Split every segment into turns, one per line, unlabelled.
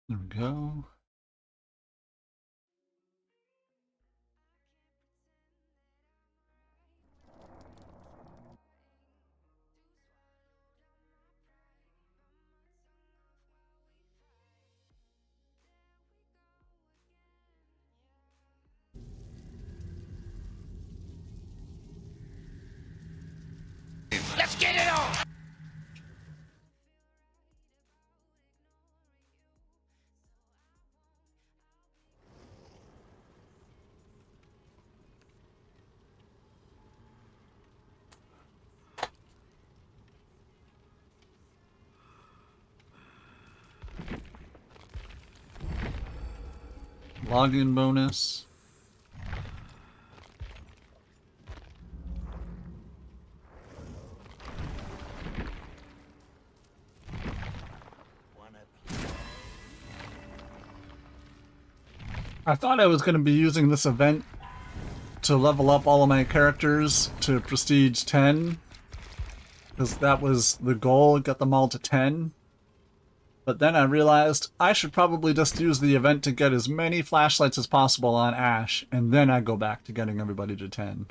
There we go.
Let's get it on!
Login bonus. I thought I was going to be using this event to level up all of my characters to Prestige 10, because that was the goal, get them all to 10. But then I realized I should probably just use the event to get as many flashlights as possible on Ash, and then I go back to getting everybody to 10.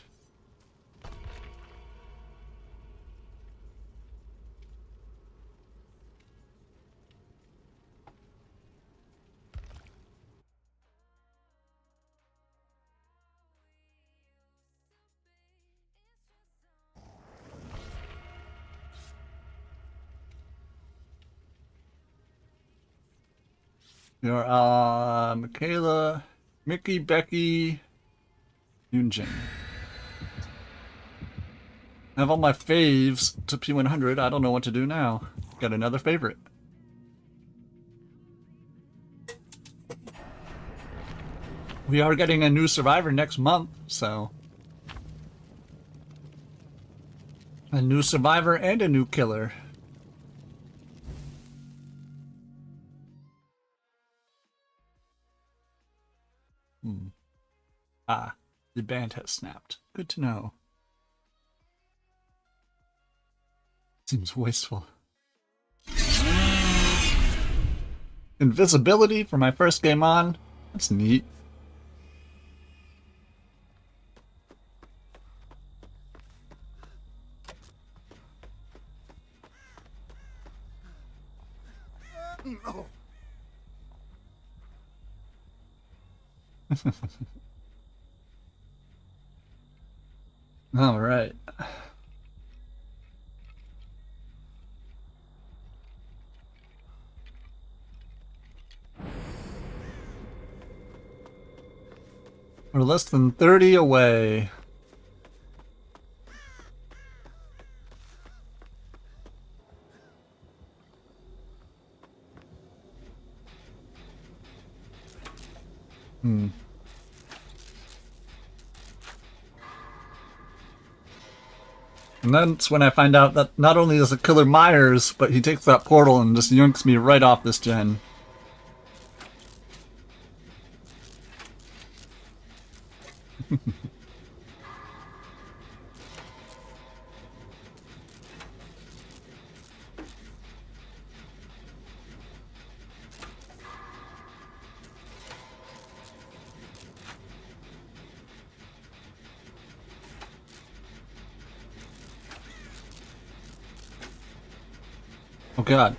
You're Michaela, Mickey, Becky, Yunjin. I have all my faves to P100. I don't know what to do now. Got another favorite. We are getting a new survivor next month, so... A new survivor and a new killer. Ah, the band has snapped. Good to know. Seems wasteful. Invisibility for my first game on. That's neat.
No.
All right. We're less than 30 away. And that's when I find out that not only is it Killer Myers, but he takes that portal and just yanks me right off this gen. Oh god.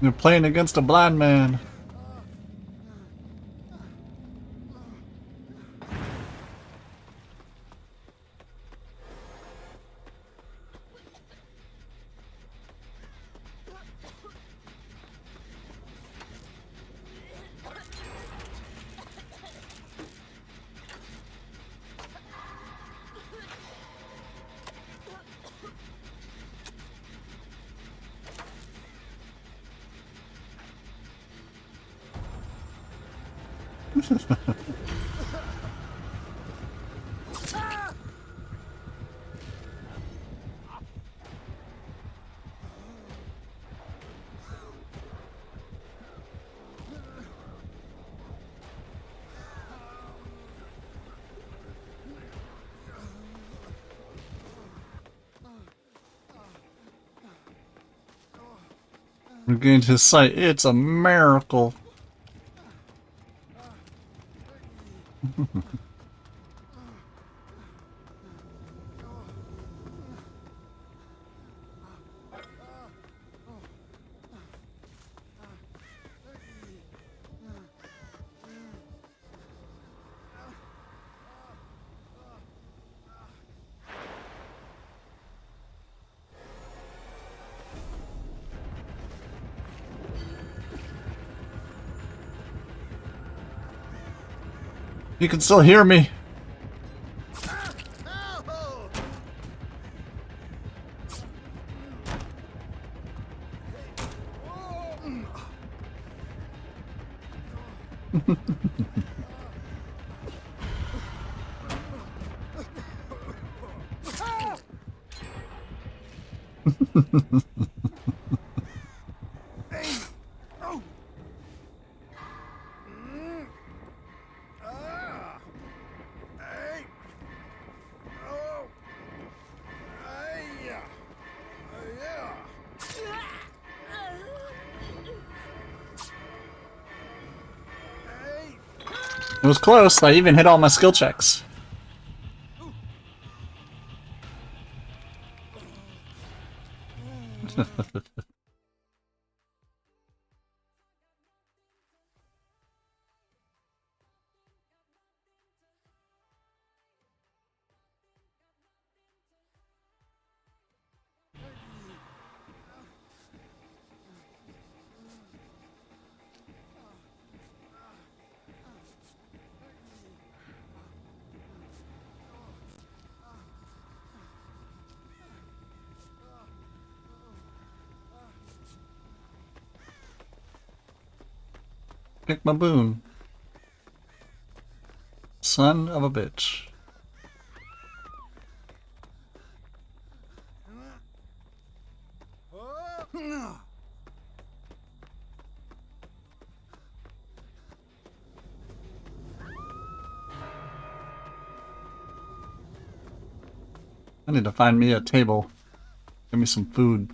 You're playing against a blind man. Regained his sight. It's a miracle. You can still hear me. It was close. I even hit all my skill checks. Pick my boon. Son of a bitch. I need to find me a table. Give me some food.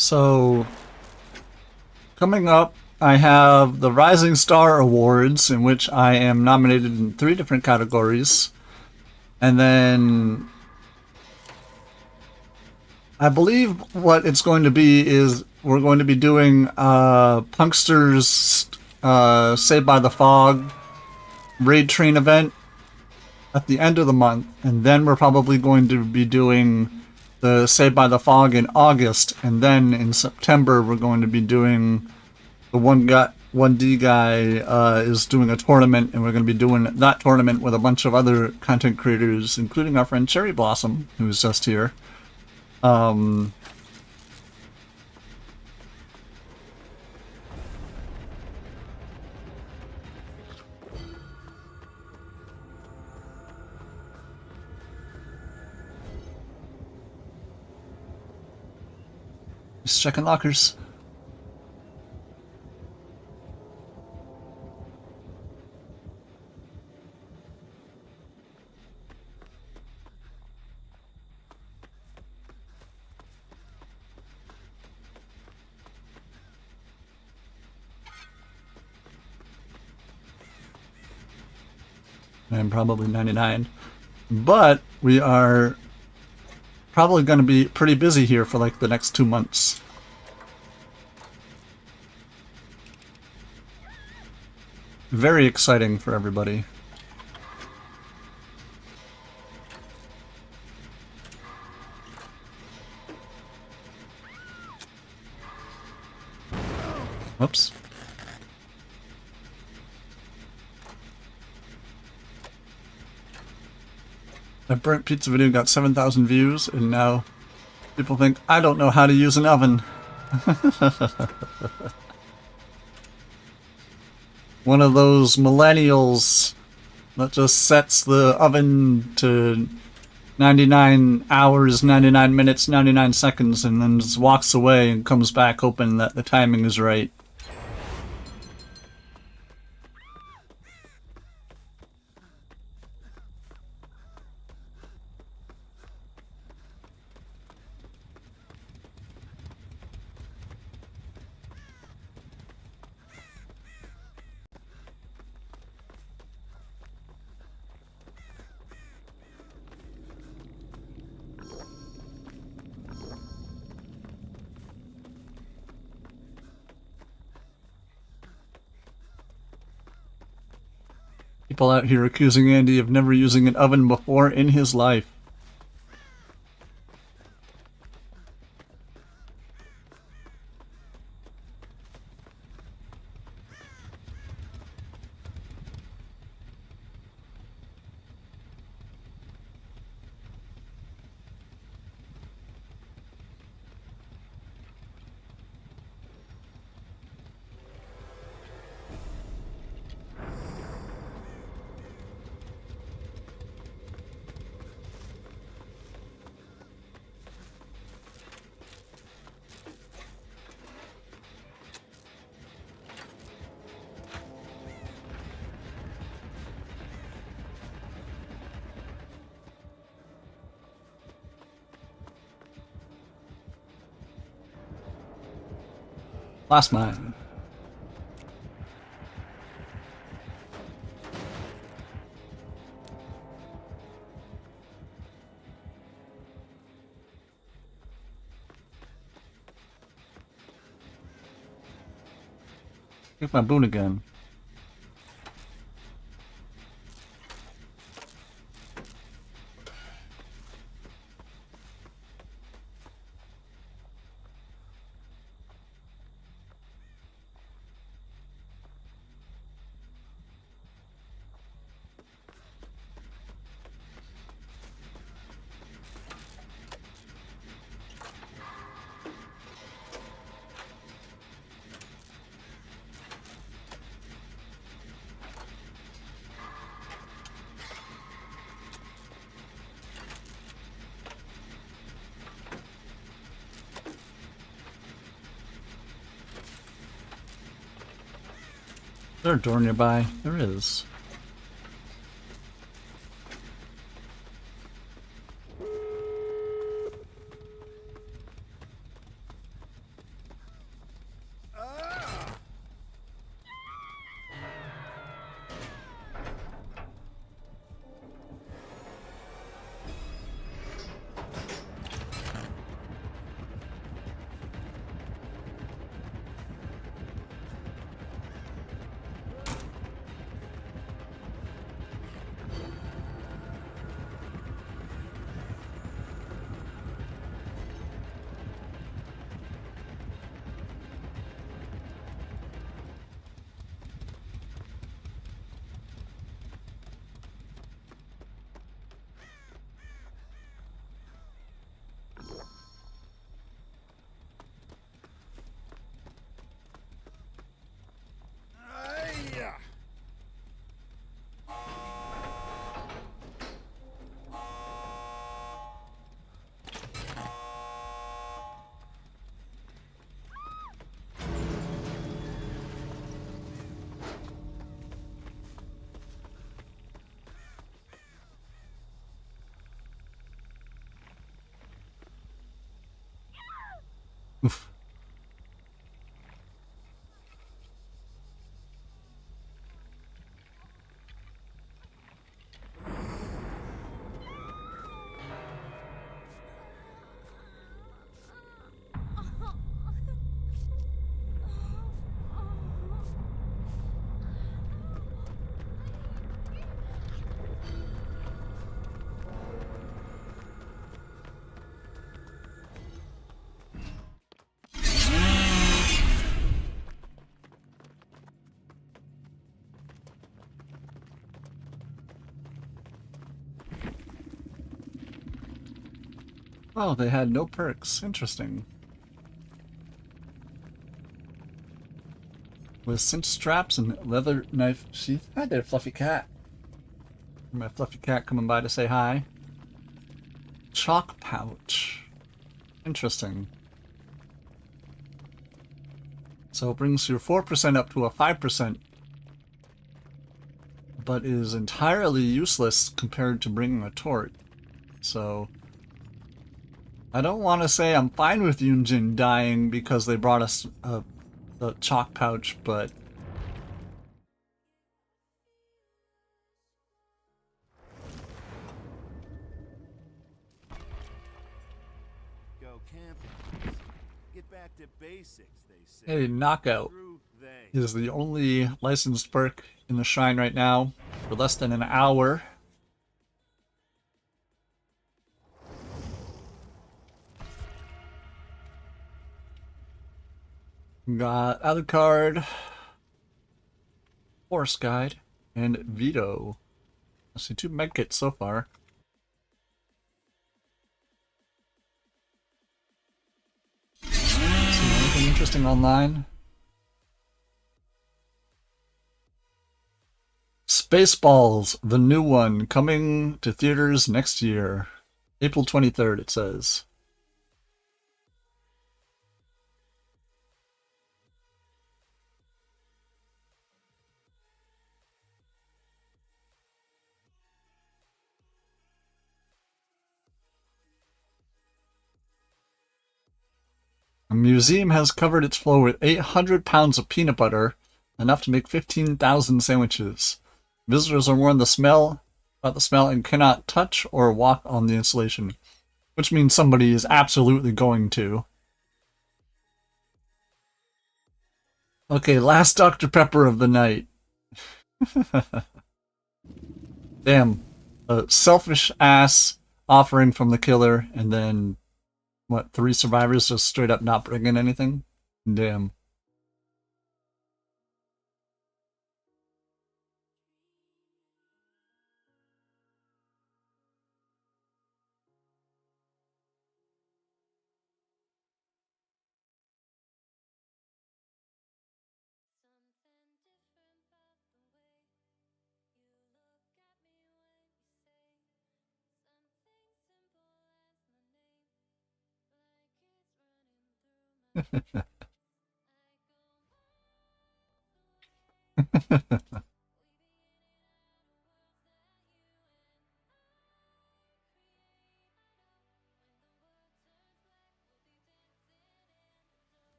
So, coming up, I have the Rising Star Awards, in which I am nominated in 3 different categories. And then, I believe what it's going to be is we're going to be doing Punkster's Saved by the Fog Raid Train event at the end of the month. And then we're probably going to be doing the Saved by the Fog in August, and then in September we're going to be doing the 1D guy is doing a tournament, and we're going to be doing that tournament with a bunch of other content creators, including our friend Cherry Blossom, who's just here. Just checking lockers. I'm probably 99. But we are probably going to be pretty busy here for like the next 2 months. Very exciting for everybody. Whoops. That burnt pizza video got 7,000 views, and now people think I don't know how to use an oven. One of those millennials that just sets the oven to 99 hours, 99 minutes, 99 seconds, and then just walks away and comes back hoping that the timing is right. People out here accusing Andy of never using an oven before in his life. Last mine. Get my boon again. Is there a door nearby? There is. Oh, they had no perks. Interesting. With cinch straps and leather knife sheath. Hi there, Fluffy Cat. My Fluffy Cat coming by to say hi. Chalk pouch. Interesting. So it brings your 4% up to a 5%, but is entirely useless compared to bringing a tort. So I don't want to say I'm fine with Yunjin dying because they brought us the chalk pouch, but
Go camping. Get back to basics, they say.
hey, knockout
True they.
is the only licensed perk in the shrine right now for less than an hour. Got Alucard, Force Guide, and Veto. I see 2 medkits so far. See anything interesting online? Spaceballs, the new one, coming to theaters next year. April 23rd, it says. A museum has covered its floor with 800 pounds of peanut butter, enough to make 15,000 sandwiches. Visitors are warned about the smell and cannot touch or walk on the installation, which means somebody is absolutely going to. Okay, last Dr. Pepper of the night. Damn. A selfish ass offering from the killer, and then, what, 3 survivors just straight up not bringing anything? Damn.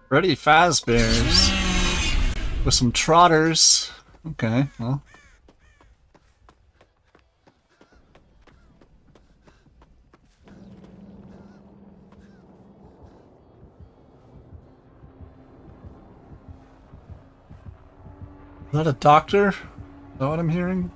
Freddy Fazbear's with some trotters. Okay, well. Is that a doctor? Is that what I'm hearing?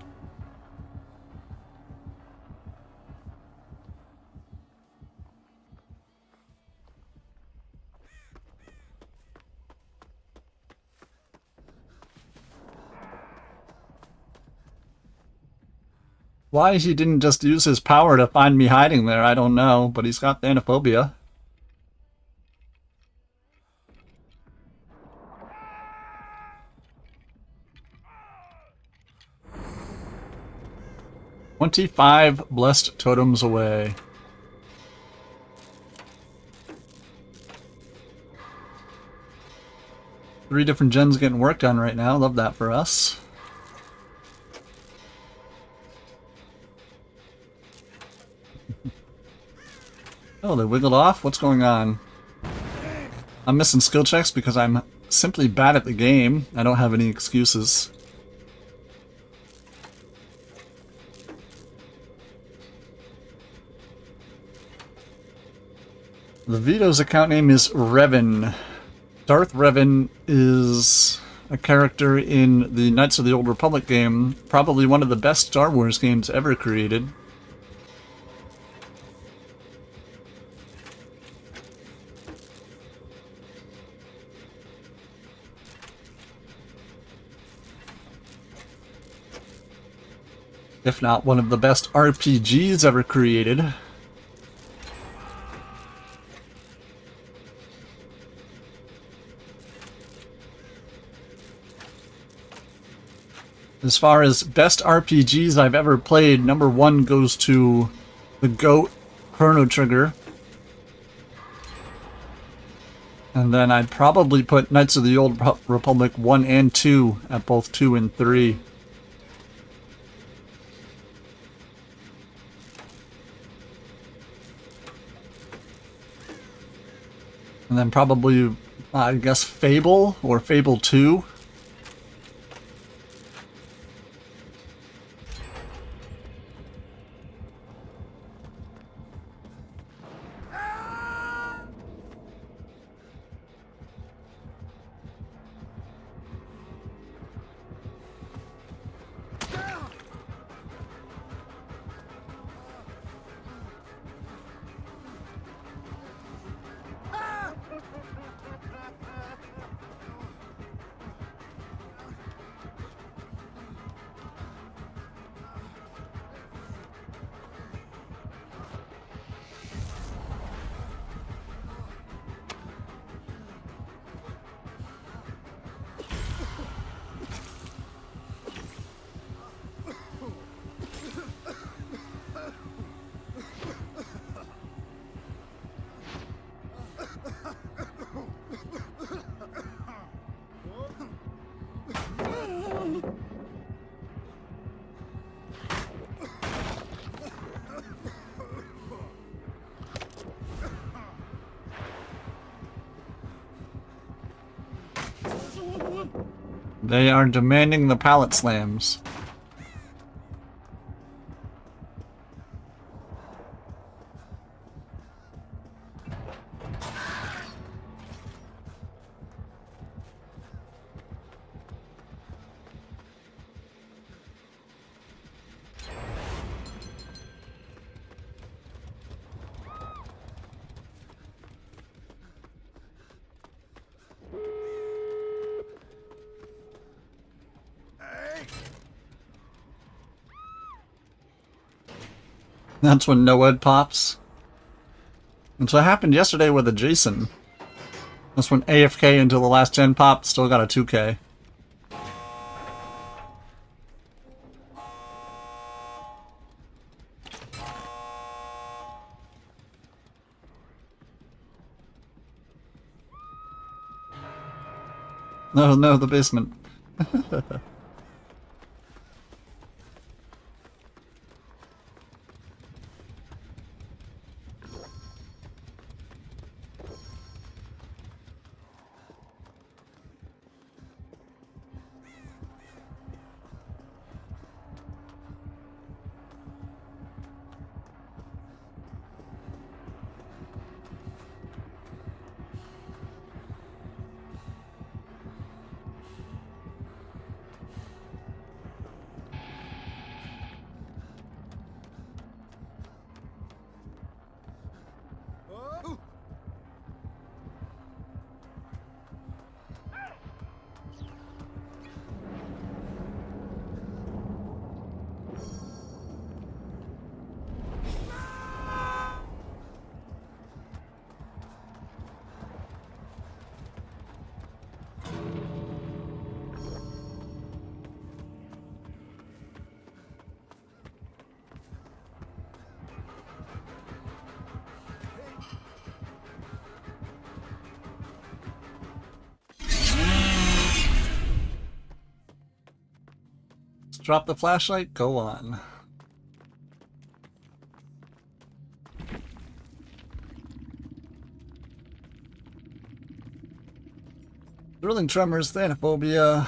Why he didn't just use his power to find me hiding there, I don't know, but he's got Thanophobia. "25 blessed totems away." Three different gens getting work on right now. Love that for us. Oh, they wiggled off? What's going on? I'm missing skill checks because I'm simply bad at the game. I don't have any excuses. The Vito's account name is Revan. Darth Revan is a character in the Knights of the Old Republic game, probably one of the best Star Wars games ever created. if not one of the best RPGs ever created. As far as best RPGs I've ever played, number one goes to the GOAT, Chrono Trigger. And then I'd probably put Knights of the Old Republic 1 and 2 at both 2 and 3. And then probably, I guess, Fable or Fable 2. They are demanding the pallet slams. That's when Noed pops. And so it happened yesterday with a Jason. That's when AFK until the last gen popped, still got a 2K. No, the basement. Drop the flashlight, go on. Thrilling Tremors, Thanophobia,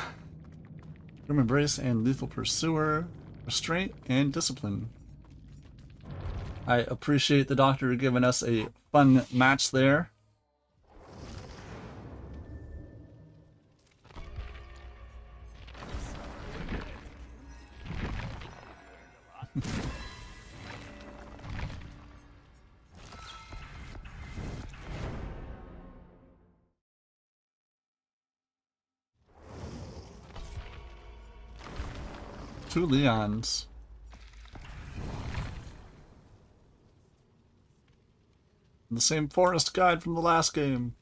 Grim Embrace, and Lethal Pursuer, Restraint, and Discipline. I appreciate the Doctor giving us a fun match there. Two Leons. The same forest guide from the last game.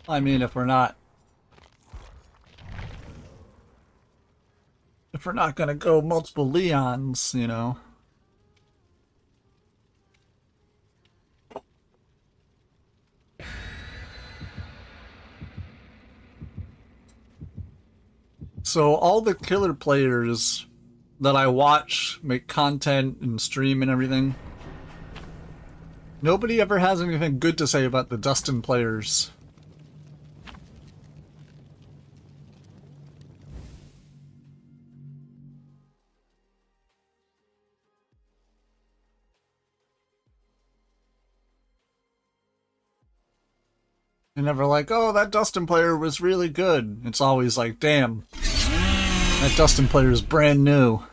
I mean, if we're not gonna go multiple Leons, you know. So all the killer players that I watch make content and stream and everything, nobody ever has anything good to say about the Dustin players. They're never like, oh, that Dustin player was really good. It's always like, damn, that Dustin player is brand new.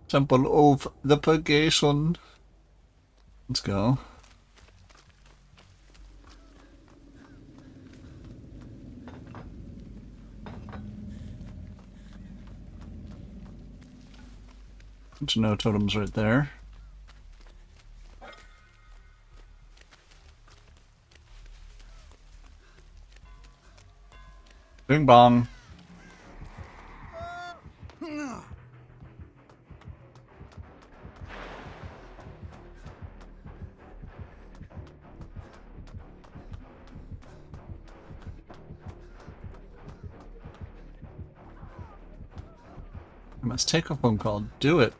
Temple of the Purgation. Let's go. Bunch of no totems right there. Bing bong. I must take a phone call. Do it.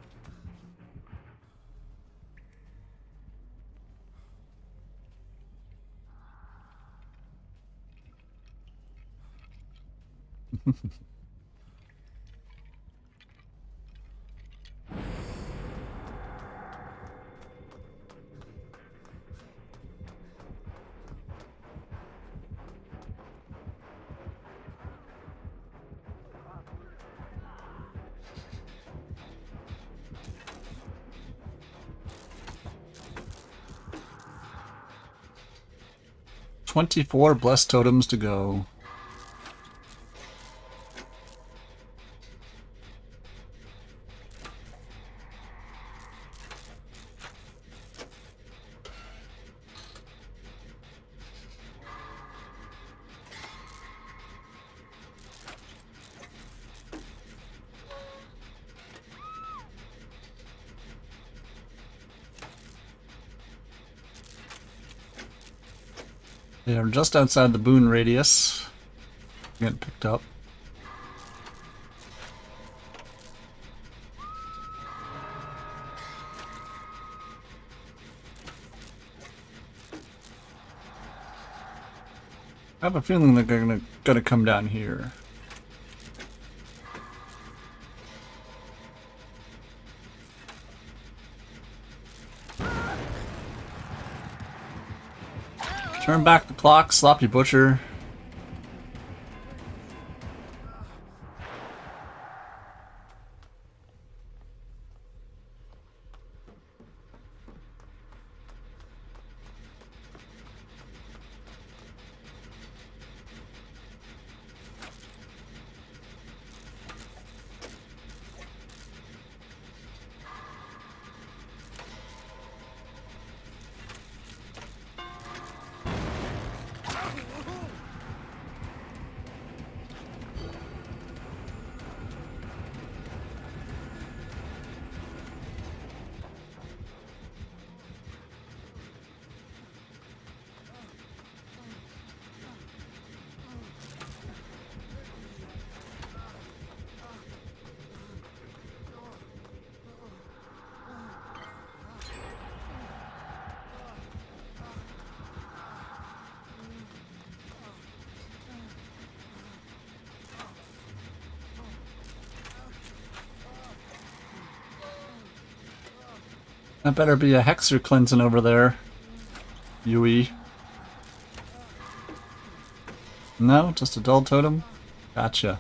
"24 blessed totems to go." They are just outside the boon radius. Getting picked up. I have a feeling they're gonna come down here. Turn back the clock, sloppy butcher. That better be a hex you're cleansing over there, Yui. No, just a dull totem? Gotcha.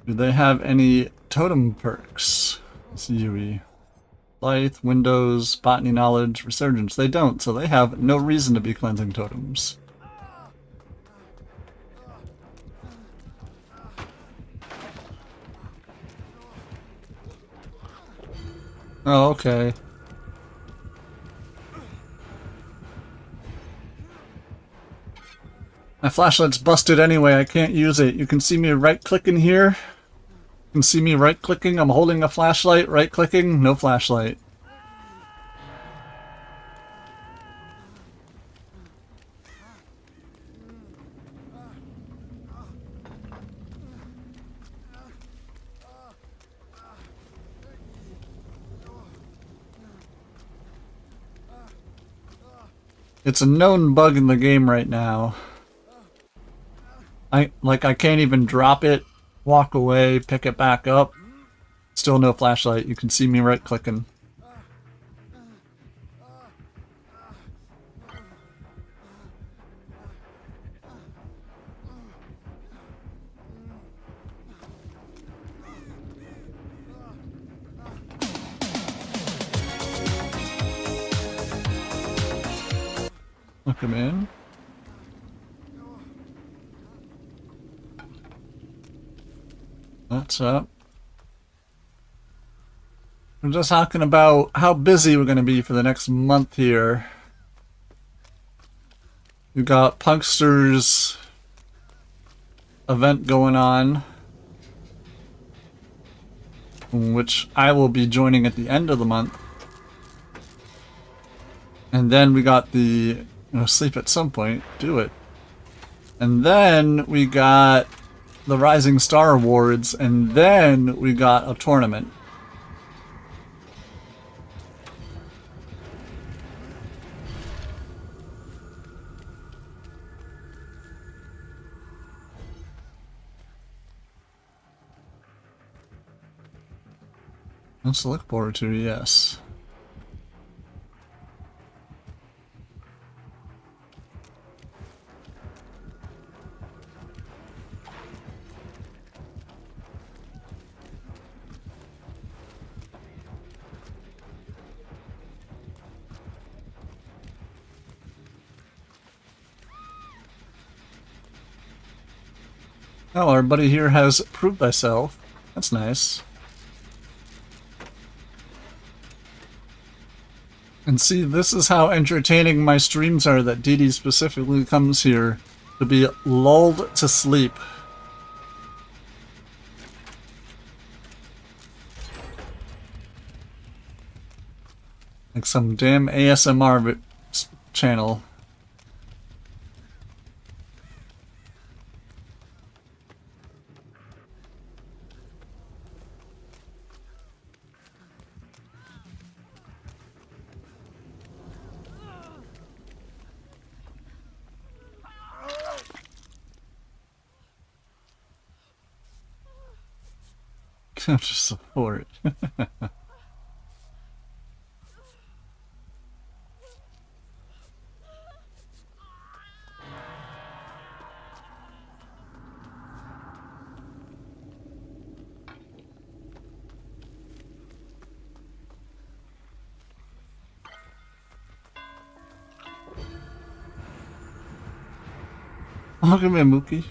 Do they have any totem perks? It's Yui. Life, Windows, Botany Knowledge, Resurgence. They don't, so they have no reason to be cleansing totems. Oh, okay. My flashlight's busted anyway, I can't use it. You can see me right-clicking here. You can see me right-clicking. I'm holding a flashlight, right-clicking, no flashlight. It's a known bug in the game right now. I can't even drop it, walk away, pick it back up. Still no flashlight. You can see me right clicking. Look him in. What's up? We're just talking about how busy we're going to be for the next month here. We've got Punkster's event going on, which I will be joining at the end of the month. And then we got the, sleep at some point, do it. And then we got the Rising Star Awards, and then we got a tournament. Let's look forward to, yes. Oh, everybody here has proved thyself. That's nice. And see, this is how entertaining my streams are, that Dee Dee specifically comes here to be lulled to sleep. Like some damn ASMR channel. Just support. Look at me, Mookie.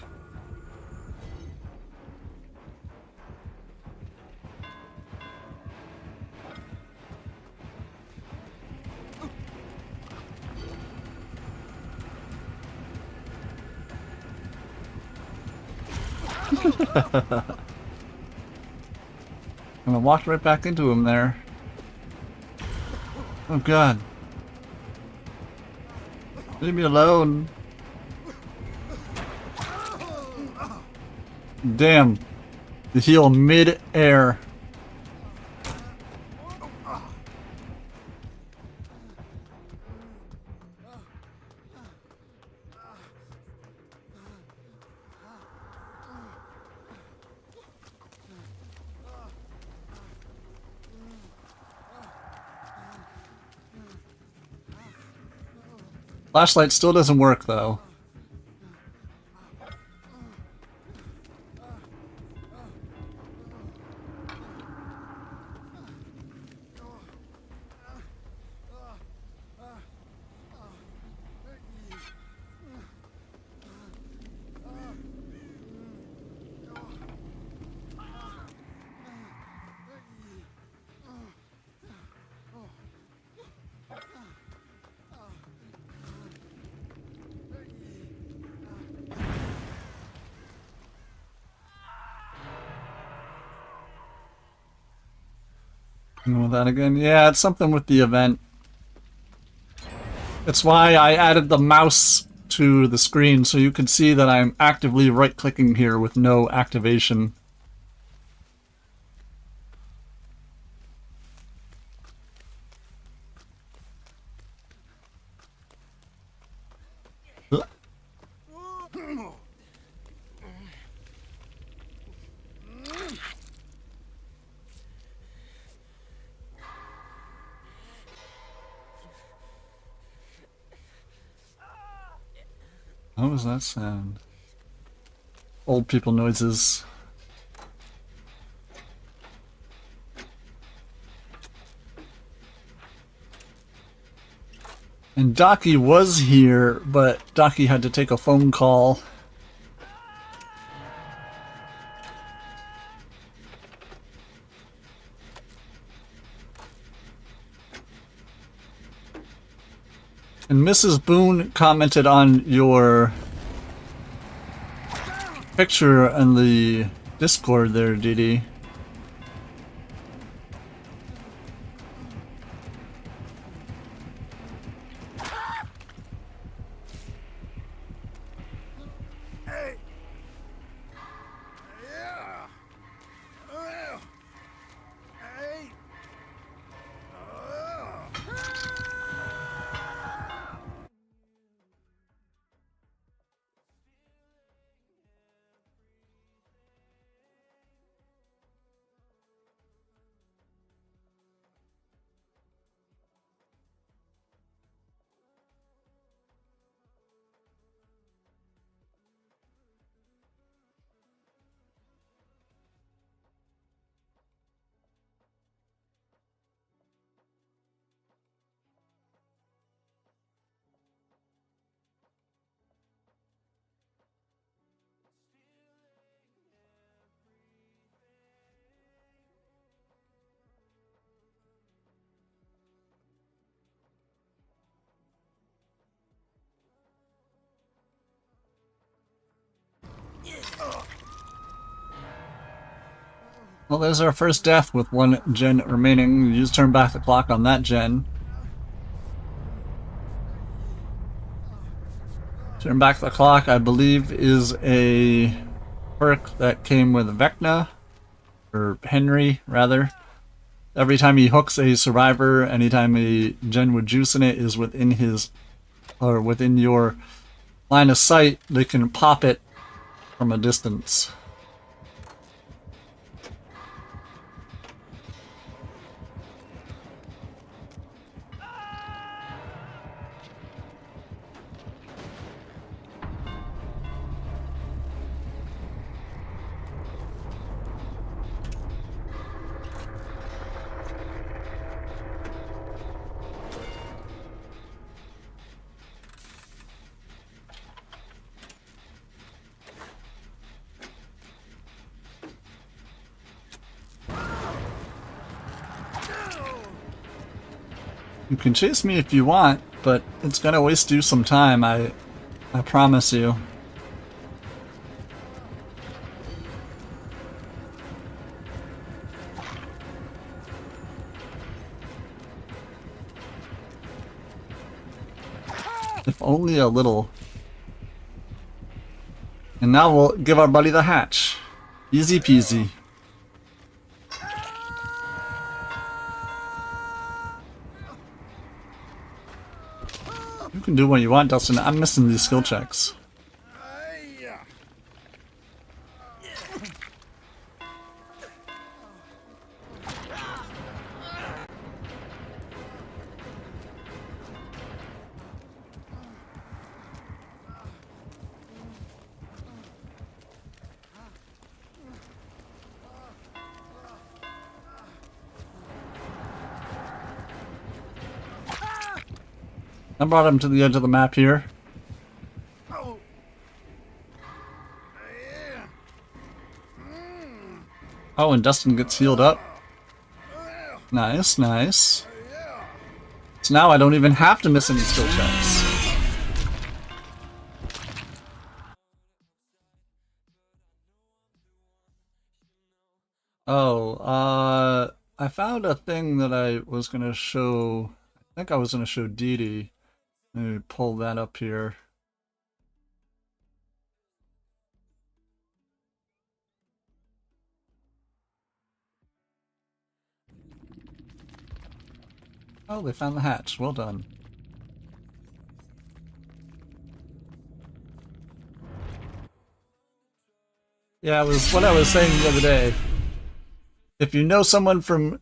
And I walked right back into him there. Oh god. Leave me alone. Damn. The heal mid-air. Flashlight still doesn't work though. With that again. Yeah, it's something with the event. It's why I added the mouse to the screen so you can see that I'm actively right-clicking here with no activation. What was that sound? Old people noises. And Docky was here, but Docky had to take a phone call. And Mrs. Boone commented on your picture in the Discord there, Dee. Well, there's our first death with one gen remaining. You just turn back the clock on that gen. Turn back the clock, I believe, is a perk that came with Vecna, or Henry, rather. Every time he hooks a survivor, anytime a gen with juice in it is within his, or within your line of sight, they can pop it from a distance. You can chase me if you want, but it's gonna waste you some time, I promise you. If only a little. And now we'll give our buddy the hatch. Easy peasy. You can do what you want, Dustin. I'm missing these skill checks. I brought him to the edge of the map here.
Oh.
Oh, and Dustin gets healed up. Nice, nice. So now I don't even have to miss any skill checks. Oh, I found a thing that I was gonna show. I think I was gonna show Dee Dee. Let me pull that up here. Oh, they found the hatch. Well done. Yeah, it was what I was saying the other day. If you know someone from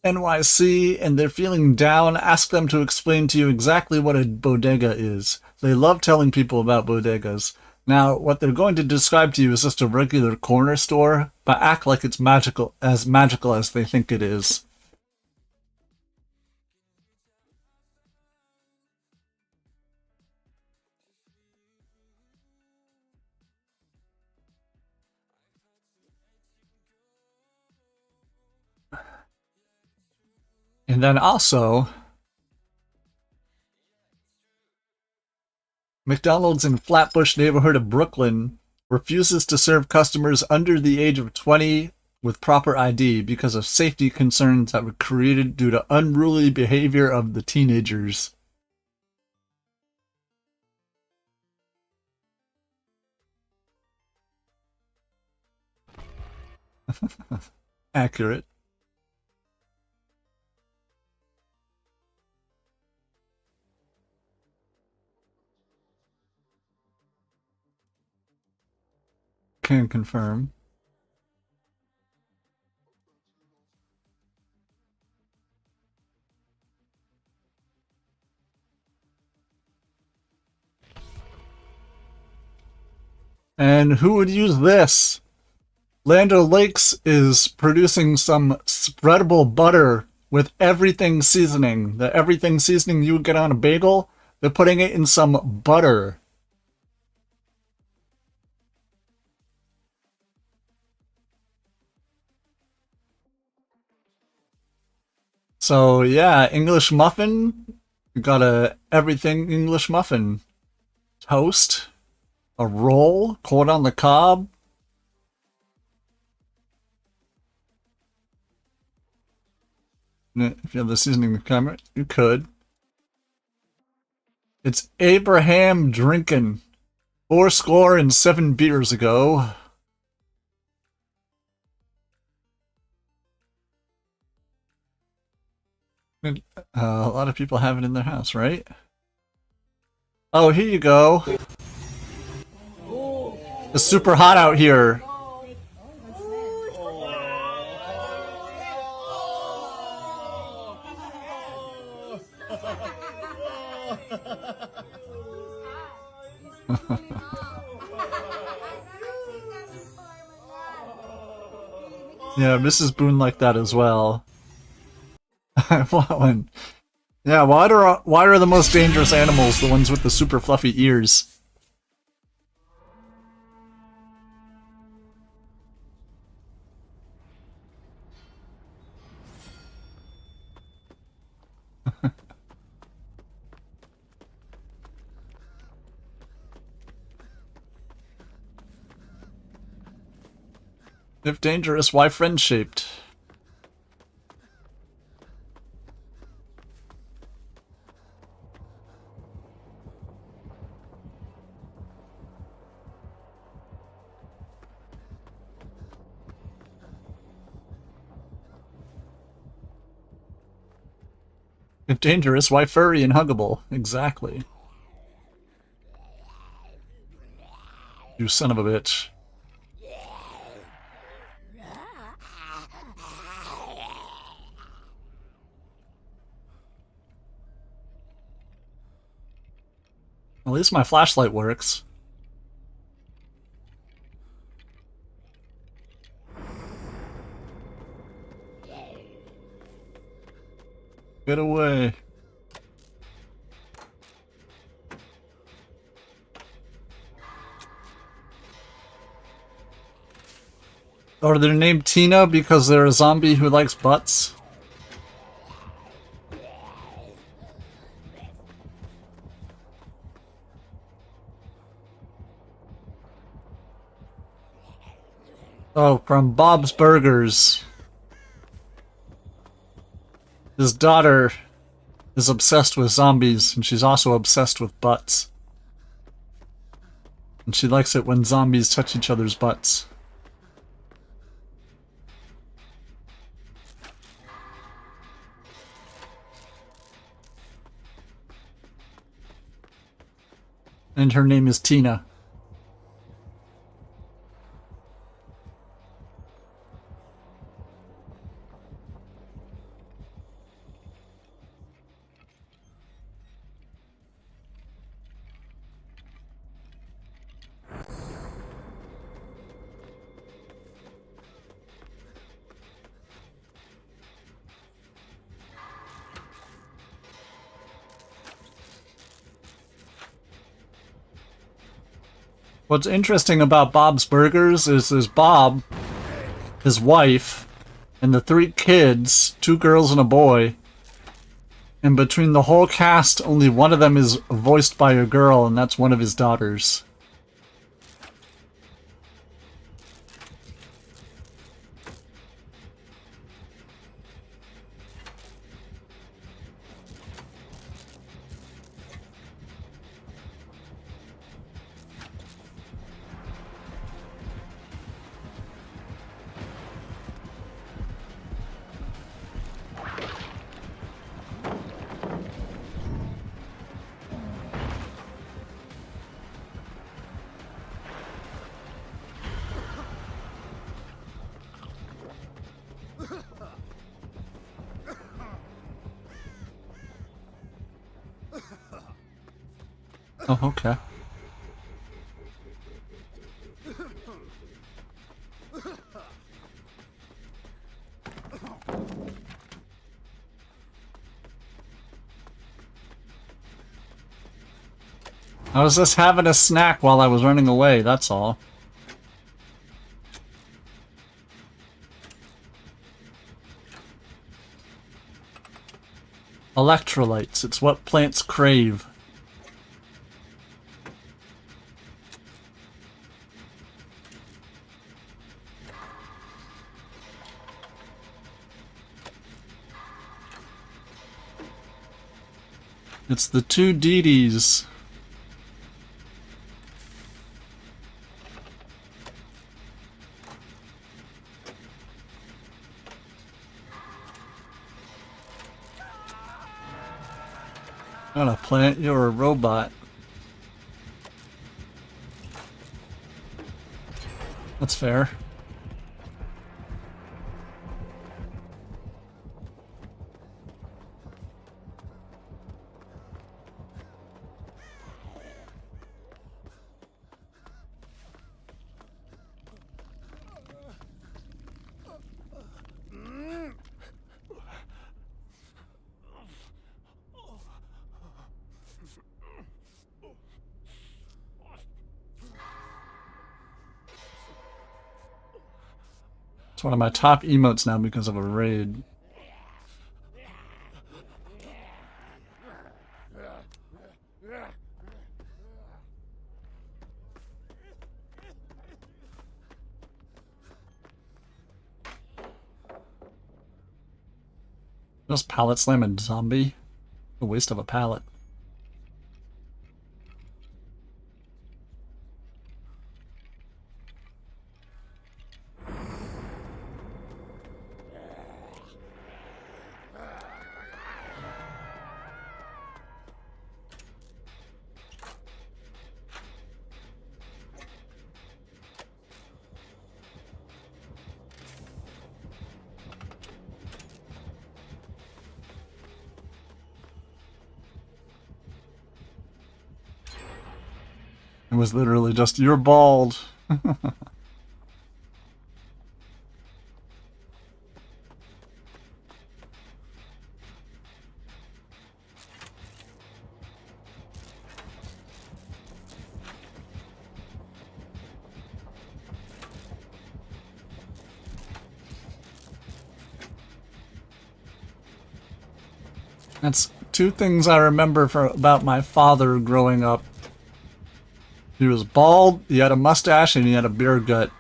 NYC and they're feeling down, ask them to explain to you exactly what a bodega is. They love telling people about bodegas. Now, what they're going to describe to you is just a regular corner store, but act like it's magical as they think it is. And then also, McDonald's in Flatbush neighborhood of Brooklyn refuses to serve customers under the age of 20 with proper ID because of safety concerns that were created due to unruly behavior of the teenagers. Accurate. Can confirm. And who would use this? Land O'Lakes is producing some spreadable butter with everything seasoning. The everything seasoning you would get on a bagel, they're putting it in some butter. So yeah, English muffin. You got a everything English muffin. Toast, a roll, corn on the cob. If you have the seasoning camera, you could. It's Abraham drinking 7 beers ago. A lot of people have it in their house, right? Oh, here you go. It's super hot out here. Yeah, Mrs. Boone liked that as well. I want one. Yeah, why are the most dangerous animals the ones with the super fluffy ears? If dangerous, why friend-shaped? If dangerous, why furry and huggable? Exactly. You son of a bitch. At least my flashlight works. Get away. Or they're named Tina because they're a zombie who likes butts. Oh, from Bob's Burgers. His daughter is obsessed with zombies, and she's also obsessed with butts. And she likes it when zombies touch each other's butts. And her name is Tina. What's interesting about Bob's Burgers is there's Bob, his wife, and the 3 kids, 2 girls and a boy. And between the whole cast, only one of them is voiced by a girl, and that's one of his daughters. Oh, okay. I was just having a snack while I was running away, that's all. Electrolytes, it's what plants crave. It's the 2 Dee-Dees. Not a plant, you're a robot. That's fair. It's one of my top emotes now because of a raid. Just pallet slamming zombie. A waste of a pallet. It was literally just, you're bald. That's two things I remember about my father growing up. He was bald, he had a mustache, and he had a beer gut.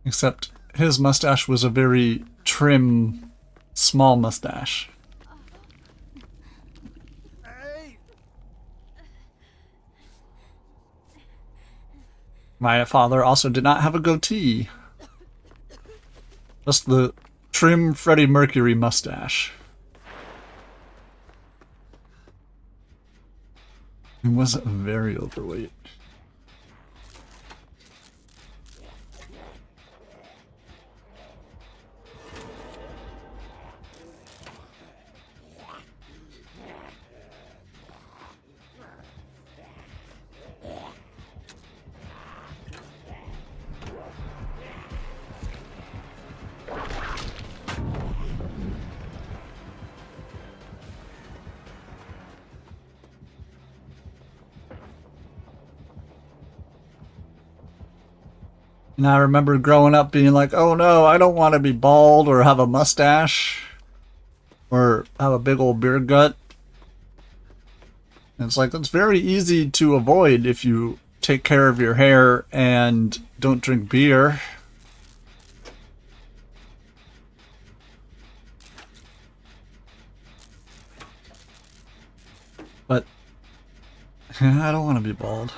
Except his mustache was a very trim, small mustache.
Hey!
My father also did not have a goatee. Just the trim Freddie Mercury mustache. He was very overweight. And I remember growing up being like, oh no, I don't want to be bald or have a mustache or have a big old beer gut. And it's like, that's very easy to avoid if you take care of your hair and don't drink beer. But I don't want to be bald.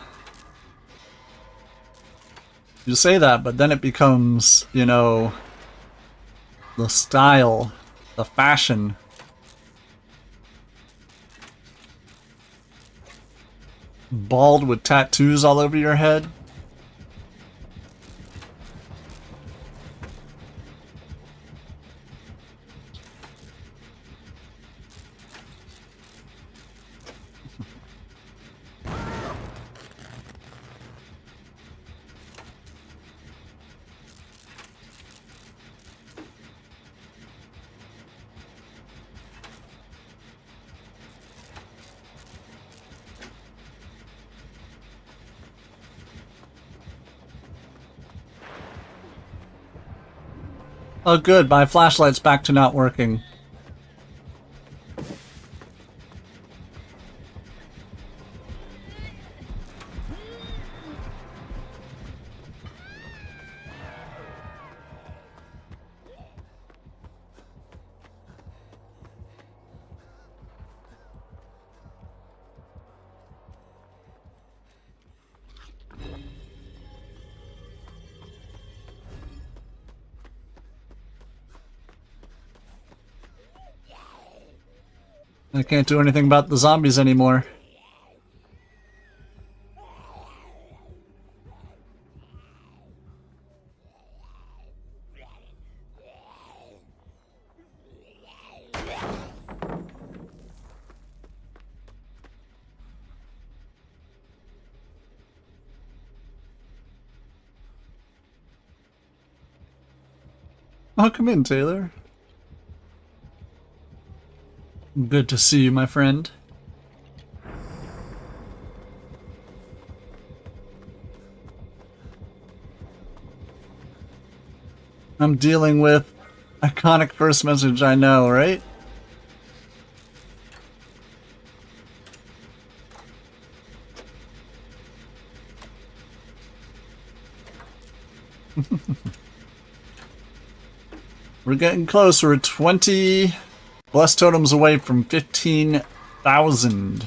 You say that, but then it becomes, you know, the style, the fashion. Bald with tattoos all over your head. Oh good, my flashlight's back to not working. I can't do anything about the zombies anymore. Oh, come in, Taylor. Good to see you, my friend. I'm dealing with iconic first message, I know, right? We're getting close. We're 20 blessed totems away from 15,000.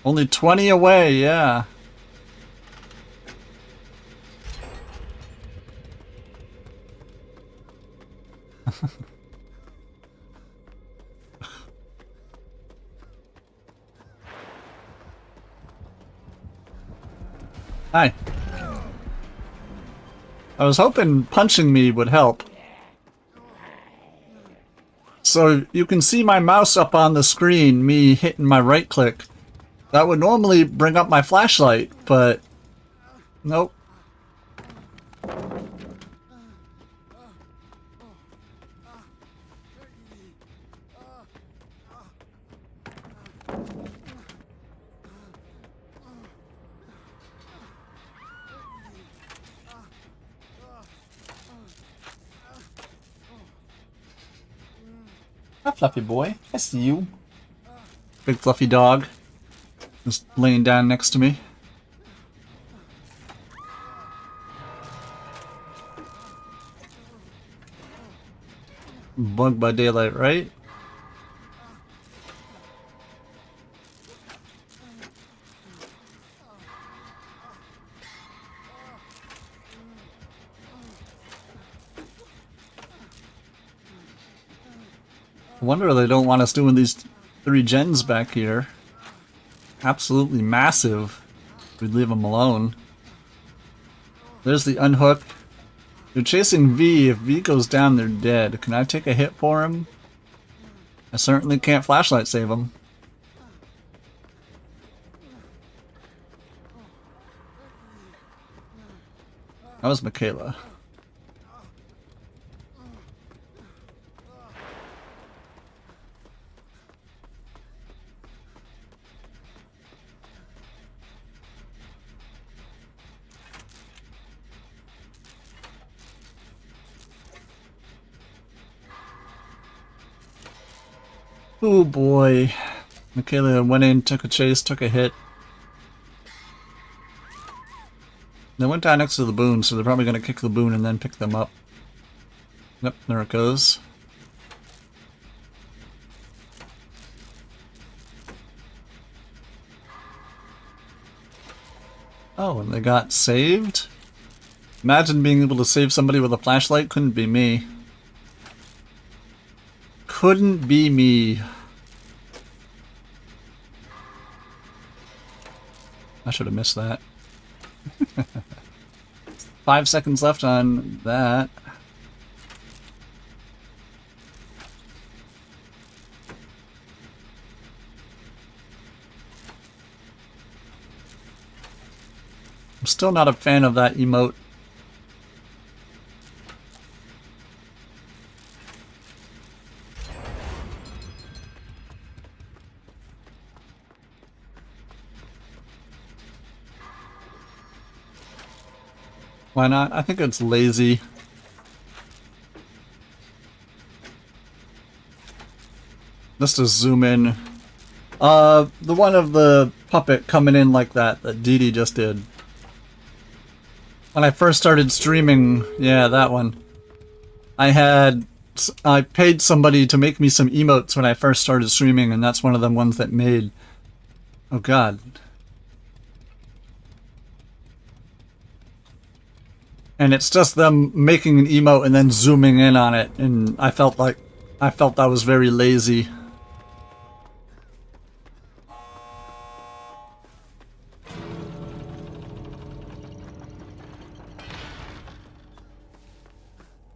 Only 20 away, yeah. Hi. I was hoping punching me would help. So you can see my mouse up on the screen, me hitting my right click. That would normally bring up my flashlight, but nope. fluffy boy. I see you. Big fluffy dog. Just laying down next to me. Bug by daylight, right? I wonder they don't want us doing these 3 gens back here. Absolutely massive. We'd leave them alone. There's the unhook. They're chasing V. If V goes down, they're dead. Can I take a hit for him? I certainly can't flashlight save him. That was Michaela. Oh boy. Michaela went in, took a chase, took a hit. They went down next to the boon, so they're probably going to kick the boon and then pick them up. Yep, there it goes. Oh, and they got saved? Imagine being able to save somebody with a flashlight. Couldn't be me. Couldn't be me. I should have missed that. 5 seconds left on that. I'm still not a fan of that emote. Why not? I think it's lazy. Just to zoom in. The one of the puppet coming in like that Dee Dee just did. When I first started streaming, yeah, that one. I paid somebody to make me some emotes when I first started streaming, and that's one of the ones that made. Oh god. And it's just them making an emote and then zooming in on it, and I felt that was very lazy.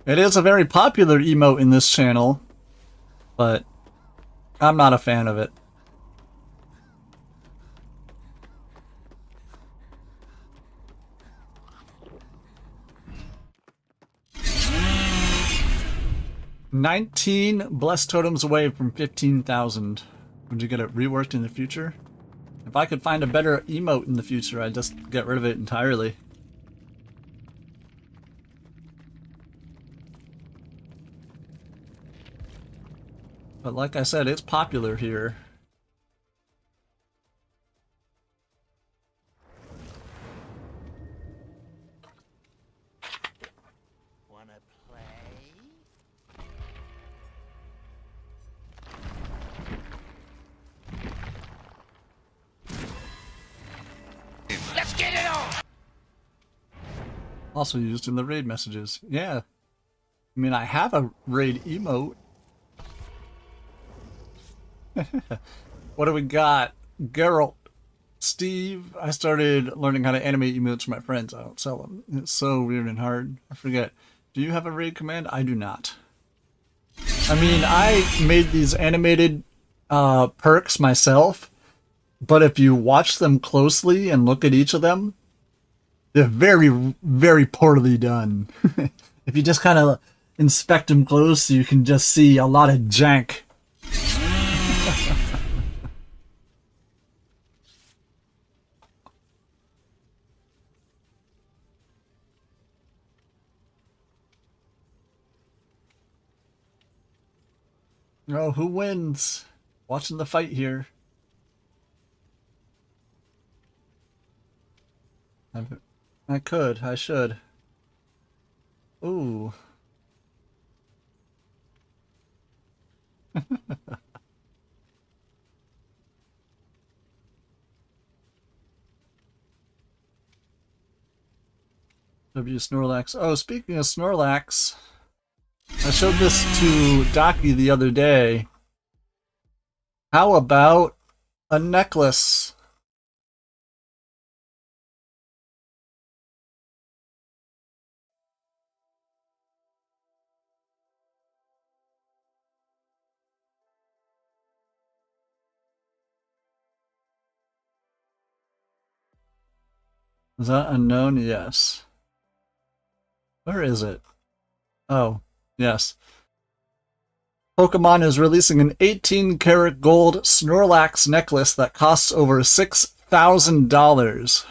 It is a very popular emote in this channel, but I'm not a fan of it. $19 blessed totems away from 15,000. Would you get it reworked in the future? If I could find a better emote in the future, I'd just get rid of it entirely. But like I said, it's popular here.
Wanna play? Let's get it on!
Also used in the raid messages. Yeah. I mean, I have a raid emote. What do we got? Geralt. Steve. I started learning how to animate emotes for my friends. I don't sell them. It's so weird and hard. I forget. Do you have a raid command? I do not. I mean, I made these animated perks myself, but if you watch them closely and look at each of them, they're very, very poorly done. If you just kind of inspect them close, you can just see a lot of jank. Oh, who wins? Watching the fight here. I should. Ooh. W Snorlax. Oh, speaking of Snorlax, I showed this to Docky the other day. How about a necklace? Is that unknown? Yes. Where is it? Oh, yes. Pokemon is releasing an 18-karat gold Snorlax necklace that costs over $6,000.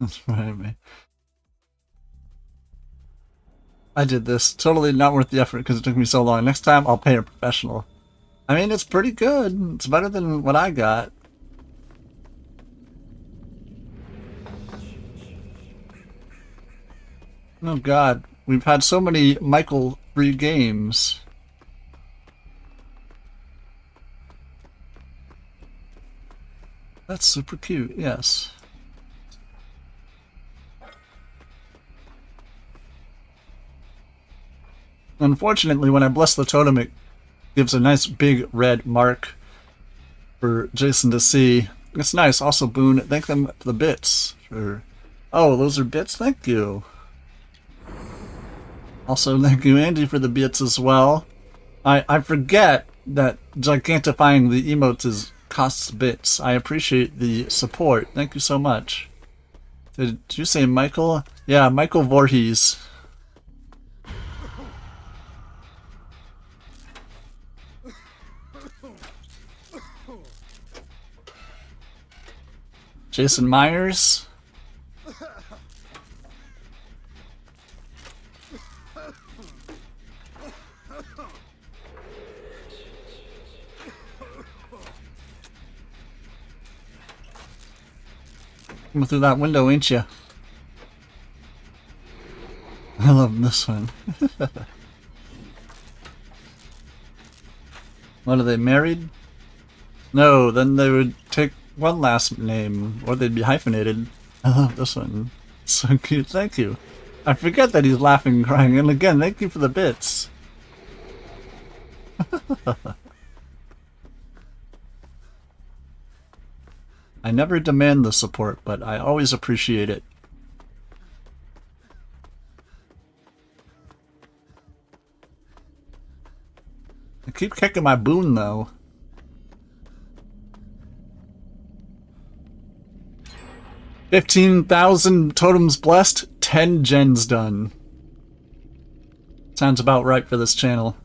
That's right, I did this. Totally not worth the effort because it took me so long. Next time, I'll pay a professional. I mean, it's pretty good. It's better than what I got. Oh god, we've had so many Michael free games. That's super cute, yes. Unfortunately, when I bless the totem, it gives a nice big red mark for Jason to see. It's nice. Also, Boone, thank them for the bits. Oh, those are bits? Thank you. Also, thank you, Andy, for the bits as well. I forget that gigantifying the emotes costs bits. I appreciate the support. Thank you so much. Did you say Michael? Yeah, Michael Voorhees. Jason Myers. Coming through that window, ain't you? I love this one. What, are they married? No, then they would take one last name, or they'd be hyphenated. I love this one. So cute, thank you. I forget that he's laughing and crying, and again, thank you for the bits. I never demand the support, but I always appreciate it. I keep kicking my Boone, though. 15,000 totems blessed, 10 gens done. Sounds about right for this channel.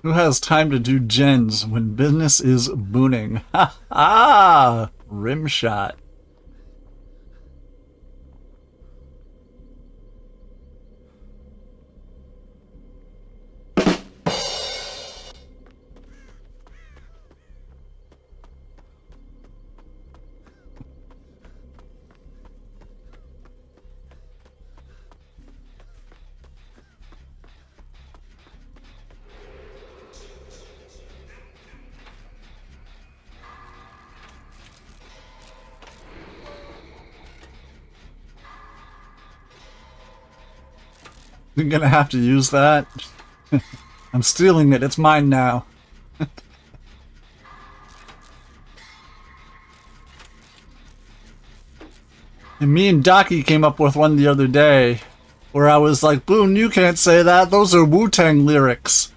Who has time to do gens when business is booning? Ha ha! Rim shot. You're gonna have to use that. I'm stealing it. It's mine now. And me and Daki came up with one the other day where I was like, Boone, you can't say that. Those are Wu-Tang lyrics.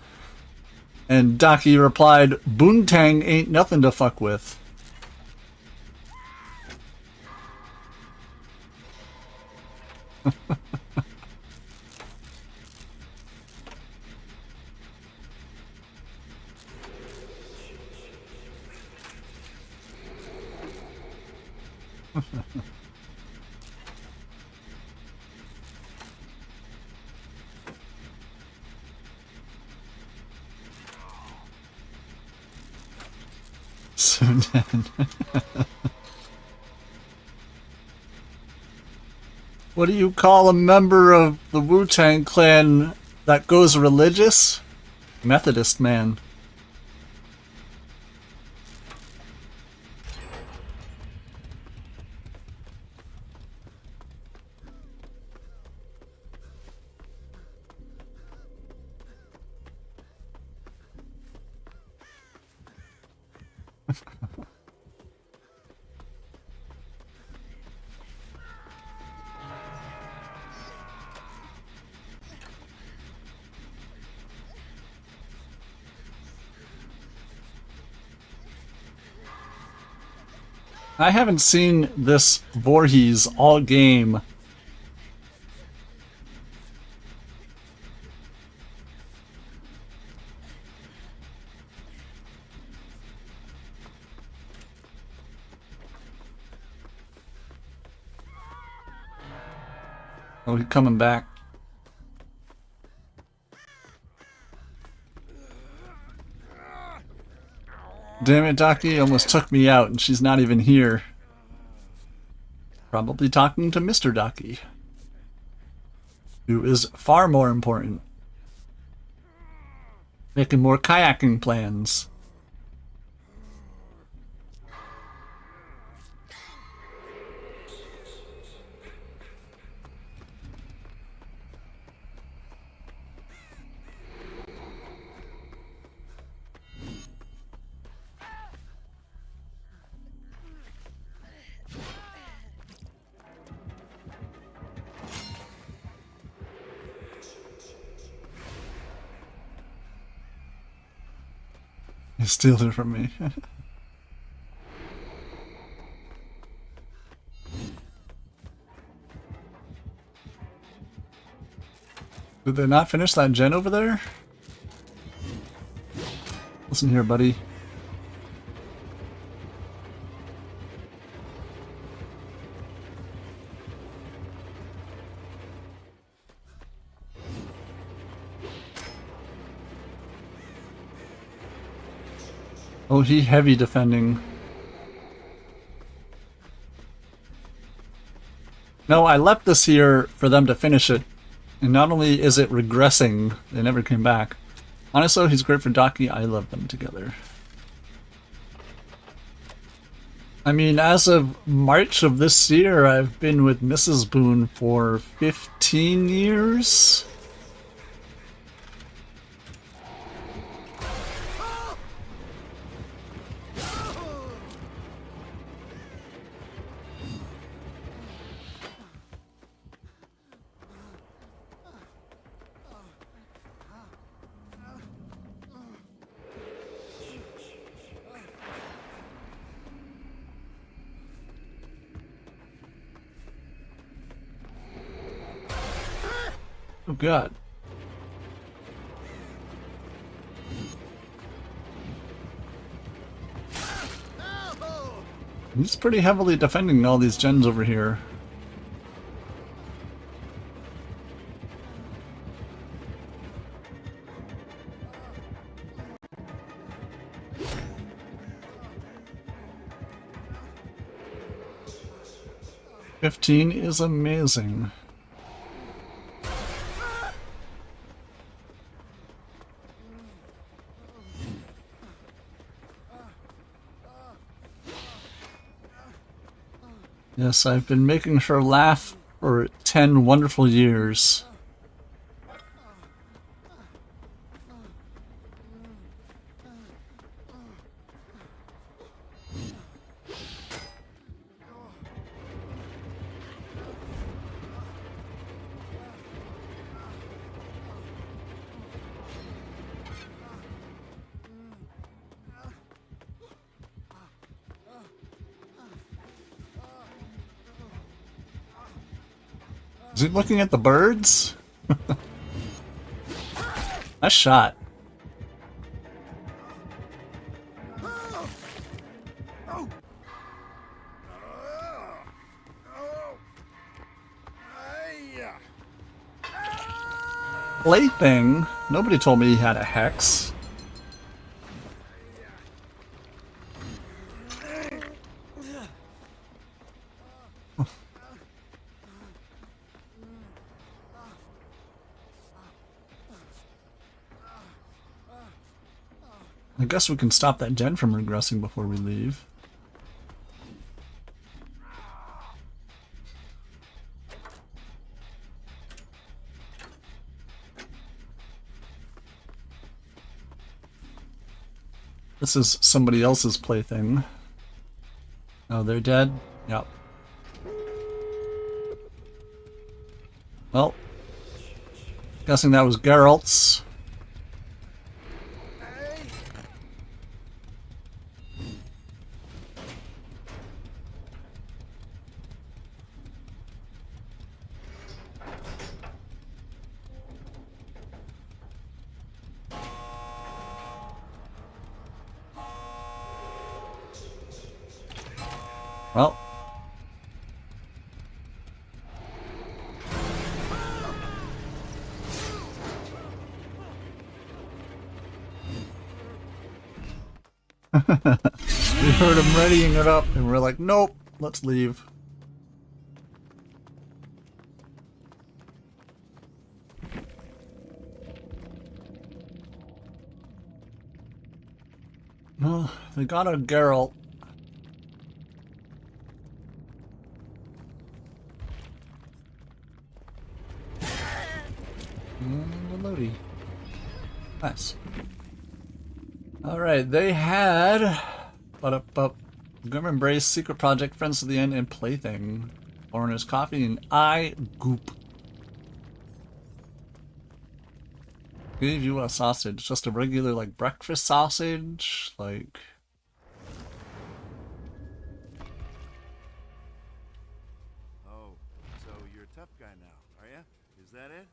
And Daki replied, Boontang ain't nothing to fuck with. So dead. What do you call a member of the Wu-Tang Clan that goes religious? Methodist man. I haven't seen this Voorhees all game. Oh, he's coming back. Damn it, Daki almost took me out, and she's not even here. Probably talking to Mr. Daki, who is far more important. Making more kayaking plans. You steal it from me. Did they not finish that gen over there? Listen here, buddy. Oh, he heavy defending. No, I left this here for them to finish it. And not only is it regressing, they never came back. Honestly, he's great for Daki. I love them together. I mean, as of March of this year, I've been with Mrs. Boone for 15 years. Oh god. He's pretty heavily defending all these gens over here. "15 is amazing." Yes, I've been making her laugh for 10 wonderful years. Is he looking at the birds? Nice shot. Plaything? Nobody told me he had a hex. I guess we can stop that gen from regressing before we leave. This is somebody else's plaything. Oh, they're dead? Yep. Well, guessing that was Geralt's. Well. We heard him readying it up and we're like, nope, let's leave. Well, they got a Geralt. And a Lodi. Nice. Alright, they had Grim Embrace, Secret Project, Friends to the End, and Plaything. Foreigner's Coffee and I Goop. Gave you a sausage. Just a regular, like, breakfast sausage? Like...
Oh, so you're a tough guy now, are ya? Is that it?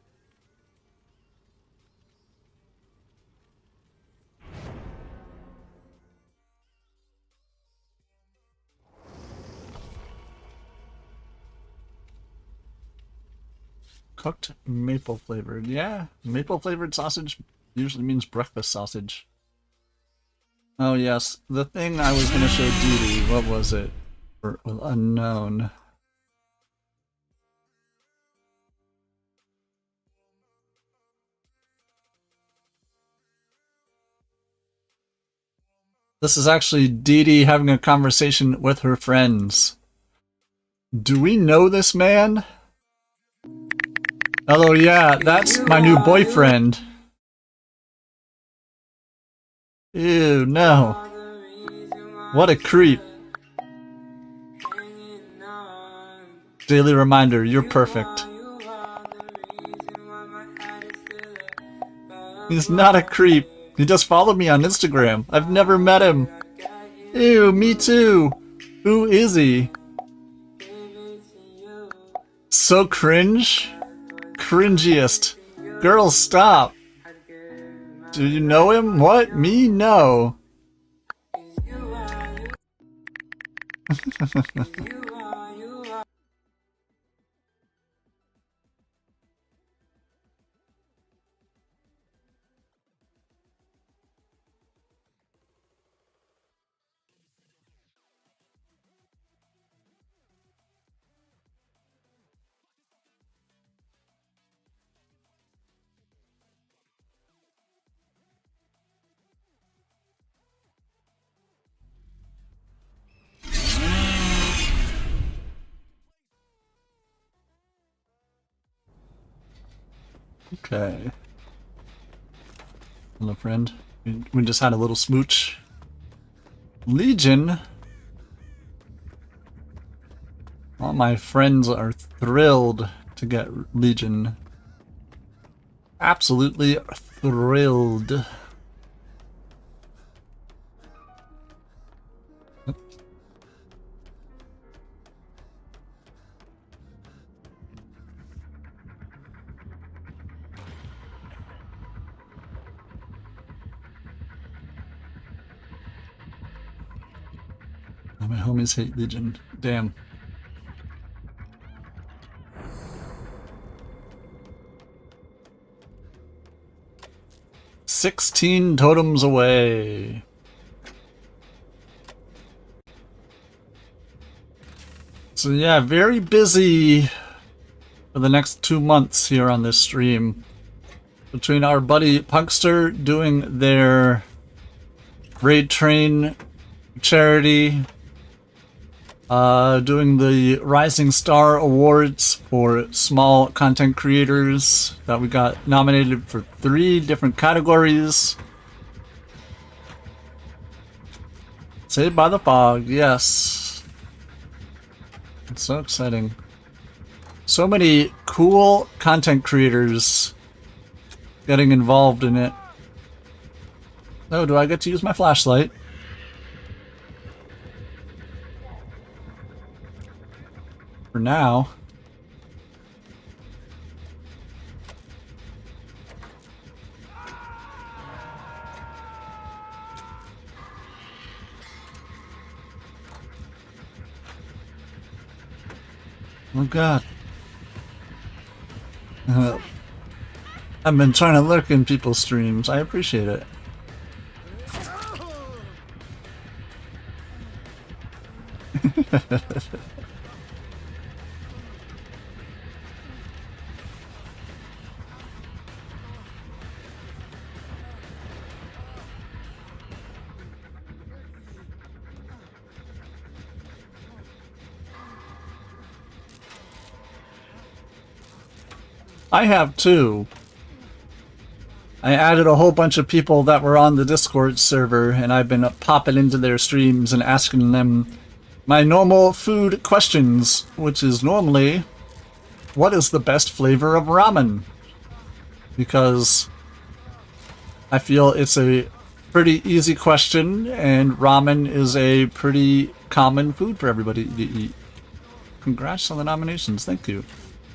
Cooked maple flavored. Yeah, maple flavored sausage usually means breakfast sausage. Oh yes, the thing I was going to show Dee Dee, what was it? For unknown. This is actually Dee Dee having a conversation with her friends. Do we know this man? Oh yeah, that's my new boyfriend. Ew, no. What a creep. Daily reminder, you're perfect. He's not a creep. He just followed me on Instagram. I've never met him. Ew, me too. Who is he? So cringe? Cringiest. Girls, stop. Do you know him? What? Me? No. Okay. Hello, friend. We just had a little smooch. Legion? All my friends are thrilled to get Legion. Absolutely thrilled. My homies hate Legion. Damn. "16 totems away." So yeah, very busy for the next 2 months here on this stream. Between our buddy Punkster doing their Raid Train charity, doing the Rising Star Awards for small content creators that we got nominated for 3 different categories. Saved by the Fog, yes. It's so exciting. So many cool content creators getting involved in it. Oh, do I get to use my flashlight? For now. Oh god. I've been trying to lurk in people's streams. I appreciate it. I have too. I added a whole bunch of people that were on the Discord server, and I've been popping into their streams and asking them my normal food questions, which is normally, what is the best flavor of ramen? Because I feel it's a pretty easy question, and ramen is a pretty common food for everybody to eat. Congrats on the nominations, thank you.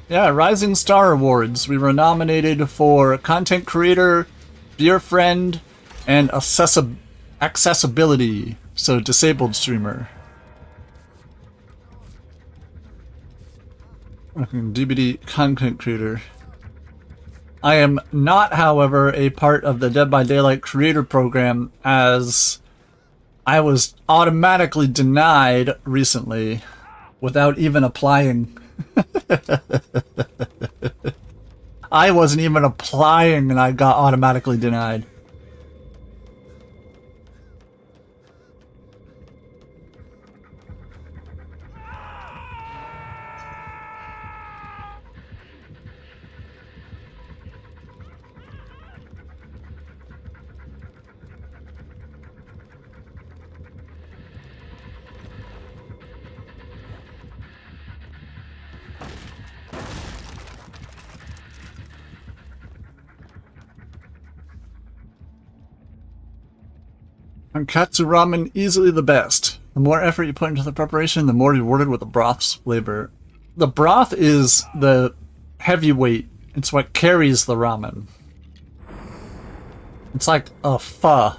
Yeah, Rising Star Awards. We were nominated for Content Creator, Beer Friend, and Accessibility, so Disabled Streamer. DBD Content Creator. I am not, however, a part of the Dead by Daylight Creator Program, as I was automatically denied recently without even applying. I wasn't even applying and I got automatically denied. Katsu ramen, easily the best. The more effort you put into the preparation, the more you're rewarded with the broth's flavor. The broth is the heavyweight. It's what carries the ramen. It's like a pho.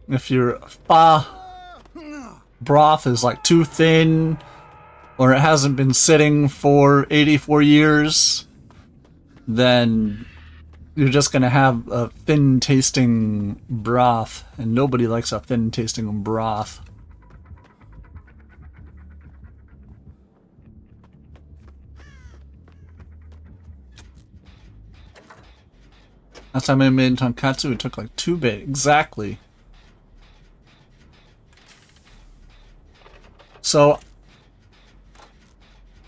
If your pho broth is like too thin, or it hasn't been sitting for 84 years, then you're just gonna have a thin tasting broth, and nobody likes a thin tasting broth. Last time I made tonkatsu, it took like 2 days. Exactly. So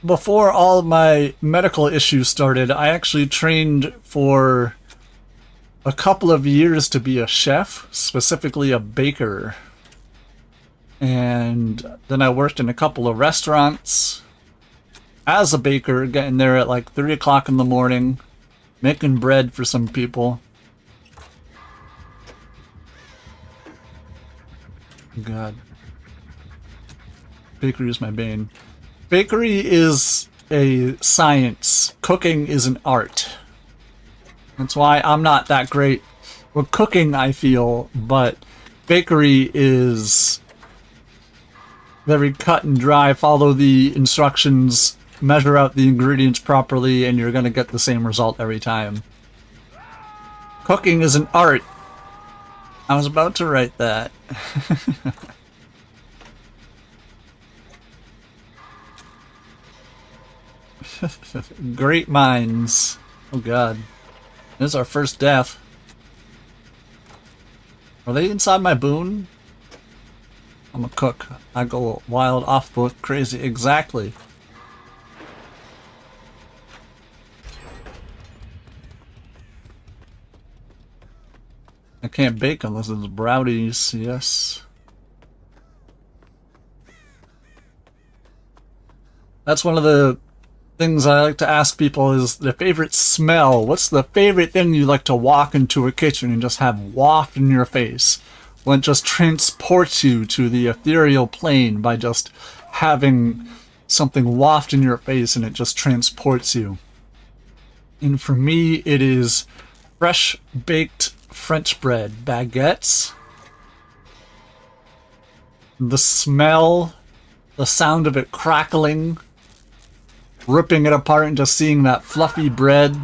before all of my medical issues started, I actually trained for a couple of years to be a chef, specifically a baker. And then I worked in a couple of restaurants as a baker, getting there at like 3 o'clock in the morning, making bread for some people. God. Bakery is my bane. Bakery is a science. Cooking is an art. That's why I'm not that great Well, cooking, I feel, but bakery is very cut and dry. Follow the instructions, measure out the ingredients properly, and you're going to get the same result every time. Cooking is an art. I was about to write that. Great minds. Oh god. This is our first death. Are they inside my boon? I'm a cook. I go wild, off-book, crazy. Exactly. I can't bake unless it's brownies, yes. That's one of the things I like to ask people is their favorite smell. What's the favorite thing you like to walk into a kitchen and just have waft in your face? When it just transports you to the ethereal plane by just having something waft in your face and it just transports you. And for me, it is fresh baked French bread, baguettes. The smell, the sound of it crackling, ripping it apart and just seeing that fluffy bread.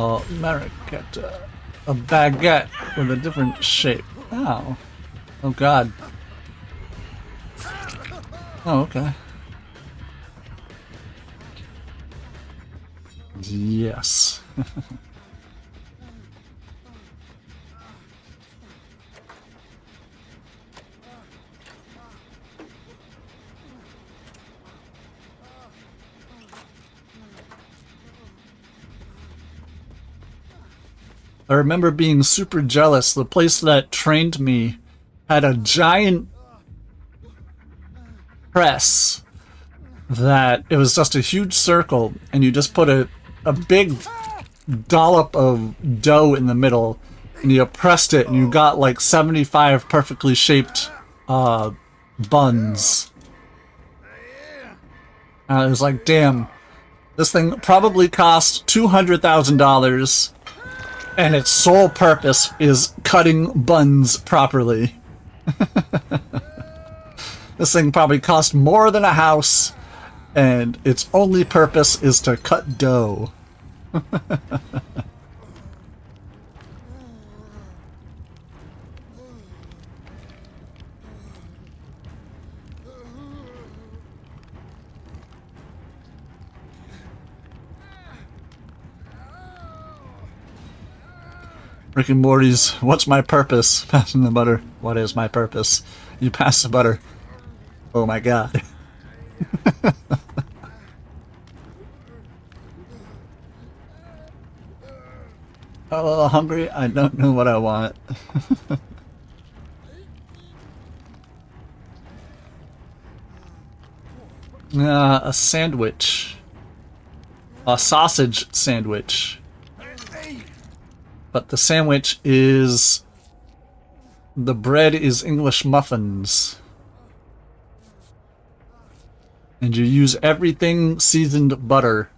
Oh, Maricetta. A baguette with a different shape. Oh. Oh god. Oh, okay. Yes. I remember being super jealous. The place that trained me had a giant press that it was just a huge circle, and you just put a big dollop of dough in the middle, and you pressed it, and you got like 75 perfectly shaped buns. And I was like, damn, this thing probably cost $200,000. And its sole purpose is cutting buns properly. This thing probably cost more than a house, and its only purpose is to cut dough. Rick and Morty's, what's my purpose? Passing the butter. What is my purpose? You pass the butter. Oh my god. A little hungry? I don't know what I want. A sandwich. A sausage sandwich. But the sandwich is... the bread is English muffins. And you use everything seasoned butter.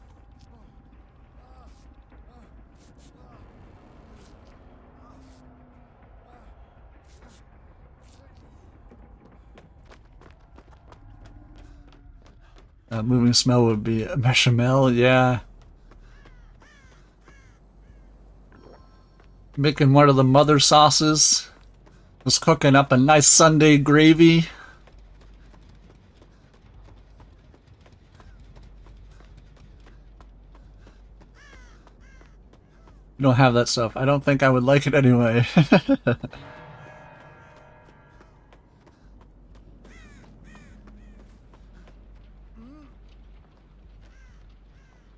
Moving smell would be bechamel, yeah. Making one of the mother sauces. Just cooking up a nice Sunday gravy. You don't have that stuff. I don't think I would like it anyway.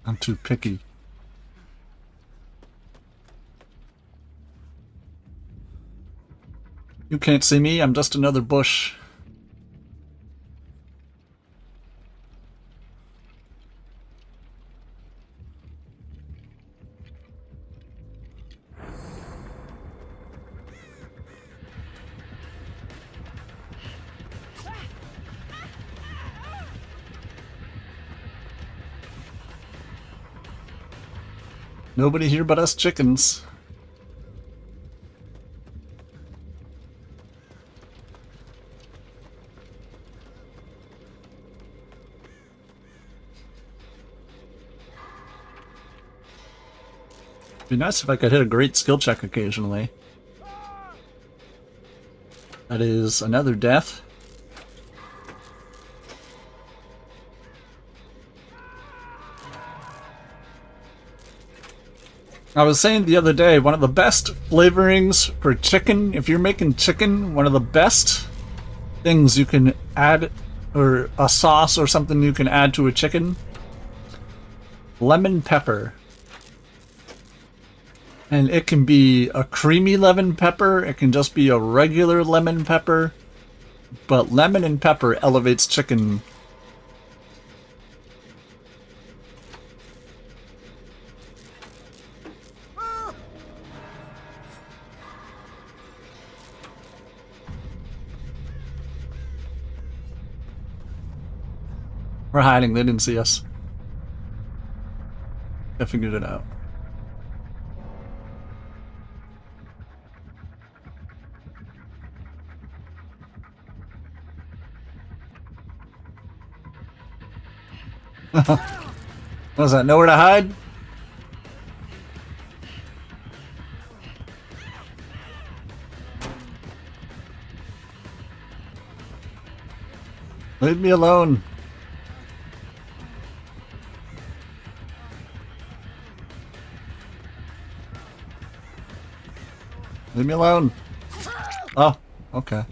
I'm too picky. You can't see me, I'm just another bush. Nobody here but us chickens. Be nice if I could hit a great skill check occasionally. That is another death. I was saying the other day, one of the best flavorings for chicken, if you're making chicken, one of the best things you can add, or a sauce or something you can add to a chicken, lemon pepper. And it can be a creamy lemon pepper, it can just be a regular lemon pepper, but lemon and pepper elevates chicken. We're hiding, they didn't see us. I figured it out. What was that? Nowhere to hide? Leave me alone. Leave me alone. Oh, okay.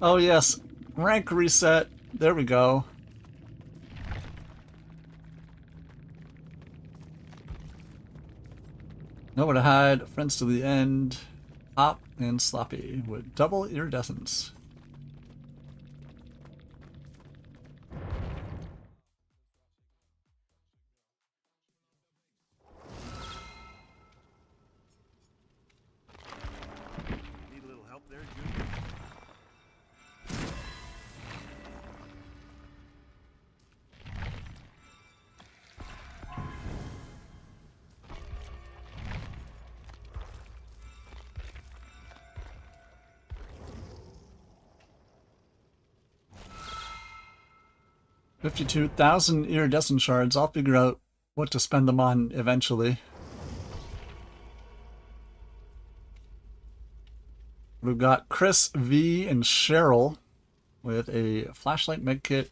Oh yes, rank reset. There we go. Nowhere to hide. Friends to the end. Hop and sloppy with double iridescence.
Need a little help there, Junior?
52,000 iridescent shards. I'll figure out what to spend them on eventually. We've got Chris, V, and Cheryl with a flashlight, medkit,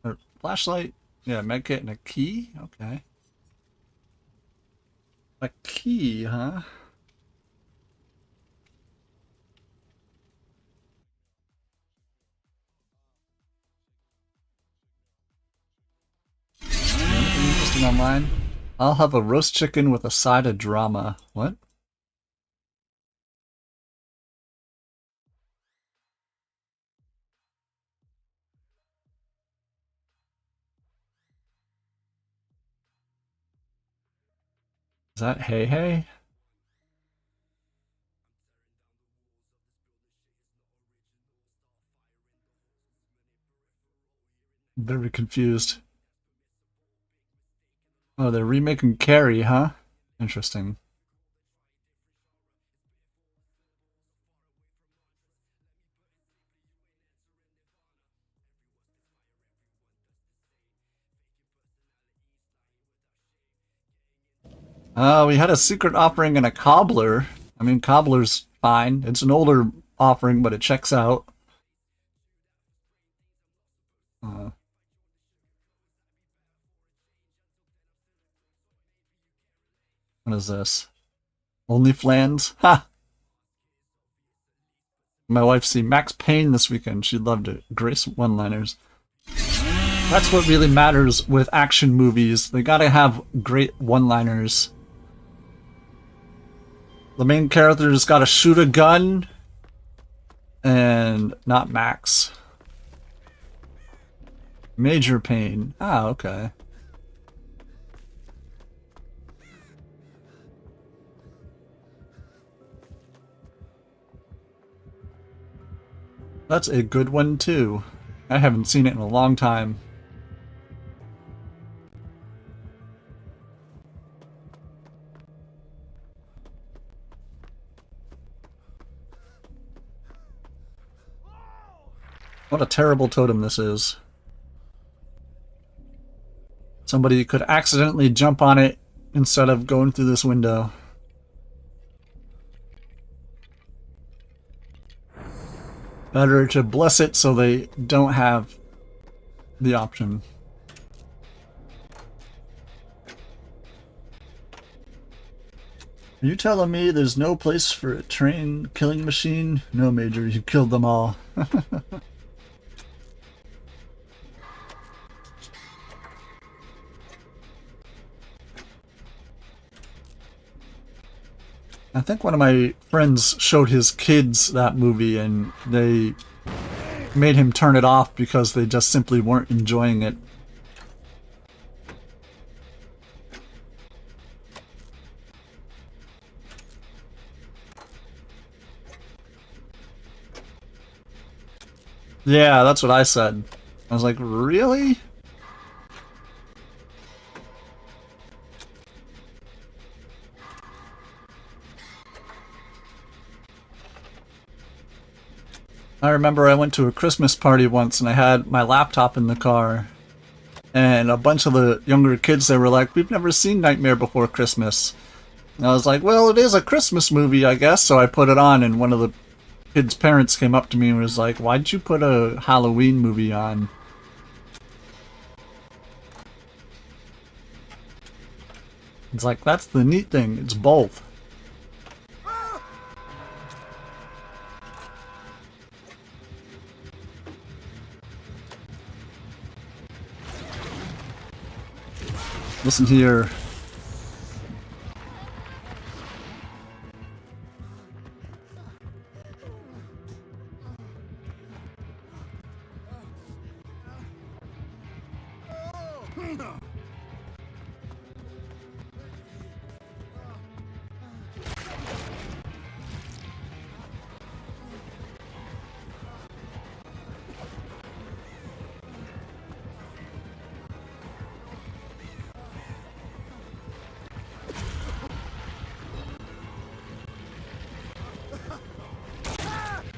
or flashlight, yeah, medkit, and a key. Okay. A key, huh? Anything interesting online? I'll have a roast chicken with a side of drama. What? Is that hey hey? I'm very confused. Oh, they're remaking Carrie, huh? Interesting. We had a secret offering and a cobbler. I mean, cobbler's fine. It's an older offering, but it checks out. Uh, what is this? OnlyFlans? Ha! My wife's seen Max Payne this weekend. She loved it. Grace one-liners. That's what really matters with action movies. They gotta have great one-liners. The main character's gotta shoot a gun, and not Max. Major pain. Ah, okay. That's a good one too. I haven't seen it in a long time. What a terrible totem this is. Somebody could accidentally jump on it instead of going through this window. Better to bless it so they don't have the option. Are you telling me there's no place for a train killing machine? No, Major, you killed them all. I think one of my friends showed his kids that movie and they made him turn it off because they just simply weren't enjoying it. Yeah, that's what I said. I was like, really? I remember I went to a Christmas party once and I had my laptop in the car. And a bunch of the younger kids, they were like, we've never seen Nightmare Before Christmas. And I was like, well, it is a Christmas movie, I guess. So I put it on and one of the kids' parents came up to me and was like, why'd you put a Halloween movie on? It's like, that's the neat thing. It's both. Listen here.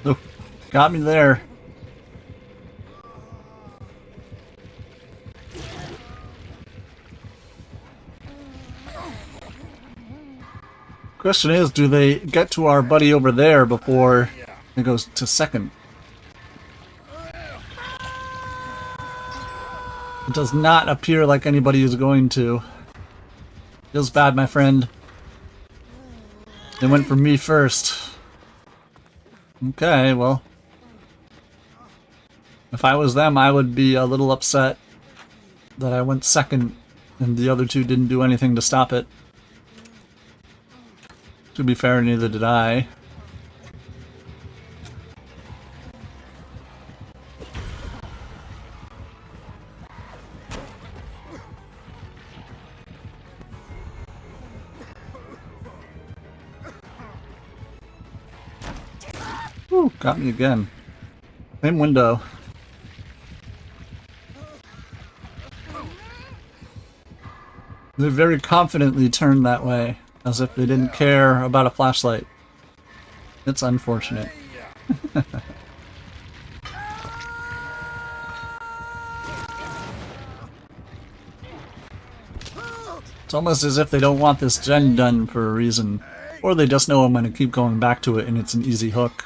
Oh, got me there. Question is, do they get to our buddy over there before it goes to second? It does not appear like anybody is going to. Feels bad, my friend. They went for me first. Okay, well. If I was them, I would be a little upset that I went second and the other two didn't do anything to stop it. To be fair, neither did I. Whew, got me again. Same window. They very confidently turned that way, as if they didn't care about a flashlight. It's unfortunate. It's almost as if they don't want this gen done for a reason. Or they just know I'm going to keep going back to it and it's an easy hook.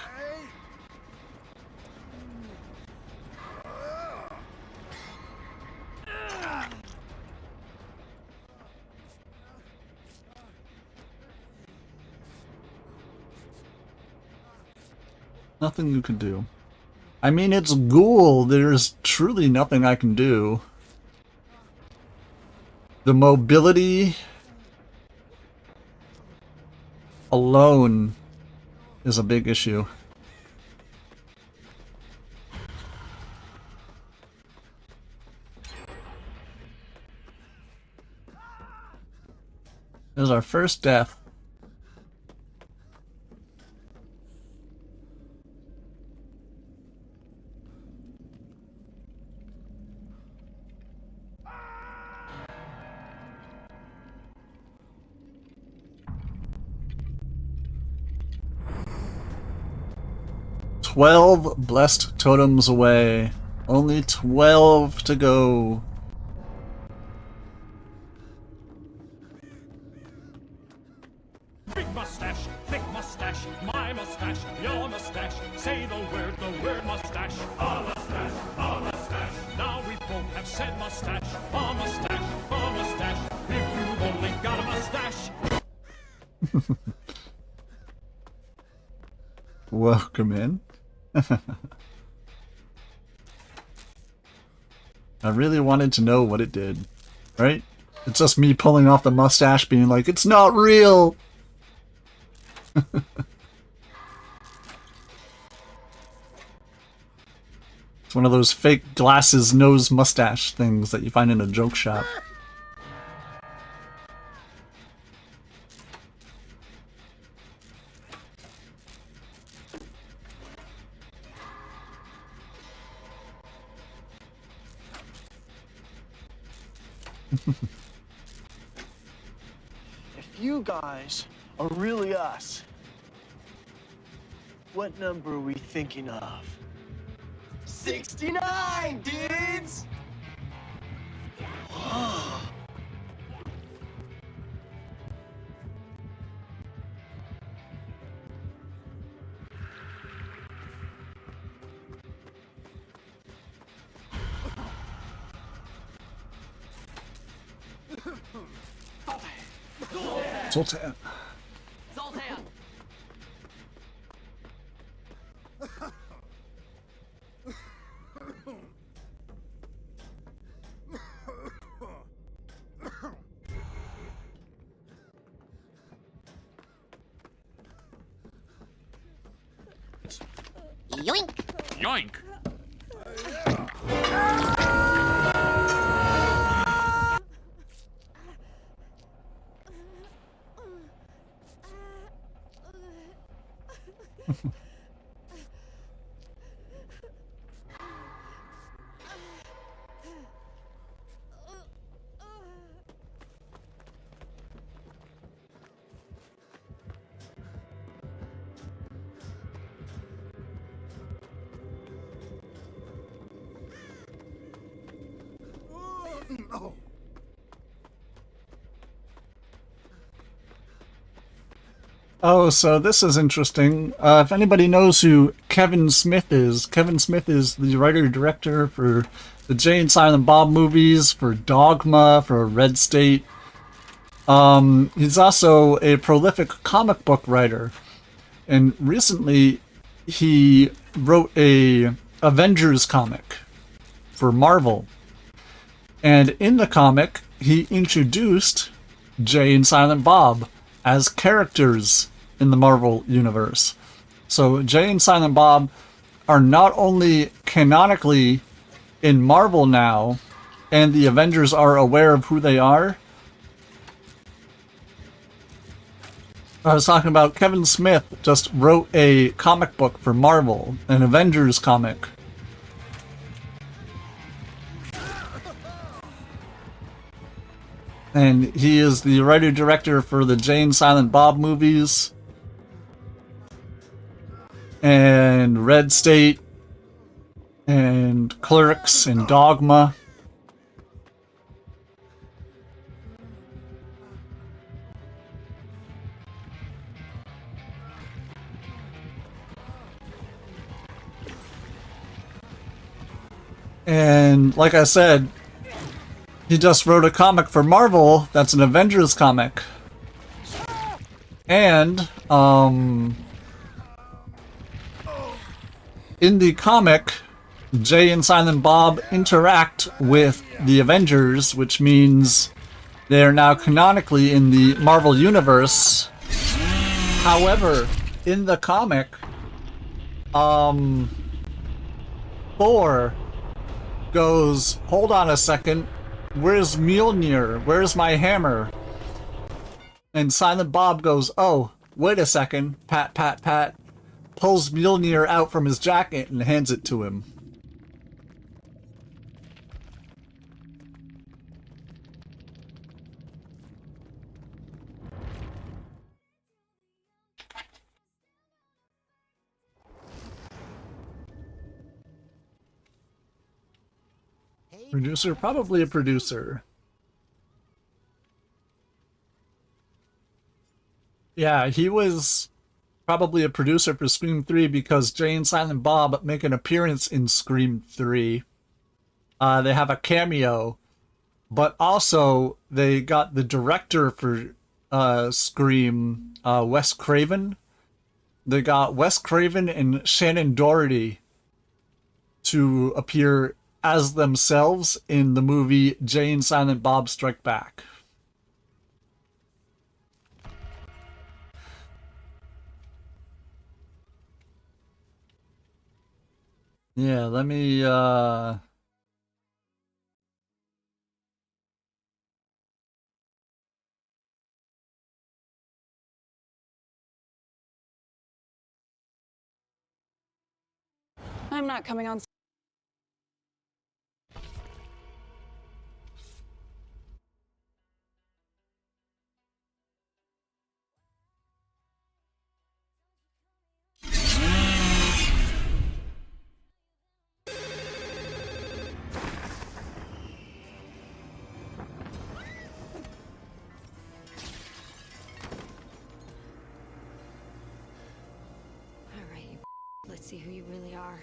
Nothing you can do. I mean, it's Ghoul. There's truly nothing I can do. The mobility alone is a big issue. There's our first death. "12 blessed totems away. Only 12 to go."
Big mustache, thick mustache, my mustache, your mustache. Say the word mustache. A mustache, a mustache. Now we both have said mustache, a mustache, a mustache. If you've only got a mustache.
Welcome in. I really wanted to know what it did, right? It's just me pulling off the mustache being like, it's not real! It's one of those fake glasses, nose, mustache things that you find in a joke shop.
If you guys are really us, what number are we thinking of? 69, dudes!
Zoltan.
Zoltan!
Yoink!
Yoink!
Oh, so this is interesting. If anybody knows who Kevin Smith is the writer-director for the Jay and Silent Bob movies, for Dogma, for Red State. He's also a prolific comic book writer. And recently, he wrote a Avengers comic for Marvel. And in the comic, he introduced Jay and Silent Bob as characters in the Marvel universe. So Jay and Silent Bob are not only canonically in Marvel now, and the Avengers are aware of who they are. I was talking about Kevin Smith just wrote a comic book for Marvel, an Avengers comic. And he is the writer-director for the Jay and Silent Bob movies, and Red State, and Clerks, and Dogma. And like I said, he just wrote a comic for Marvel that's an Avengers comic. And, in the comic, Jay and Silent Bob interact with the Avengers, which means they are now canonically in the Marvel Universe. However, in the comic, Thor goes, "Hold on a second, where's Mjolnir? Where's my hammer?" And Silent Bob goes, "Oh, wait a second." Pat, pat, pat. Pulls Mjolnir out from his jacket and hands it to him. Producer? Probably a producer. Yeah, he was probably a producer for Scream 3 because Jay and Silent Bob make an appearance in Scream 3. They have a cameo, but also they got the director for Scream, Wes Craven. They got Wes Craven and Shannon Doherty to appear as themselves in the movie Jay and Silent Bob Strike Back. Yeah, let me
I'm not coming on.
All right, you let's see who you really are.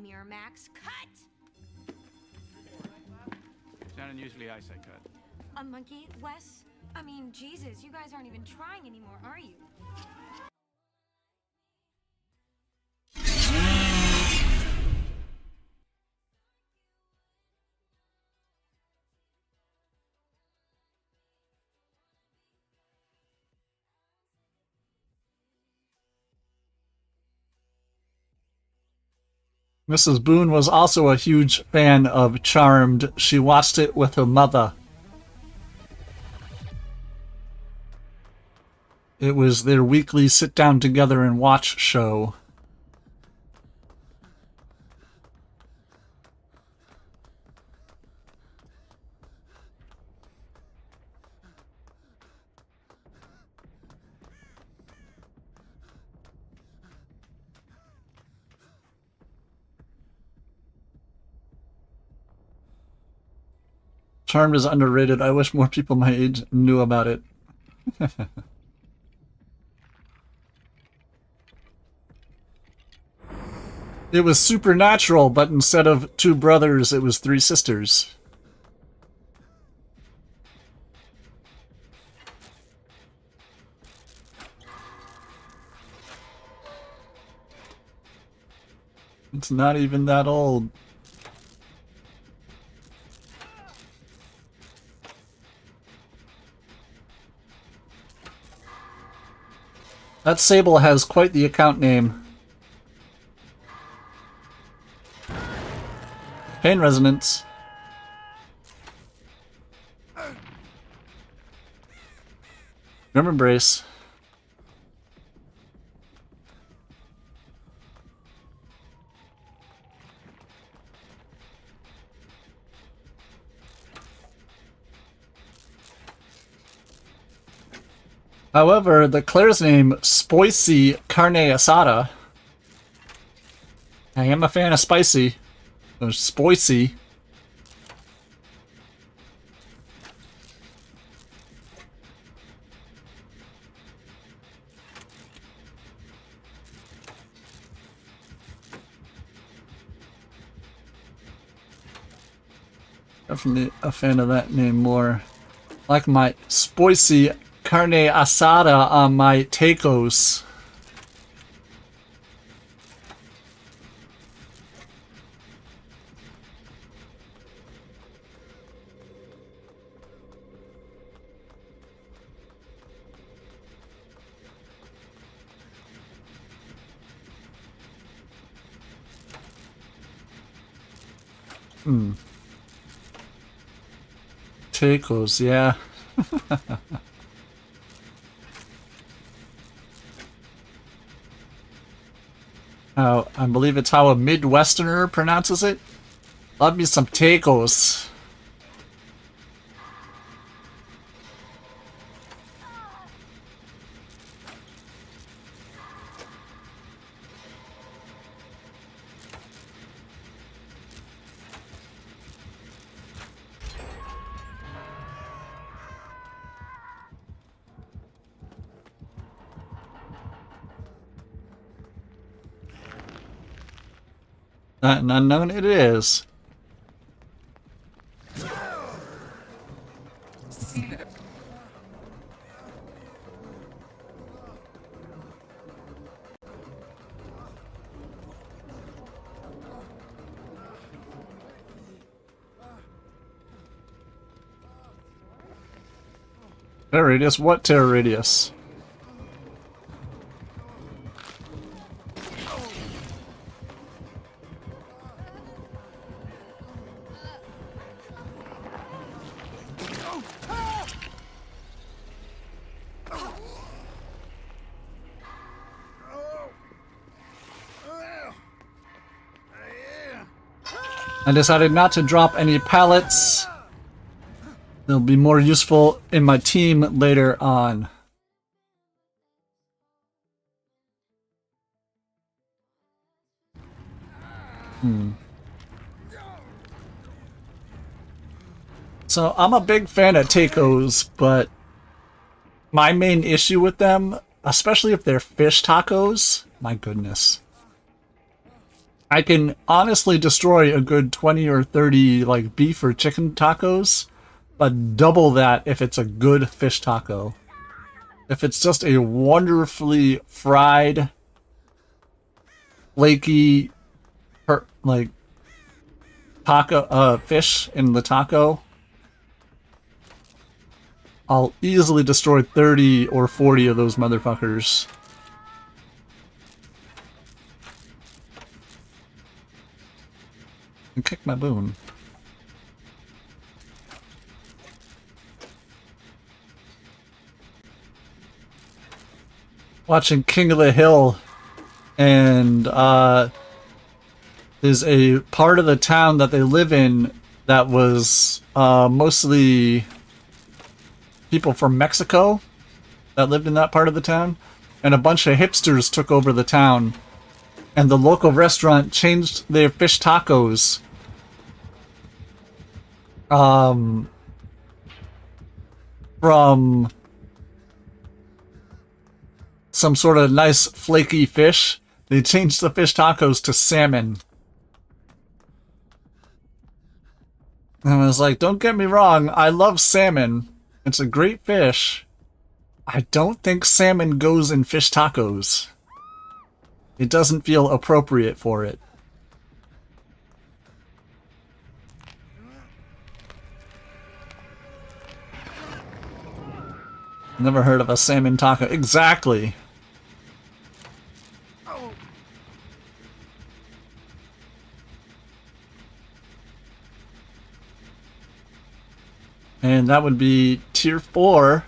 Miramax, cut!
Shannon, usually I say cut.
A monkey, Wes? I mean, Jesus, you guys aren't even trying anymore, are you?
Mrs. Boone was also a huge fan of Charmed. She watched it with her mother. It was their weekly sit down together and watch show. Charmed is underrated. I wish more people my age knew about it. It was supernatural, but instead of two brothers, it was three sisters. It's not even that old. That Sable has quite the account name. Pain Resonance. Grim Embrace. However, the Claire's name, Spicy Carne Asada. I am a fan of spicy. Or spicy. Definitely a fan of that name more. Like my spicy carne asada on my tacos. Tacos, yeah. I believe it's how a Midwesterner pronounces it. Love me some tacos. An unknown it is. Terror radius? What terror radius? I decided not to drop any pallets. They'll be more useful in my team later on. So I'm a big fan of tacos, but my main issue with them, especially if they're fish tacos, my goodness. I can honestly destroy a good 20 or 30 like beef or chicken tacos, but double that if it's a good fish taco. If it's just a wonderfully fried, flaky, like taco fish in the taco, I'll easily destroy 30 or 40 of those motherfuckers. And kick my boon. Watching King of the Hill, and there's a part of the town that they live in that was mostly people from Mexico that lived in that part of the town, and a bunch of hipsters took over the town, and the local restaurant changed their fish tacos from some sort of nice flaky fish. They changed the fish tacos to salmon. And I was like, don't get me wrong, I love salmon. It's a great fish. I don't think salmon goes in fish tacos. It doesn't feel appropriate for it. Never heard of a salmon taco. Exactly. And that would be tier 4.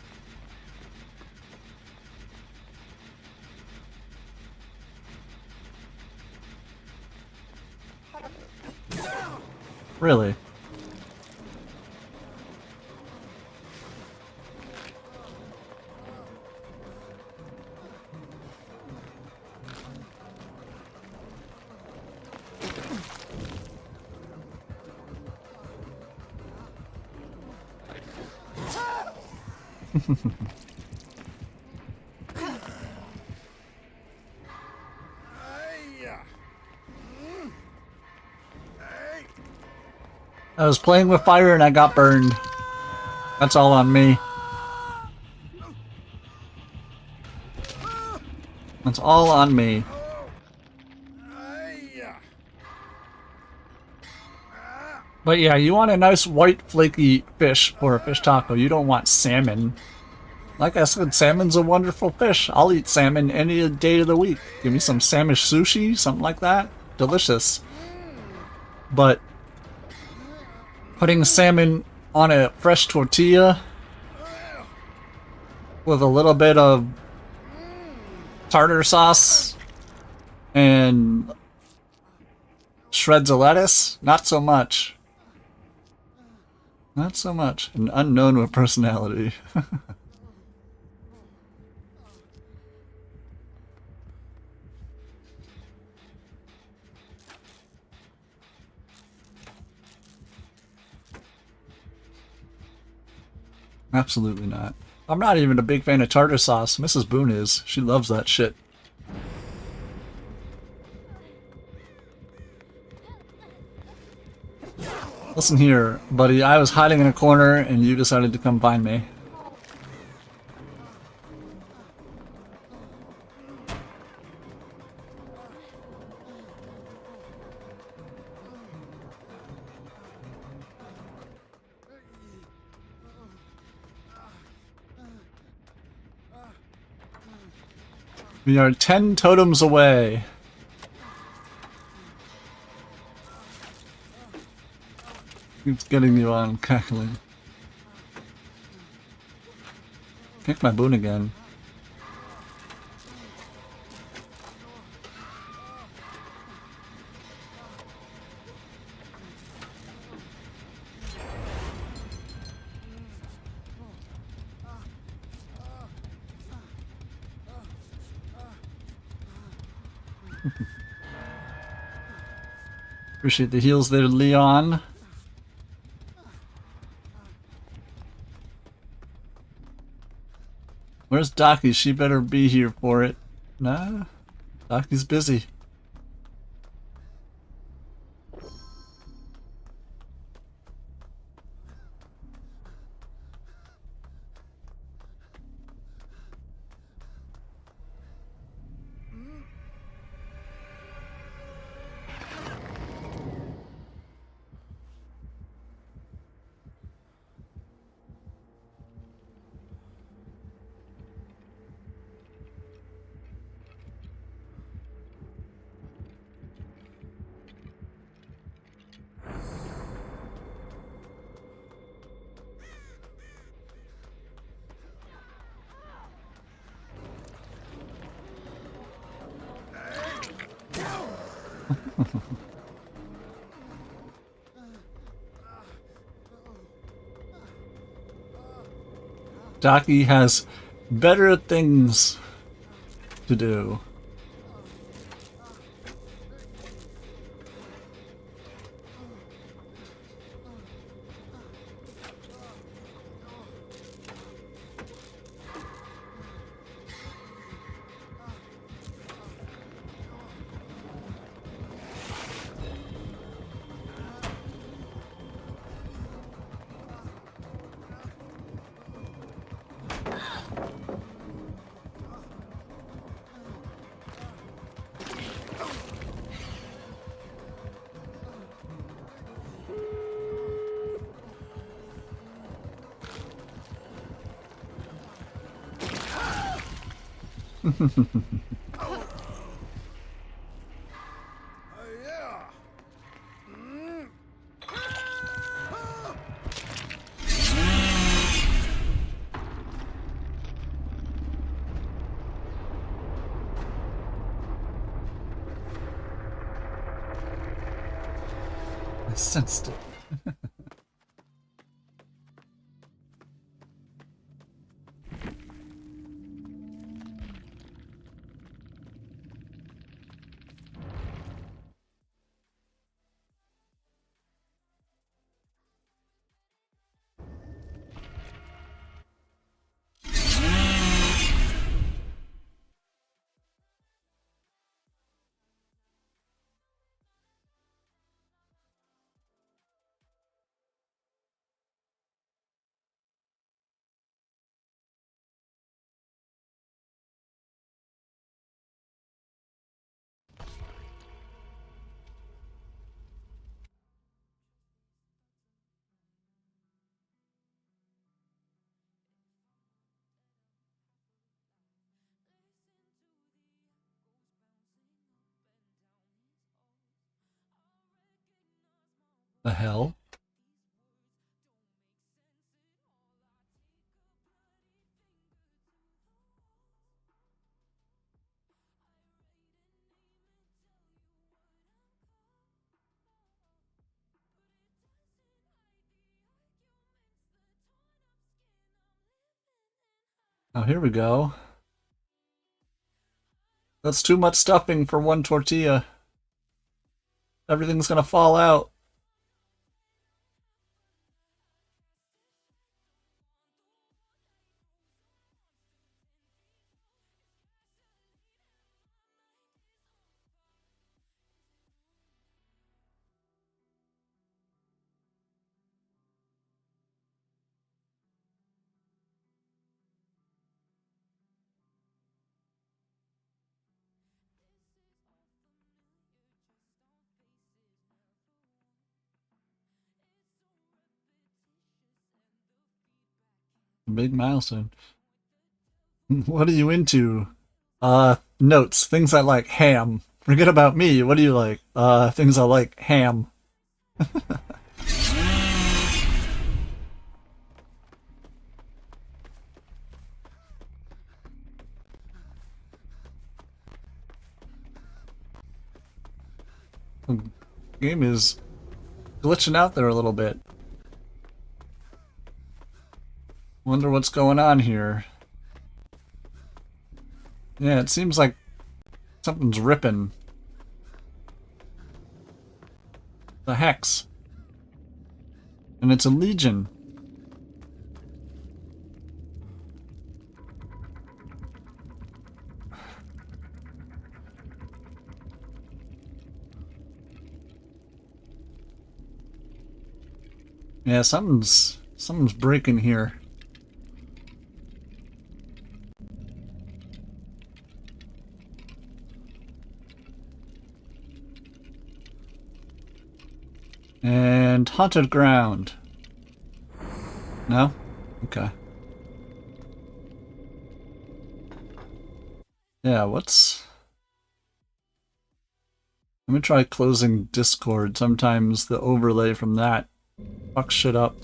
Really? I was playing with fire and I got burned. That's all on me. That's all on me. But yeah, you want a nice white flaky fish for a fish taco. You don't want salmon. Like I said, salmon's a wonderful fish. I'll eat salmon any day of the week. Give me some salmon sushi, something like that. Delicious. But putting salmon on a fresh tortilla with a little bit of tartar sauce and shreds of lettuce. Not so much. Not so much. An unknown with personality. Absolutely not. I'm not even a big fan of tartar sauce. Mrs. Boone is. She loves that shit. Listen here, buddy. I was hiding in a corner and you decided to come find me. We are 10 totems away. Keeps getting you on cackling. Pick my boon again. Appreciate the heals there, Leon. Where's Docky? She better be here for it. Nah, Docky's busy. Docky has better things to do. I sensed it. The hell? Oh, here we go. That's too much stuffing for one tortilla. Everything's gonna fall out. Big milestone. What are you into? Notes. Things I like. Ham. Forget about me. What do you like? Things I like. Ham. The game is glitching out there a little bit. Wonder what's going on here. Yeah, it seems like something's ripping. The hex. And it's a legion. Yeah, something's breaking here. And haunted ground. No? Okay. Yeah, what's... Let me try closing Discord. Sometimes the overlay from that fucks shit up.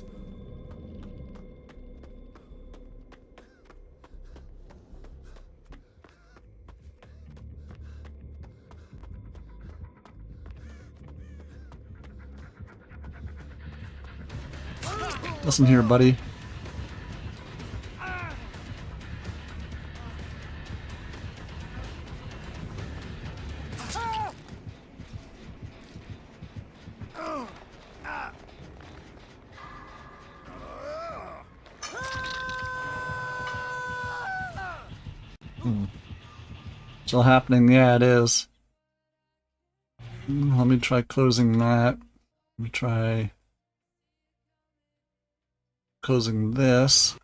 Listen here, buddy. Still happening? Yeah, it is. Let me try closing that. Let me try closing this.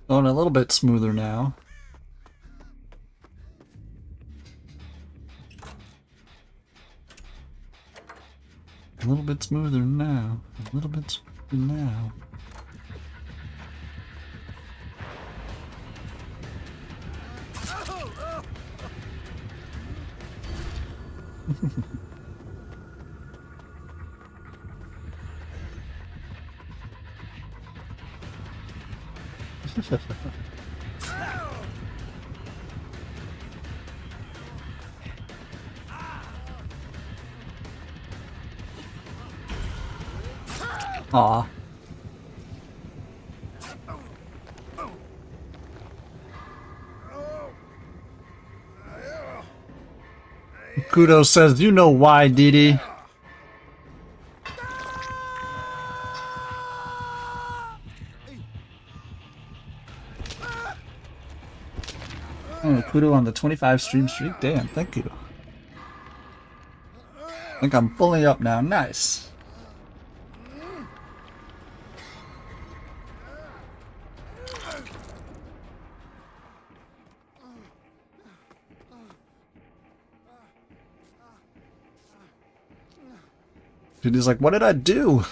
Going a little bit smoother now. A little bit smoother now. A little bit smoother now. Aw. Kudo says, you know why, Dee Dee. Oh, Kudo on the 25 stream streak? Damn, thank you. I think I'm fully up now. Nice. Dude, he's like, what did I do?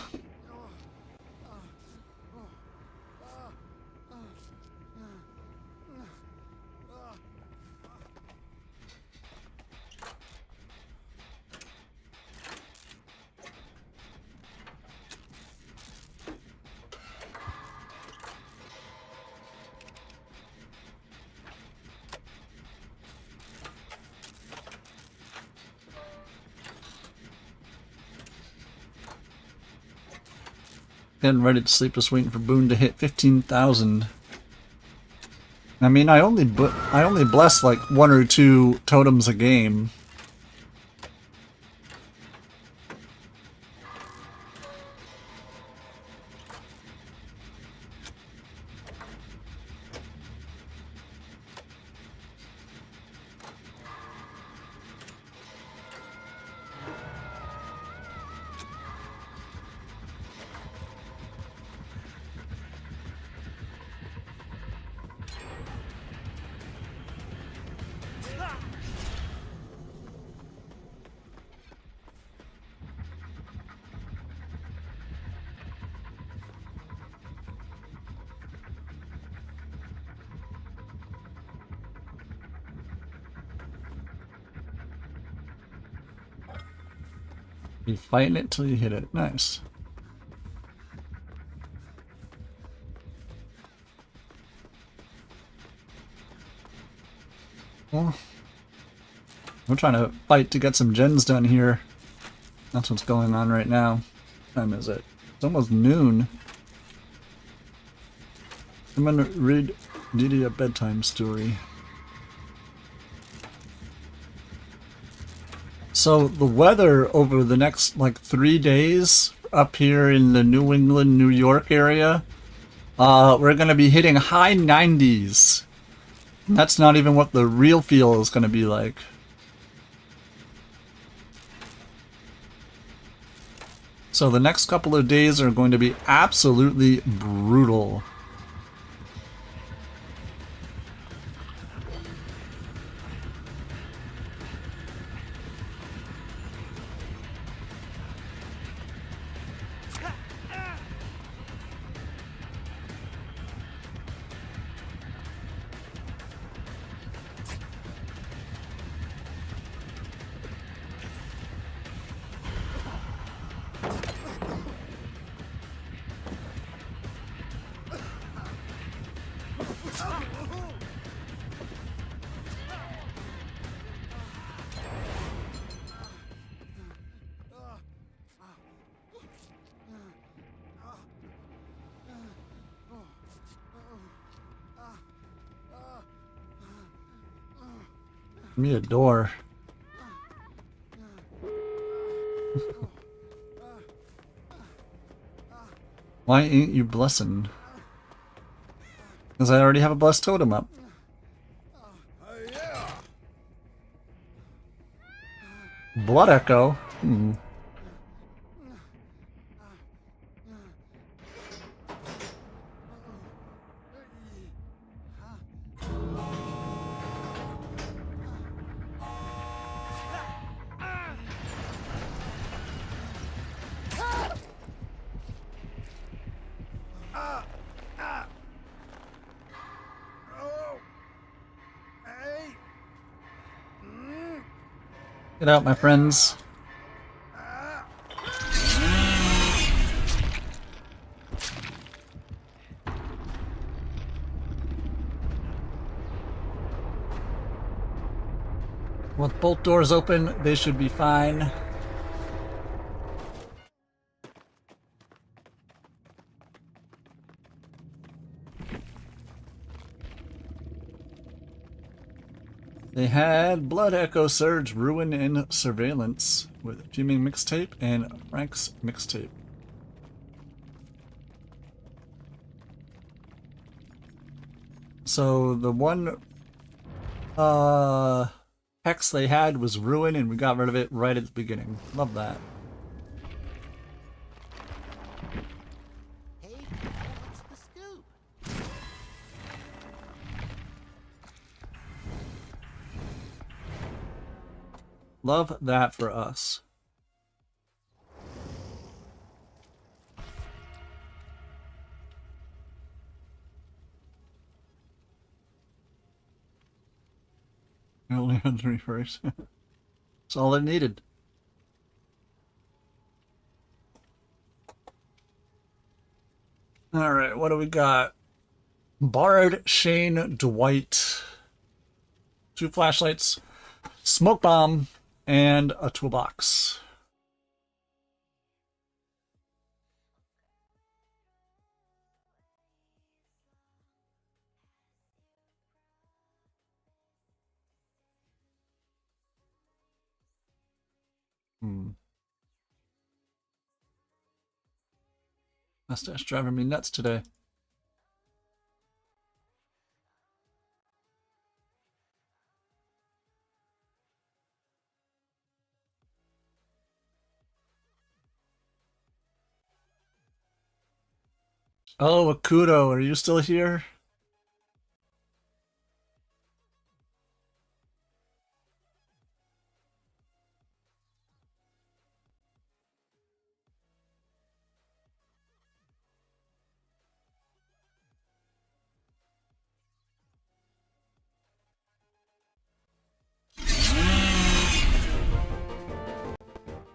Getting ready to sleep, just waiting for Boone to hit 15,000. I mean, I only bless like 1 or 2 totems a game. You fighting it till you hit it. Nice. Well, I'm trying to fight to get some gens done here. That's what's going on right now. What time is it? It's almost noon. I'm gonna read Didi a bedtime story. So the weather over the next like 3 days up here in the New England, New York area, we're gonna be hitting high 90s. And that's not even what the real feel is gonna be like. So the next couple of days are going to be absolutely brutal. Give me a door. Why ain't you blessing? Because I already have a blessed totem up. Blood Echo? Hmm. Get out, my friends. With both doors open, they should be fine. They had Blood Echo Surge, Ruin, and Surveillance with Fuming Mixtape and Frank's Mixtape. So the one hex they had was Ruin, and we got rid of it right at the beginning. Love that.
Hey, what's the scoop?
Love that for us. I only had 3 first. That's all it needed. Alright, what do we got? Bard, Shane, Dwight. 2 flashlights, smoke bomb, and a toolbox. Hmm. Mustache driving me nuts today. Oh, Akudo, are you still here?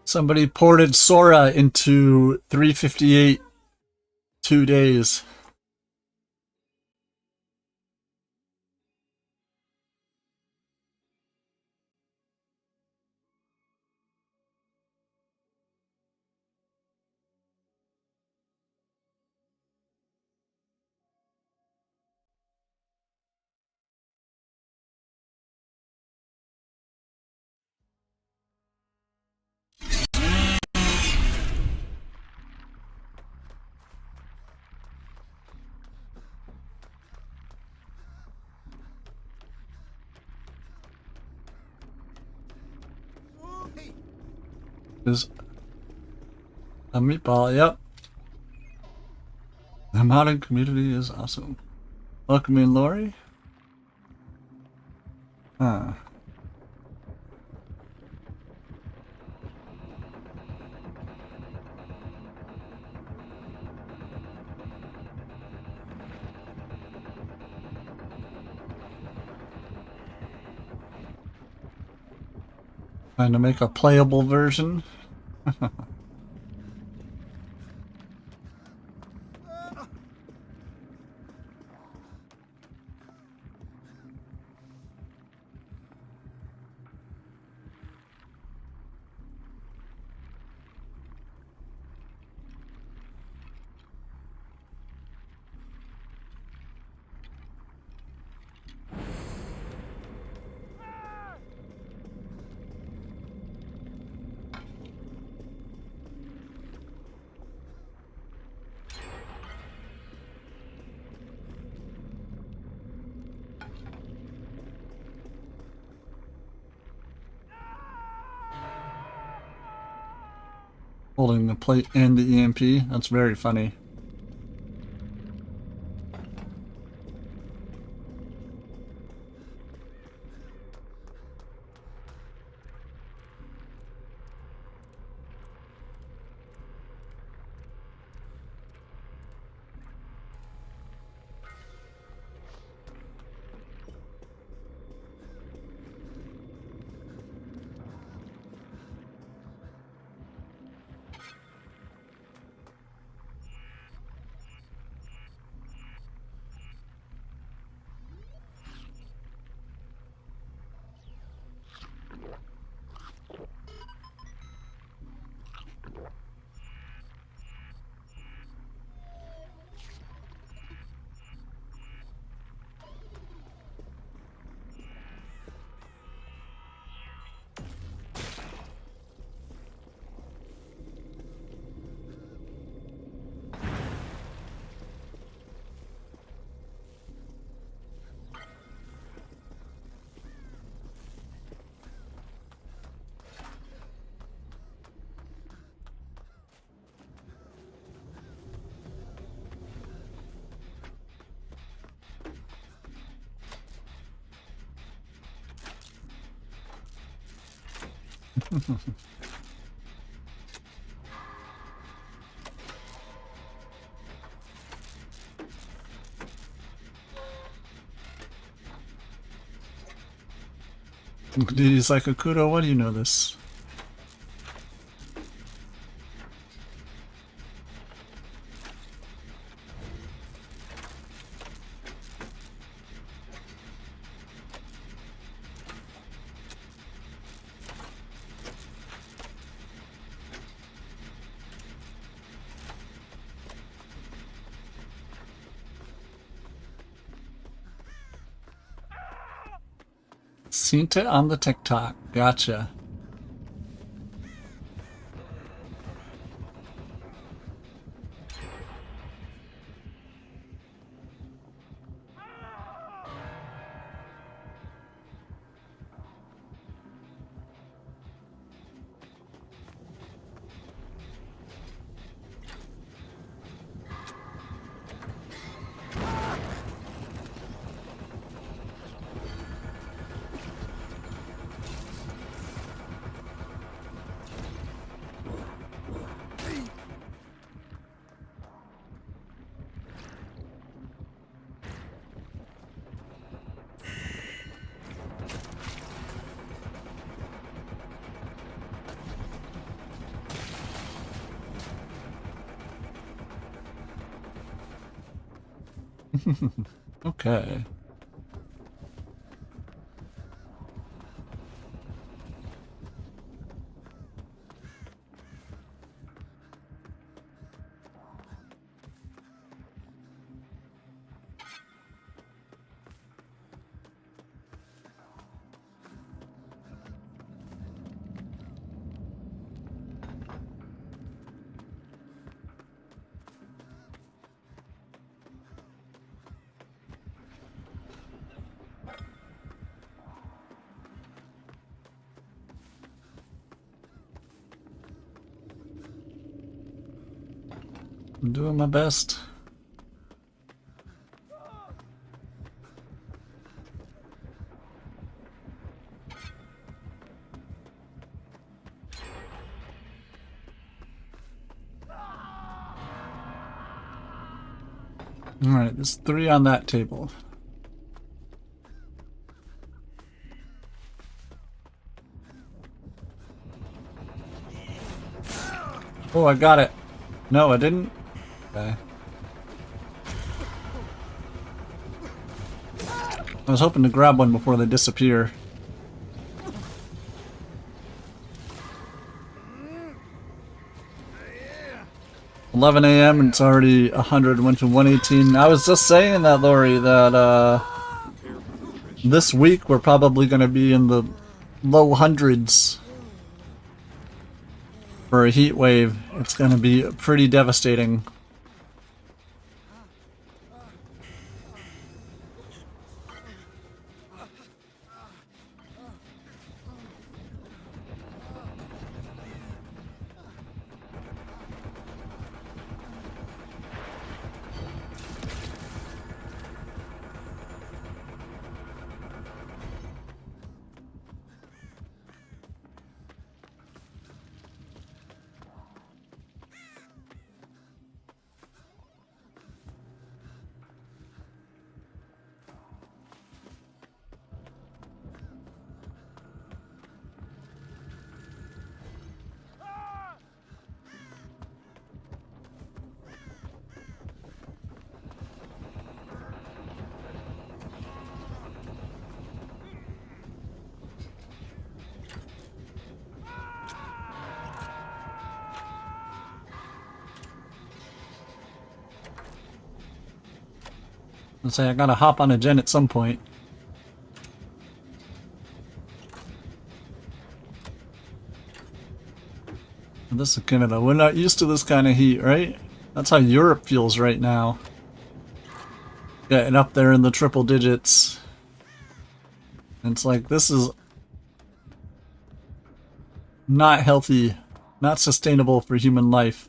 Somebody ported Sora into 358 2 days. Is a meatball, yep. The modding community is awesome. Welcoming Lori? Huh. Trying to make a playable version. Holding the plate and the EMP. That's very funny. He's like, Akudo, why do you know this? Seen it on the TikTok. Gotcha. Okay. I'm doing my best. Alright, there's 3 on that table. Oh, I got it. No, I didn't. Okay. I was hoping to grab one before they disappear. $11 a.m. and it's already 100, went to 118. I was just saying that, Lori, that this week we're probably going to be in the low hundreds for a heat wave. It's going to be pretty devastating. I'll say I gotta hop on a gen at some point. This is Canada. We're not used to this kind of heat, right? That's how Europe feels right now. Getting up there in the triple digits. And it's like, this is not healthy, not sustainable for human life.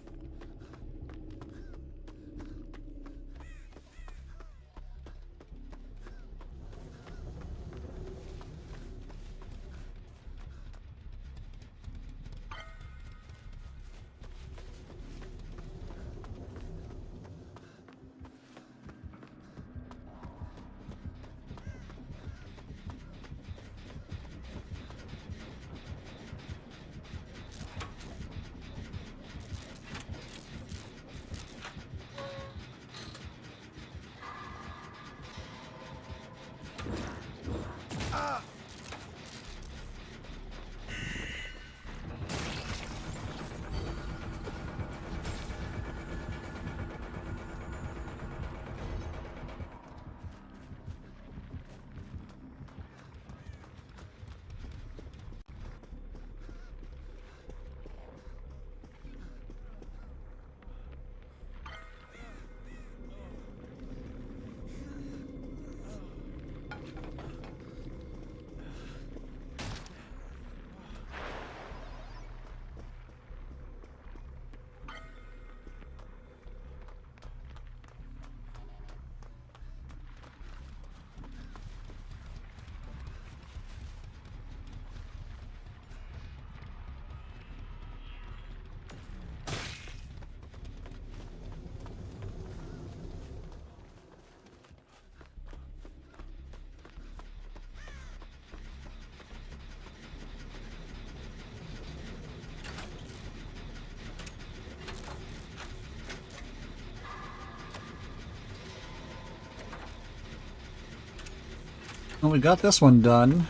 Well, we got this one done.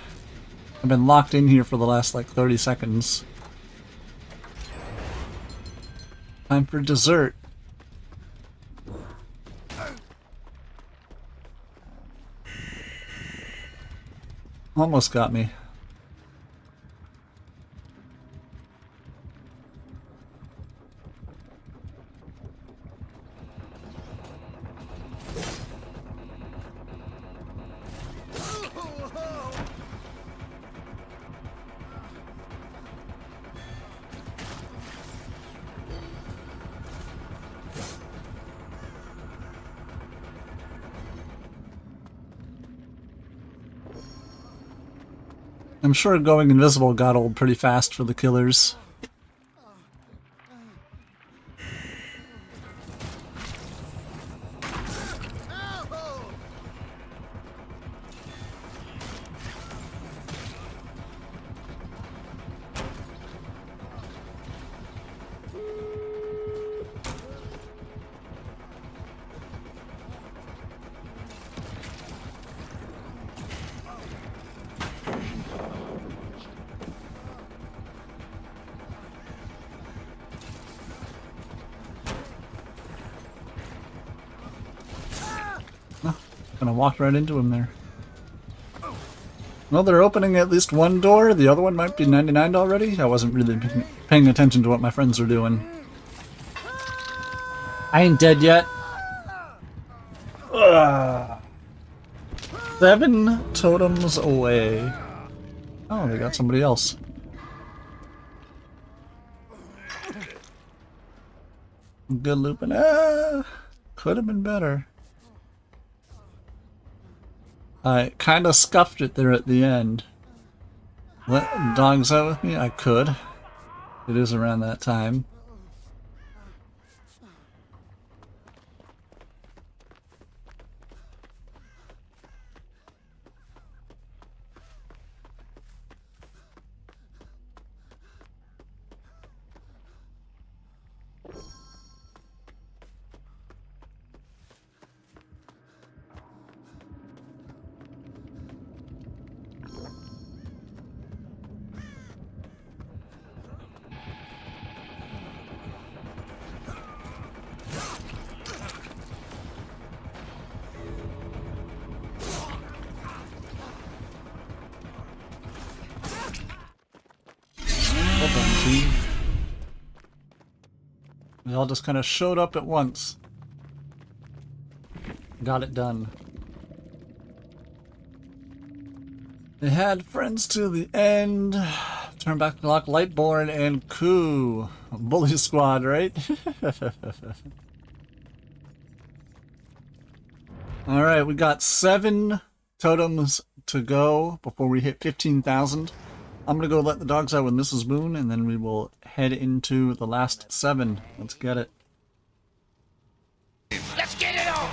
I've been locked in here for the last like 30 seconds. Time for dessert. Almost got me. I'm sure going invisible got old pretty fast for the killers. Gonna walk right into him there. Well, they're opening at least one door. The other one might be 99 already. I wasn't really paying attention to what my friends were doing. I ain't dead yet. Ugh. 7 totems away. Oh, they got somebody else. Good looping. Could have been better. I kind of scuffed it there at the end. Let dogs out with me? I could. It is around that time. Well done, team. They all just kind of showed up at once. Got it done. They had friends to the end. Turn back to lock Lightborn and Coup. Bully squad, right? Alright, we got 7 totems to go before we hit 15,000. I'm gonna go let the dogs out with Mrs. Moon, and then we will head into the last 7. Let's get it.
Let's get it on!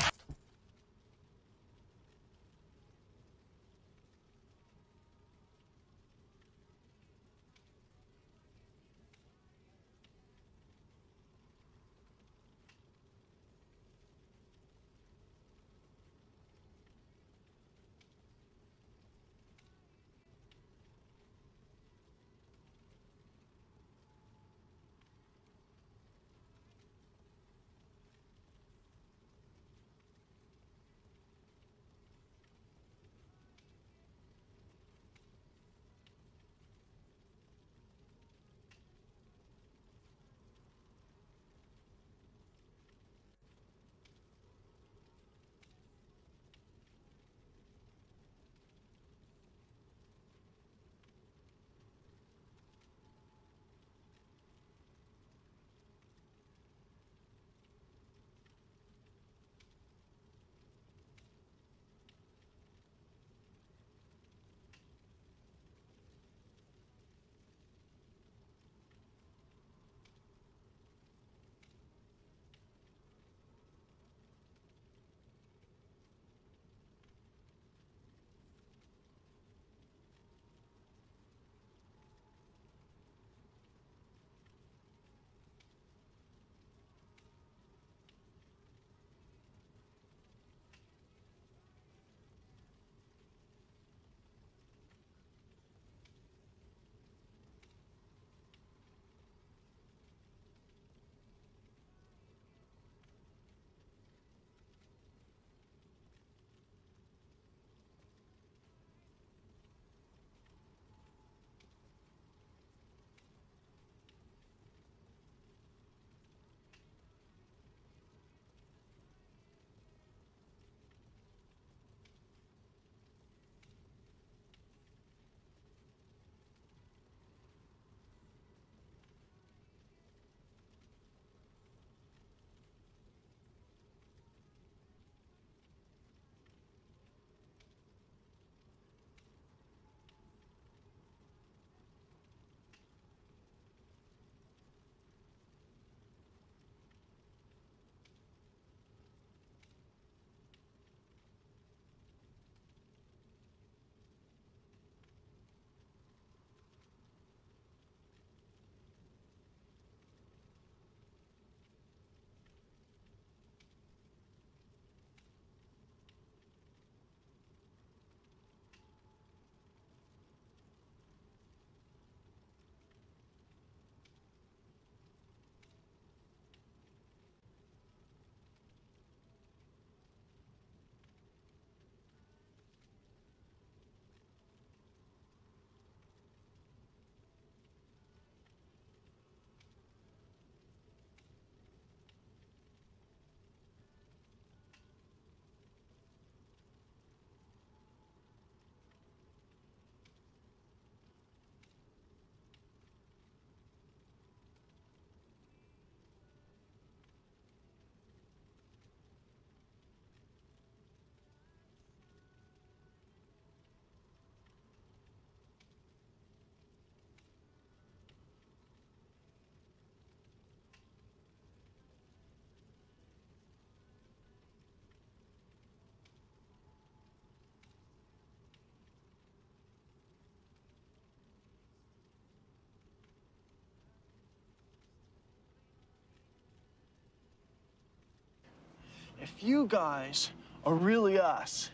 If you guys are really us,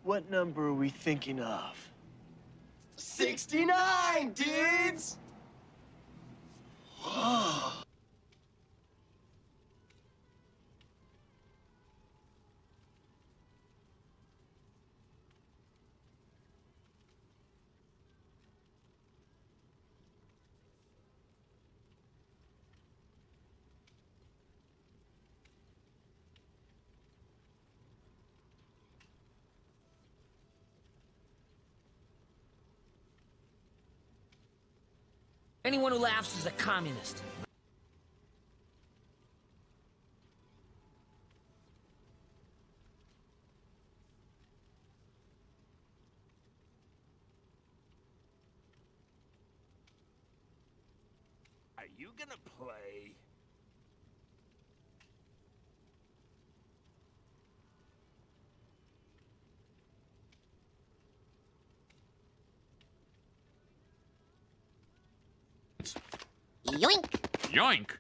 what number are we thinking of? 69, dudes!
Anyone who laughs is a communist.
Are you gonna play?
Yoink!
Yoink!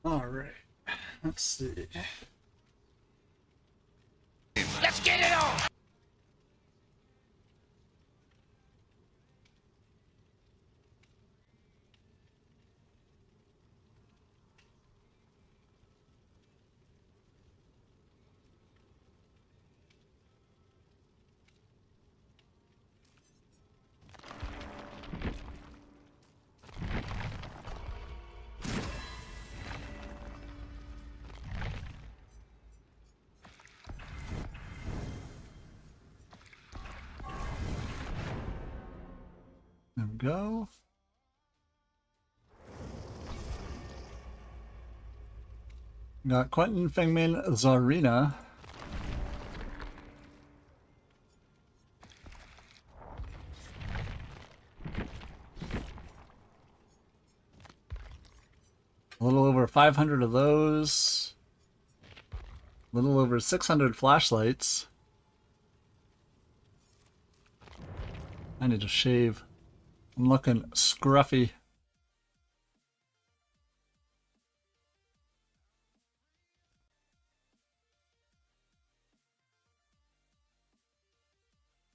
All right. Let's see.
Let's get it on!
go. Got Quentin, Fengmin, Zarina. A little over 500 of those. A little over 600 flashlights. I need to shave. I'm looking scruffy.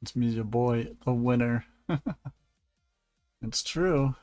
It's me, your boy, the winner. It's true.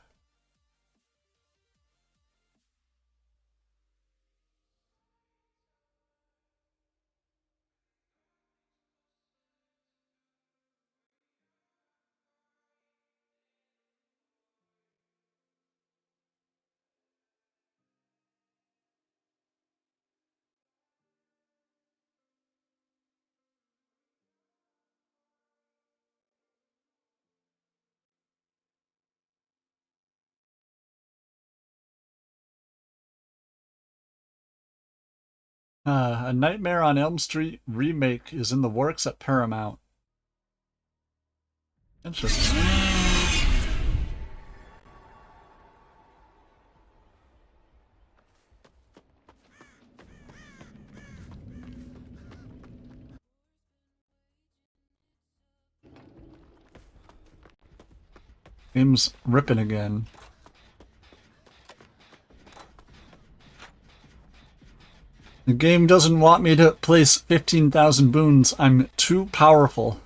A Nightmare on Elm Street remake is in the works at Paramount. Interesting. Game's ripping again. The game doesn't want me to place 15,000 boons. I'm too powerful.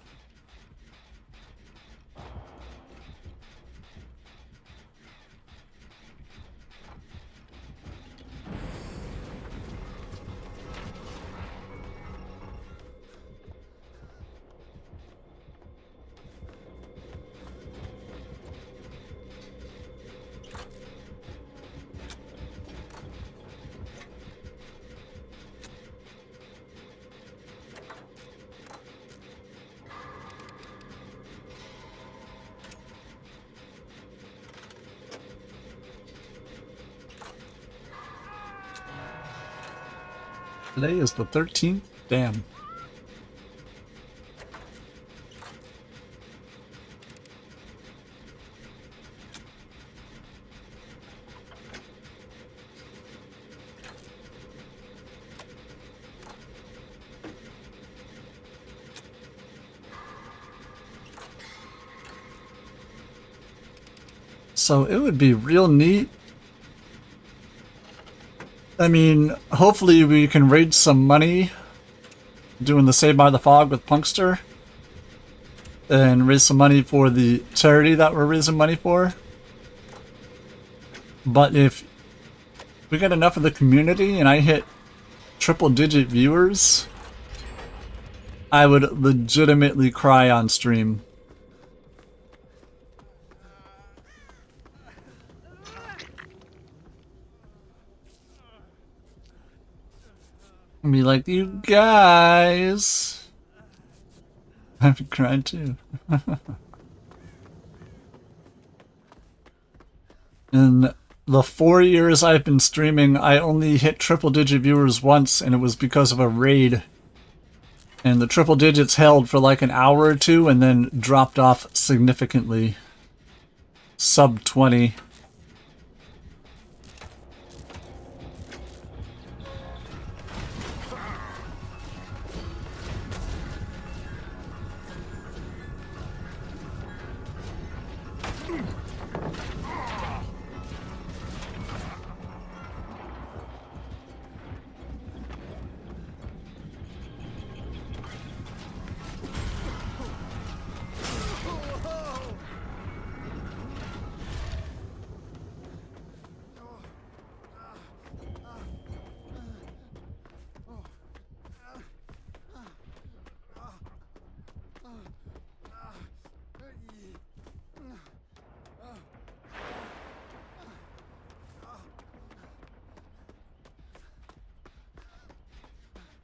Today is the 13th? Damn. So it would be real neat. I mean, hopefully we can raise some money doing the Saved by the Fog with Punkster and raise some money for the charity that we're raising money for. But if we get enough of the community and I hit triple-digit viewers, I would legitimately cry on stream. And be like, you guys. I've cried too. In the 4 years I've been streaming, I only hit triple-digit viewers once, and it was because of a raid. And the triple digits held for like an hour or two and then dropped off significantly. Sub 20.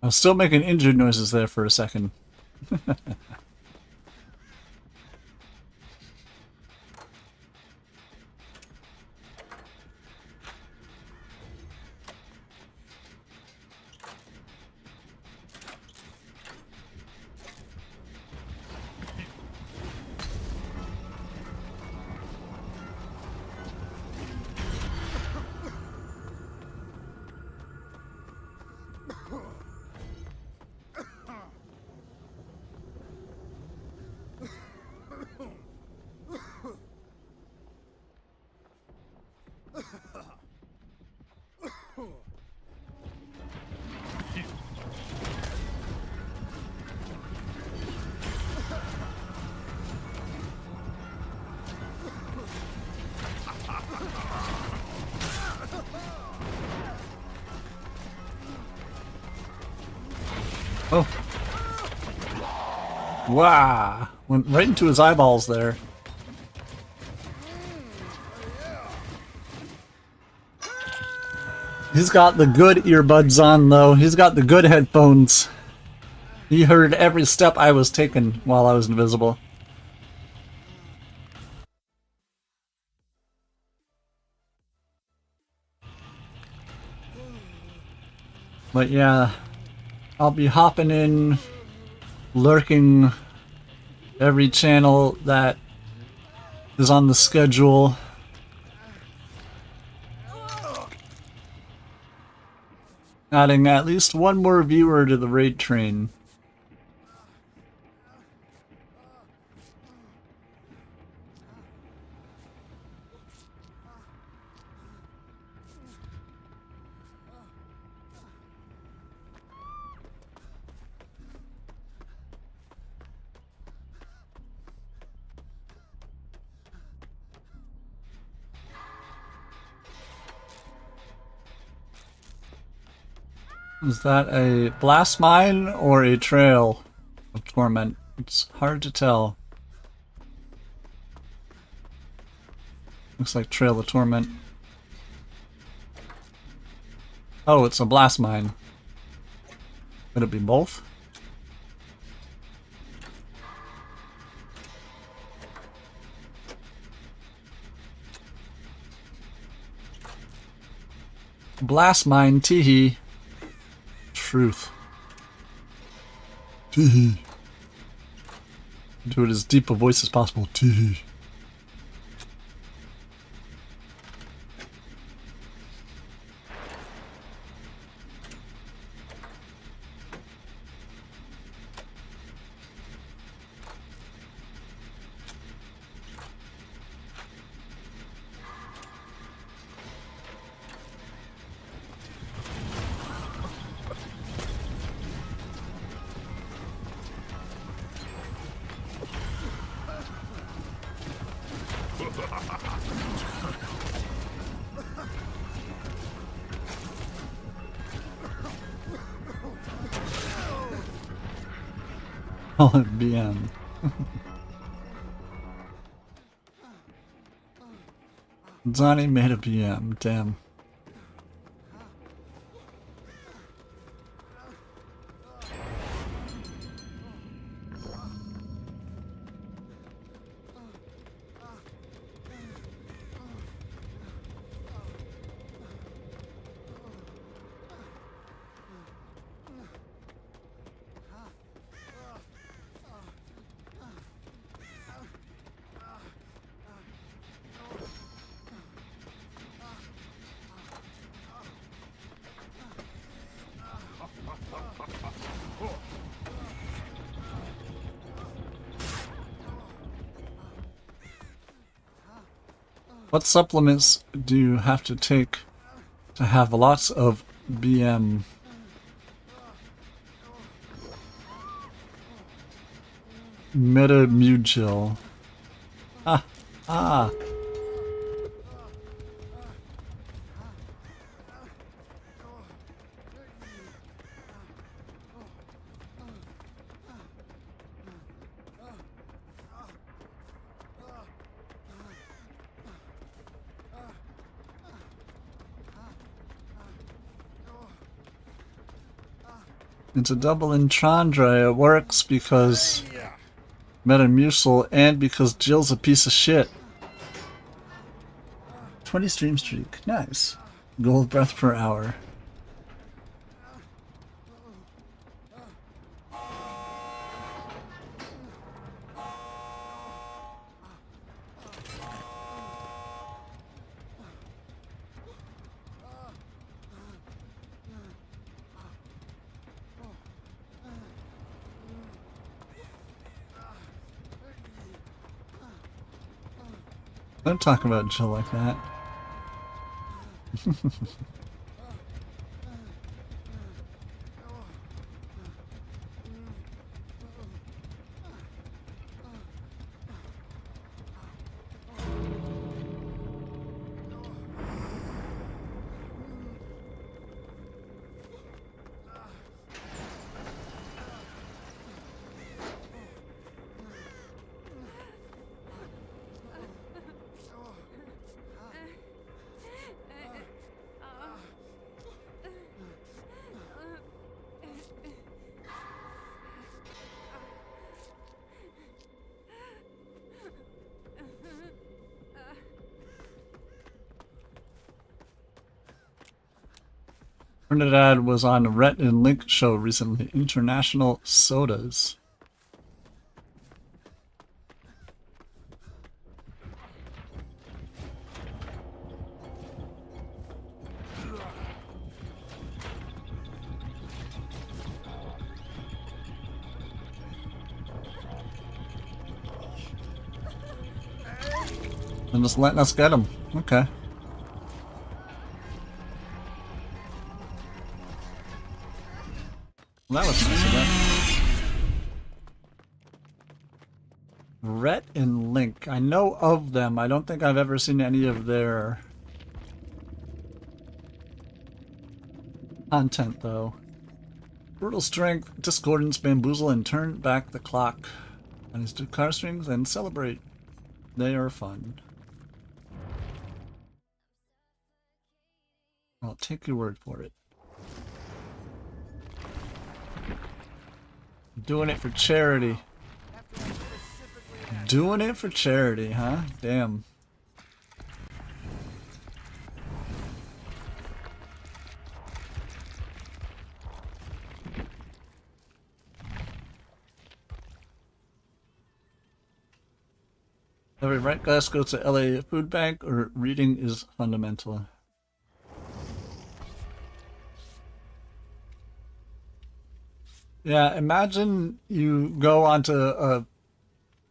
I was still making injured noises there for a second. Wow! Went right into his eyeballs there. He's got the good earbuds on, though. He's got the good headphones. He heard every step I was taking while I was invisible. But yeah, I'll be hopping in, lurking every channel that is on the schedule. Adding at least one more viewer to the raid train. Is that a blast mine or a trail of torment? It's hard to tell. Looks like trail of torment. Oh, it's a blast mine. Could it be both? Blast mine, teehee. Truth. Teehee. Do it as deep a voice as possible. Teehee. Call it BM. Donnie made a BM, damn. What supplements do you have to take to have lots of BM? Metamucil. Ah. It's a double entendre. It works because Metamucil and because Jill's a piece of shit. 20 stream streak. Nice. Gold breath per hour. Don't talk about Jill like that. Trinidad was on a Rhett and Link show recently. International sodas. And just letting us get them. Okay. Well, that was nice of them. Rhett and Link. I know of them. I don't think I've ever seen any of their content, though. Brutal strength, discordance, bamboozle, and turn back the clock. On his two car strings and celebrate. They are fun. I'll take your word for it. Doing it for charity. Doing it for charity, huh? Damn. Every right class goes to LA Food Bank, or reading is fundamental. Yeah, imagine you go onto a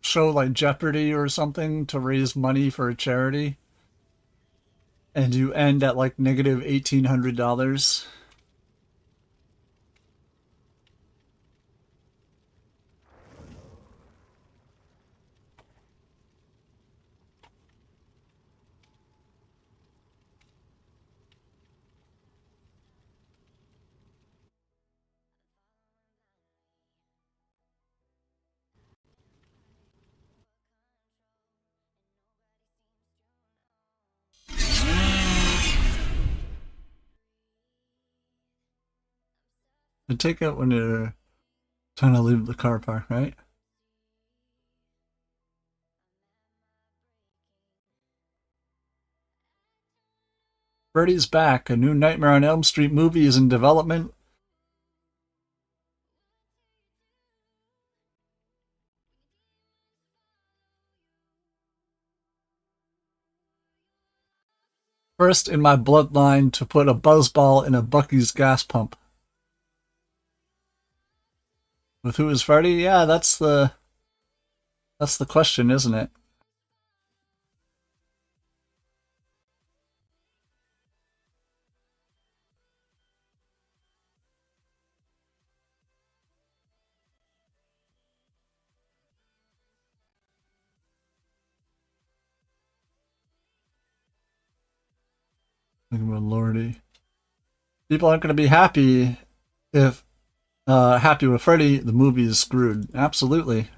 show like Jeopardy or something to raise money for a charity, and you end at like negative $1,800. You take it when you're trying to leave the car park, right? Freddy's back. A new Nightmare on Elm Street movie is in development. First in my bloodline to put a buzzball in a Bucky's gas pump. With who is Freddy? Yeah, that's the question, isn't it? Look at my lordy. People aren't going to be happy if happy with Freddy. The movie is screwed. Absolutely.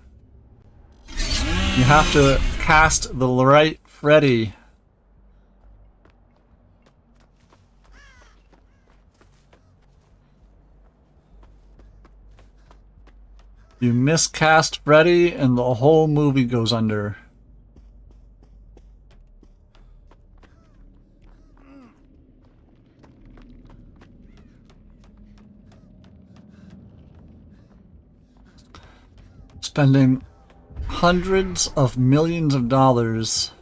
You have to cast the right Freddy. You miscast Freddy and the whole movie goes under. Spending hundreds of millions of dollars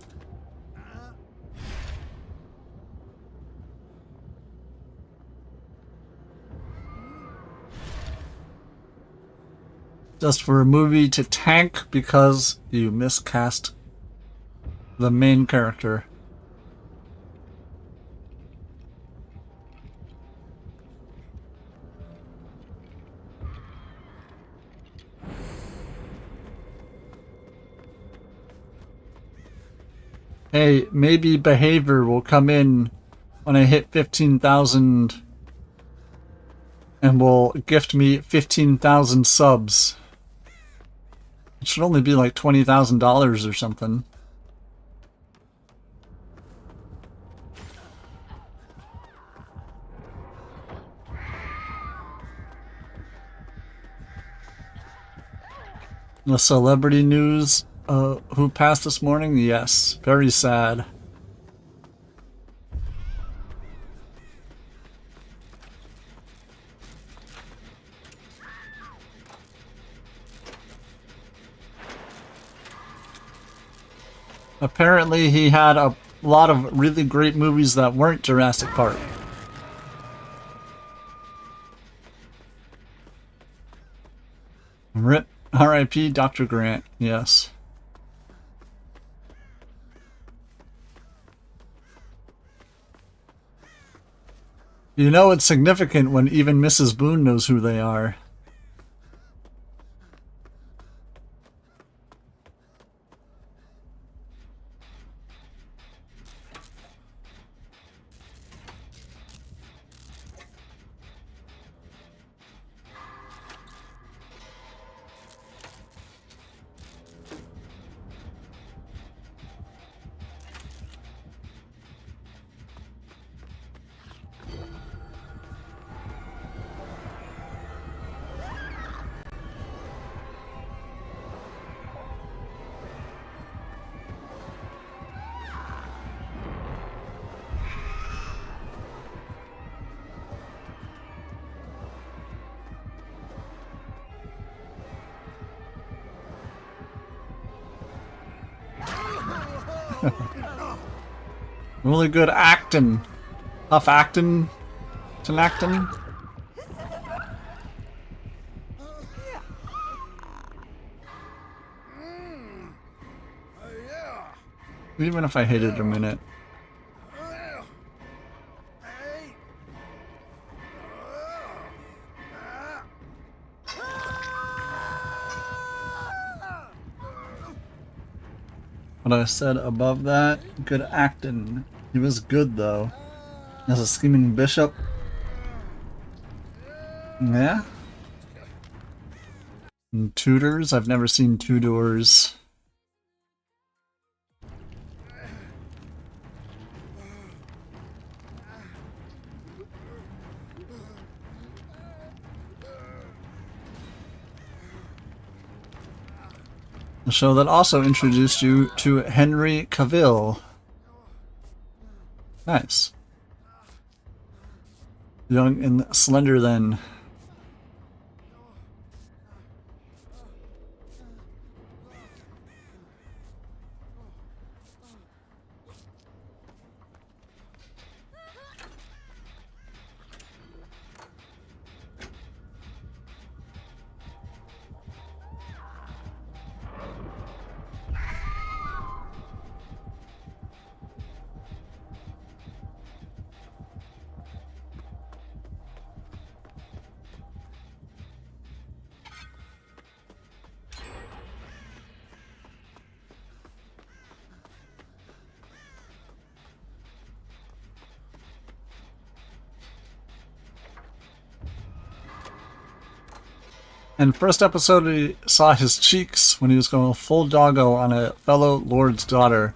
just for a movie to tank because you miscast the main character. Hey, maybe behavior will come in when I hit 15,000 and will gift me 15,000 subs. It should only be like $20,000 or something. The celebrity news who passed this morning? Yes, very sad. Apparently he had a lot of really great movies that weren't Jurassic Park. RIP, R.I.P. Dr. Grant, yes. You know it's significant when even Mrs. Boone knows who they are. Really good acting. Tough acting. Acting. Even if I hated a minute. What I said above that, good acting. He was good though. As a scheming bishop. Yeah. And Tudors? I've never seen Tudors. The show that also introduced you to Henry Cavill. Nice. Young and slender then. And first episode we saw his cheeks when he was going full doggo on a fellow lord's daughter.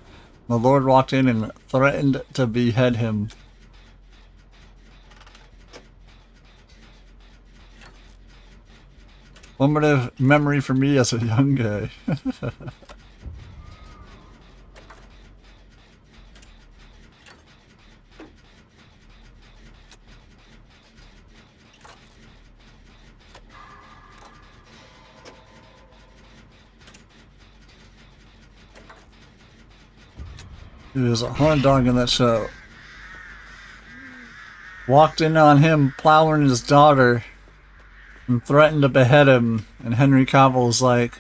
The lord walked in and threatened to behead him. Formative memory for me as a young guy. He was a horn dog in that show. Walked in on him plowing his daughter and threatened to behead him, and Henry Cavill's like,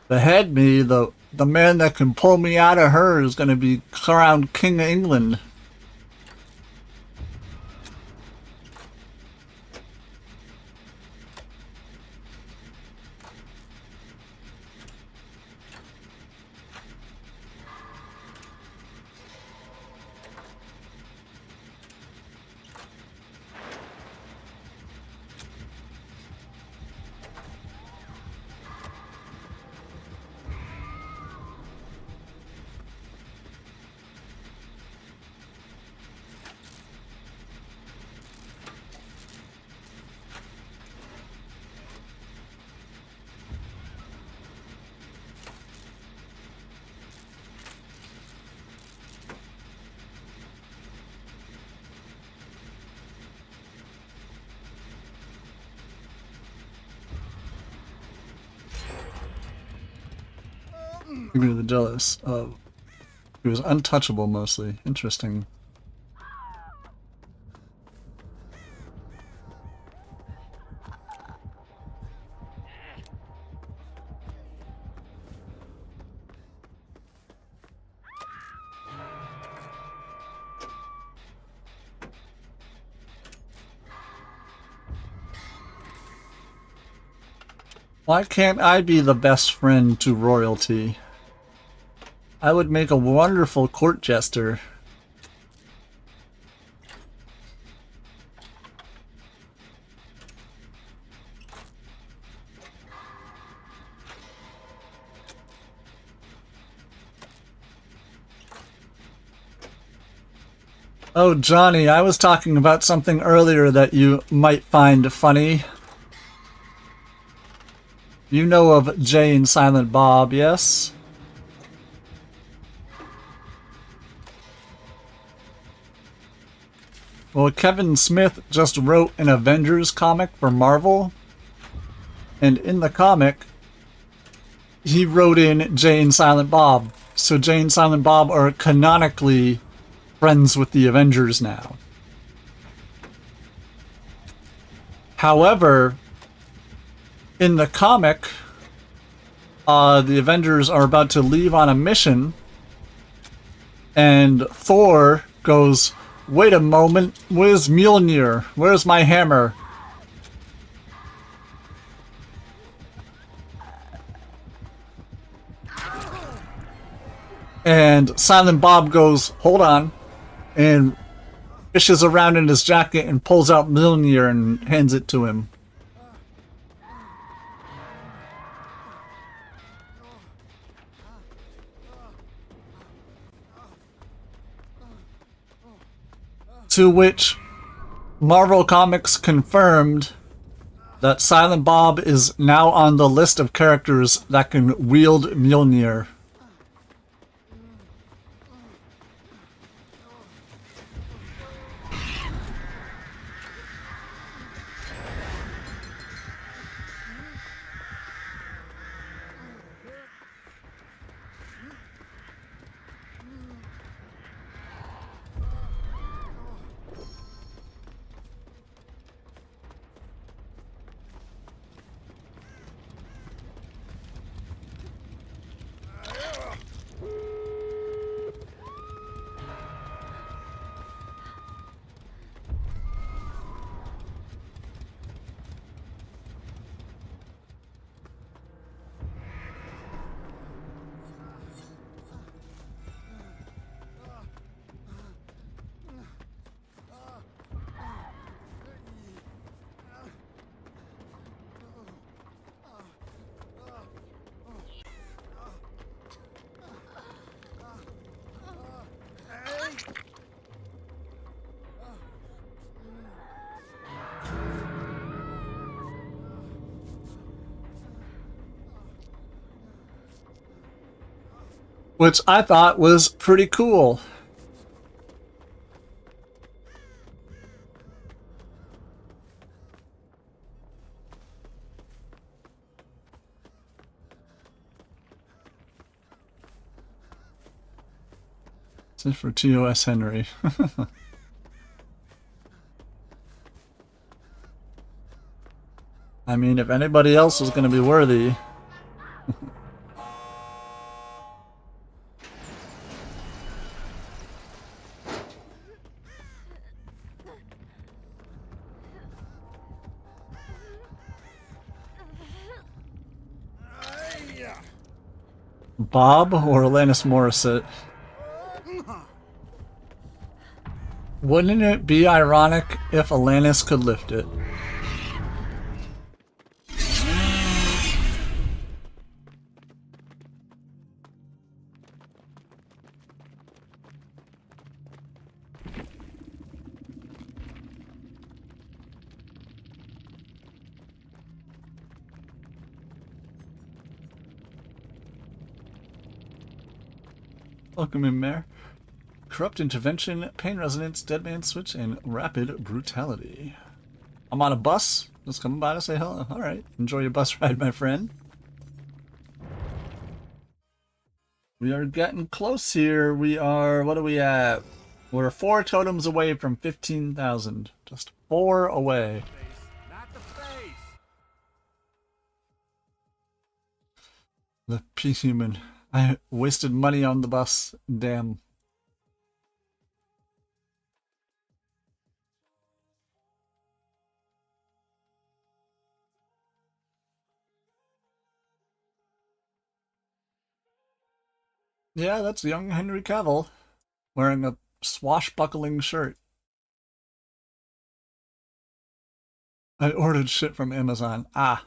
behead me? The man that can pull me out of her is going to be crowned King of England. Give me the jealous of He was untouchable mostly. Interesting. Why can't I be the best friend to royalty? I would make a wonderful court jester. Oh, Johnny, I was talking about something earlier that you might find funny. You know of Jay and Silent Bob, yes? Well, Kevin Smith just wrote an Avengers comic for Marvel. And in the comic, he wrote in Jay and Silent Bob. So Jay and Silent Bob are canonically friends with the Avengers now. However, in the comic, the Avengers are about to leave on a mission, and Thor goes, "Wait a moment, where's Mjolnir? Where's my hammer?" And Silent Bob goes, "Hold on," and fishes around in his jacket and pulls out Mjolnir and hands it to him. To which Marvel Comics confirmed that Silent Bob is now on the list of characters that can wield Mjolnir. Which I thought was pretty cool. This is for TOS Henry. I mean, if anybody else was going to be worthy. Bob or Alanis Morissette? Wouldn't it be ironic if Alanis could lift it? Welcome in, Mayor. Corrupt intervention, pain resonance, dead man switch, and rapid brutality. I'm on a bus. Just coming by to say hello. Alright. Enjoy your bus ride, my friend. We are getting close here. We are, what are we at? We're 4 totems away from 15,000. Just 4 away.
Not the face.
The P-Human. I wasted money on the bus. Damn. Yeah, that's young Henry Cavill wearing a swashbuckling shirt. I ordered shit from Amazon. Ah.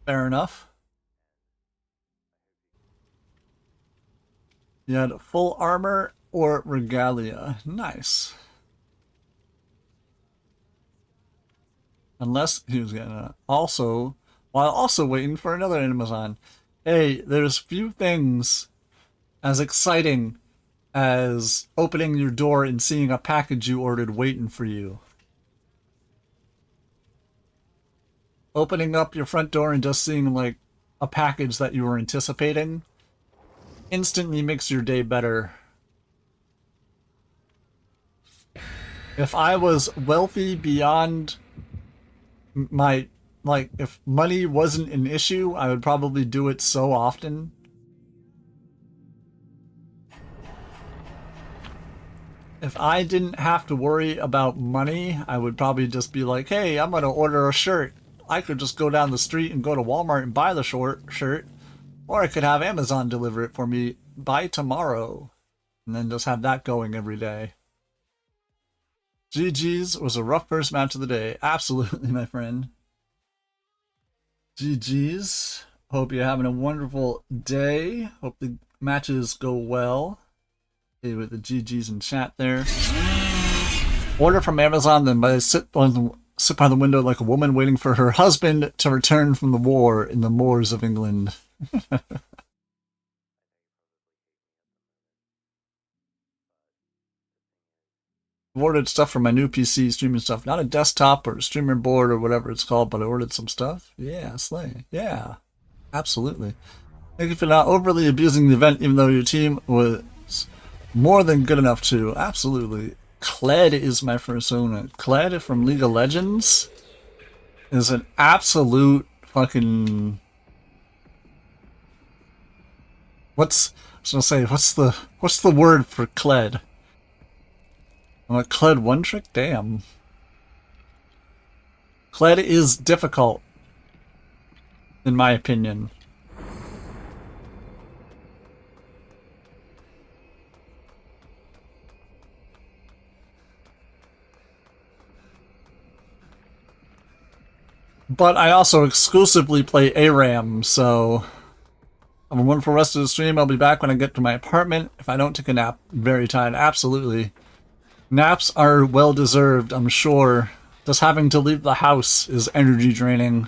Fair enough. You had full armor or regalia. Nice. Unless he was gonna also, while also waiting for another Amazon. Hey, there's few things as exciting as opening your door and seeing a package you ordered waiting for you. Opening up your front door and just seeing like a package that you were anticipating instantly makes your day better. If I was wealthy beyond my, like, if money wasn't an issue, I would probably do it so often. If I didn't have to worry about money, I would probably just be like, hey, I'm gonna order a shirt. I could just go down the street and go to Walmart and buy the shirt, or I could have Amazon deliver it for me by tomorrow, and then just have that going every day. GG's was a rough first match of the day. Absolutely, my friend. GG's. Hope you're having a wonderful day. Hope the matches go well. Okay, with the GG's in chat there. Order from Amazon, then sit by the window like a woman waiting for her husband to return from the war in the moors of England. I've ordered stuff for my new PC, streaming stuff. Not a desktop or a streamer board or whatever it's called, but I ordered some stuff. Yeah, slay. Yeah, absolutely. Thank you for not overly abusing the event, even though your team was more than good enough to. Absolutely. Kled is my persona. Kled from League of Legends is an absolute fucking... what's the word for Kled? I'm a Kled one trick? Damn. Kled is difficult, in my opinion. But I also exclusively play ARAM, so I'm a wonderful rest of the stream. I'll be back when I get to my apartment. If I don't take a nap, very tired. Absolutely. Naps are well deserved, I'm sure. Just having to leave the house is energy draining.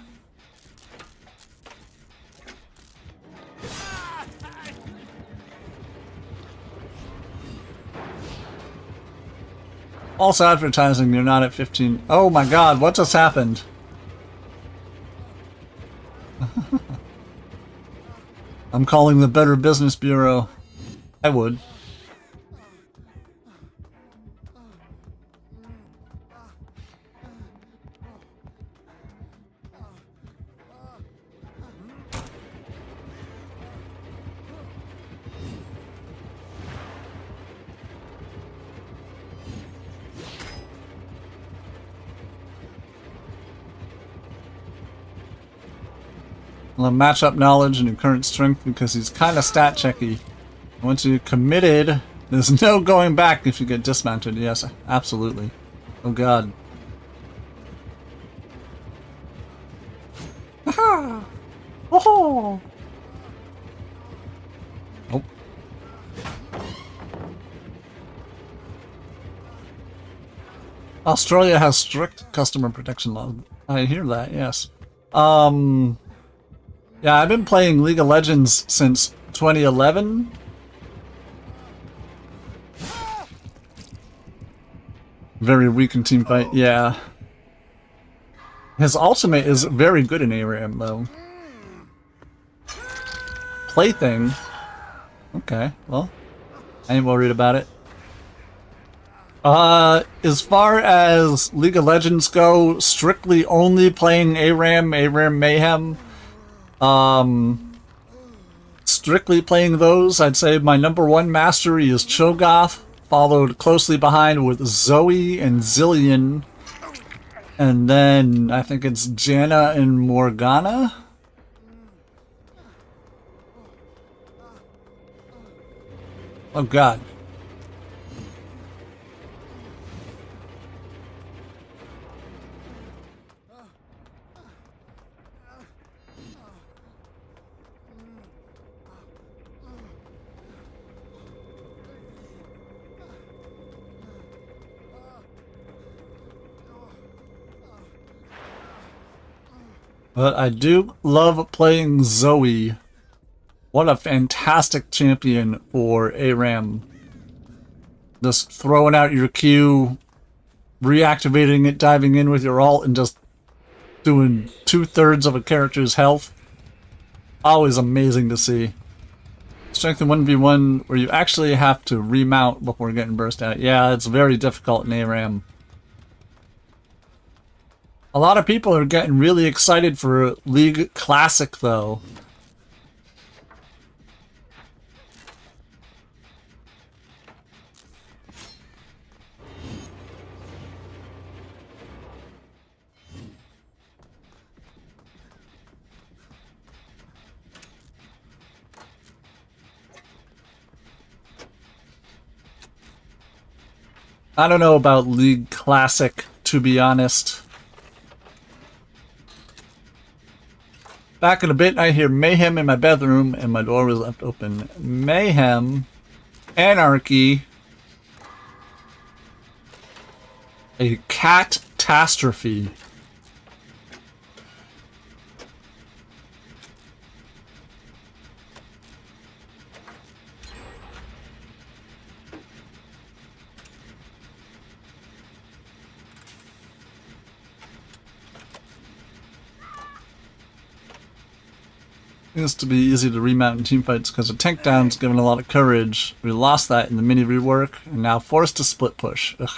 False advertising, you're not at 15. Oh my god, what just happened? I'm calling the Better Business Bureau. I would. Well, matchup knowledge and your current strength because he's kind of stat checky. Once you're committed, there's no going back if you get dismounted. Yes, absolutely. Oh god. Aha! Oh! Nope. Australia has strict customer protection laws. I hear that, yes. Yeah, I've been playing League of Legends since 2011. Very weak in team fight, yeah. His ultimate is very good in ARAM, though. Plaything. Okay, well, I ain't worried about it. As far as League of Legends go, strictly only playing ARAM Mayhem. Strictly playing those, I'd say my #1 mastery is Cho'Gath, followed closely behind with Zoe and Zillion. And then I think it's Janna and Morgana. Oh god. But I do love playing Zoe. What a fantastic champion for ARAM. Just throwing out your Q, reactivating it, diving in with your ult, and just doing 2/3 of a character's health. Always amazing to see. Strength in 1v1 where you actually have to remount before getting burst out. Yeah, it's very difficult in ARAM. A lot of people are getting really excited for League Classic, though. I don't know about League Classic, to be honest. Back in a bit, I hear mayhem in my bedroom, and my door was left open. Mayhem, anarchy, a catastrophe. It used to be easy to remount in teamfights because the tank down's given a lot of courage. We lost that in the mini rework, and now forced to split push. Ugh.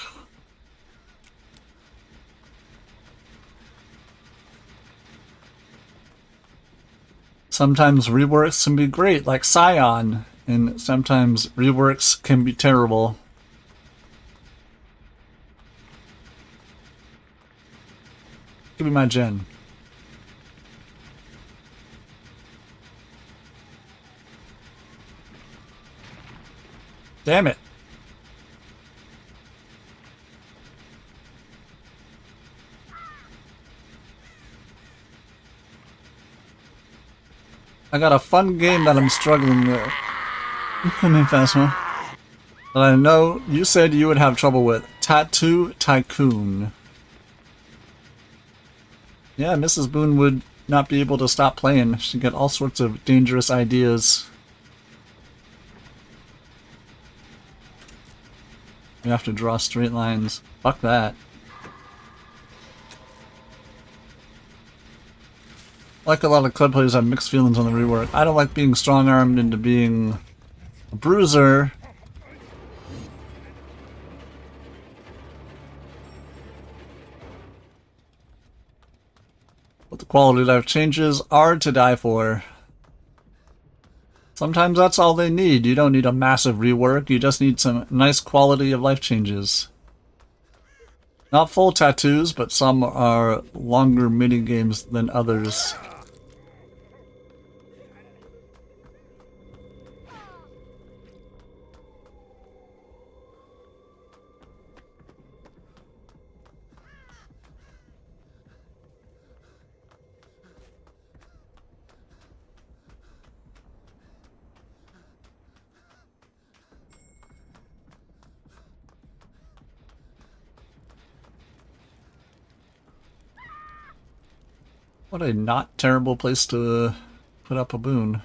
Sometimes reworks can be great, like Scion, and sometimes reworks can be terrible. Give me my gen. Damn it. I got a fun game that I'm struggling with. Come in fast, huh? That I know you said you would have trouble with. Tattoo Tycoon. Yeah, Mrs. Boone would not be able to stop playing. She'd get all sorts of dangerous ideas. You have to draw straight lines. Fuck that. Like a lot of club players, I have mixed feelings on the rework. I don't like being strong-armed into being a bruiser. But the quality of life changes are to die for. Sometimes that's all they need. You don't need a massive rework, you just need some nice quality of life changes. Not full tattoos, but some are longer mini games than others. What a not terrible place to put up a boon.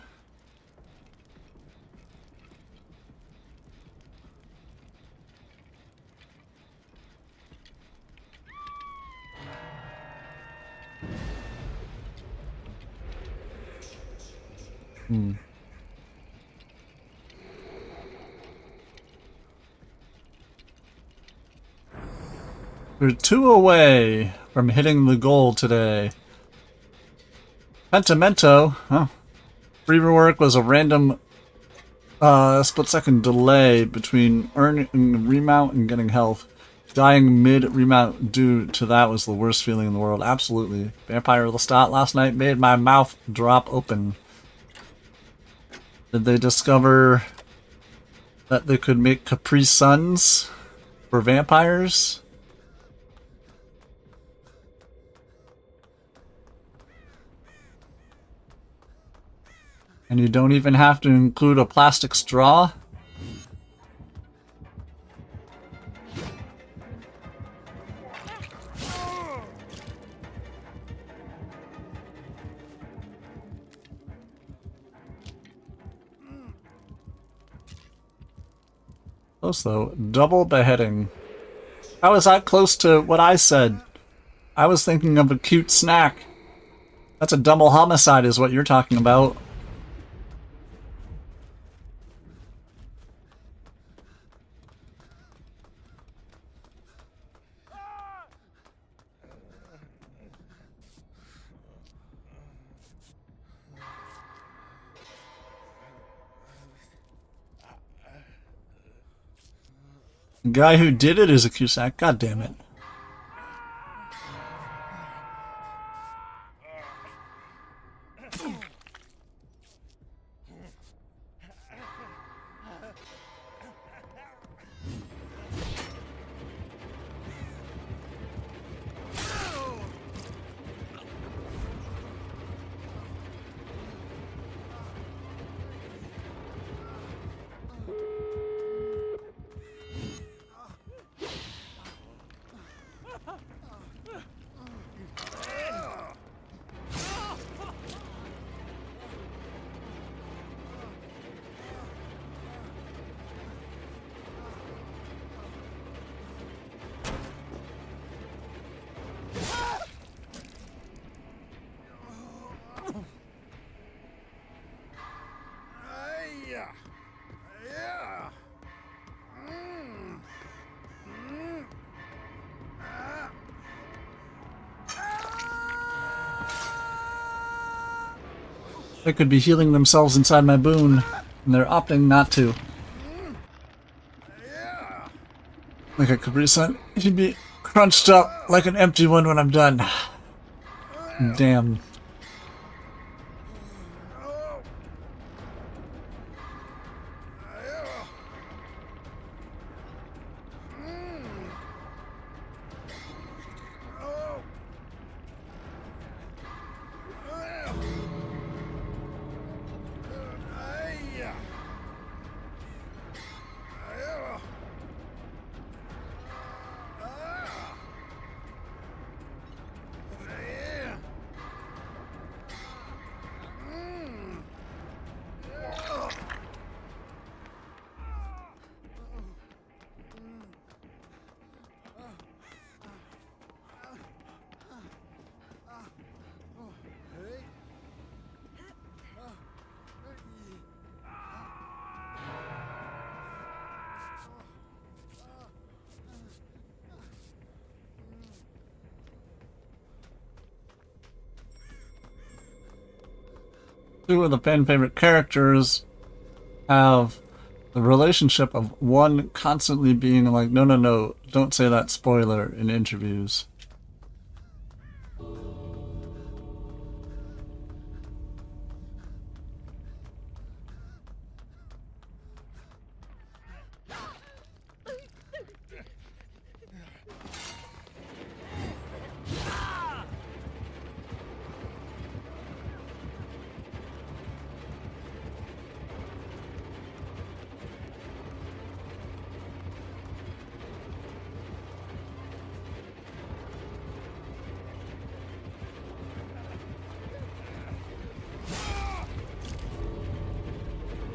We're 2 away from hitting the goal today. Pentimento, huh? Free rework was a random split-second delay between earning remount and getting health. Dying mid-remount due to that was the worst feeling in the world. Absolutely. Vampire Lestat last night made my mouth drop open. Did they discover that they could make Capri Suns for vampires? And you don't even have to include a plastic straw? Close though. Double beheading. How is that close to what I said? I was thinking of a cute snack. That's a double homicide is what you're talking about. The guy who did it is a Cusack. God damn it. They could be healing themselves inside my boon, and they're opting not to. Like a Capri Sun, he'd be crunched up like an empty one when I'm done. Damn. Two of the fan favorite characters have the relationship of one constantly being like, no, no, no, don't say that spoiler in interviews.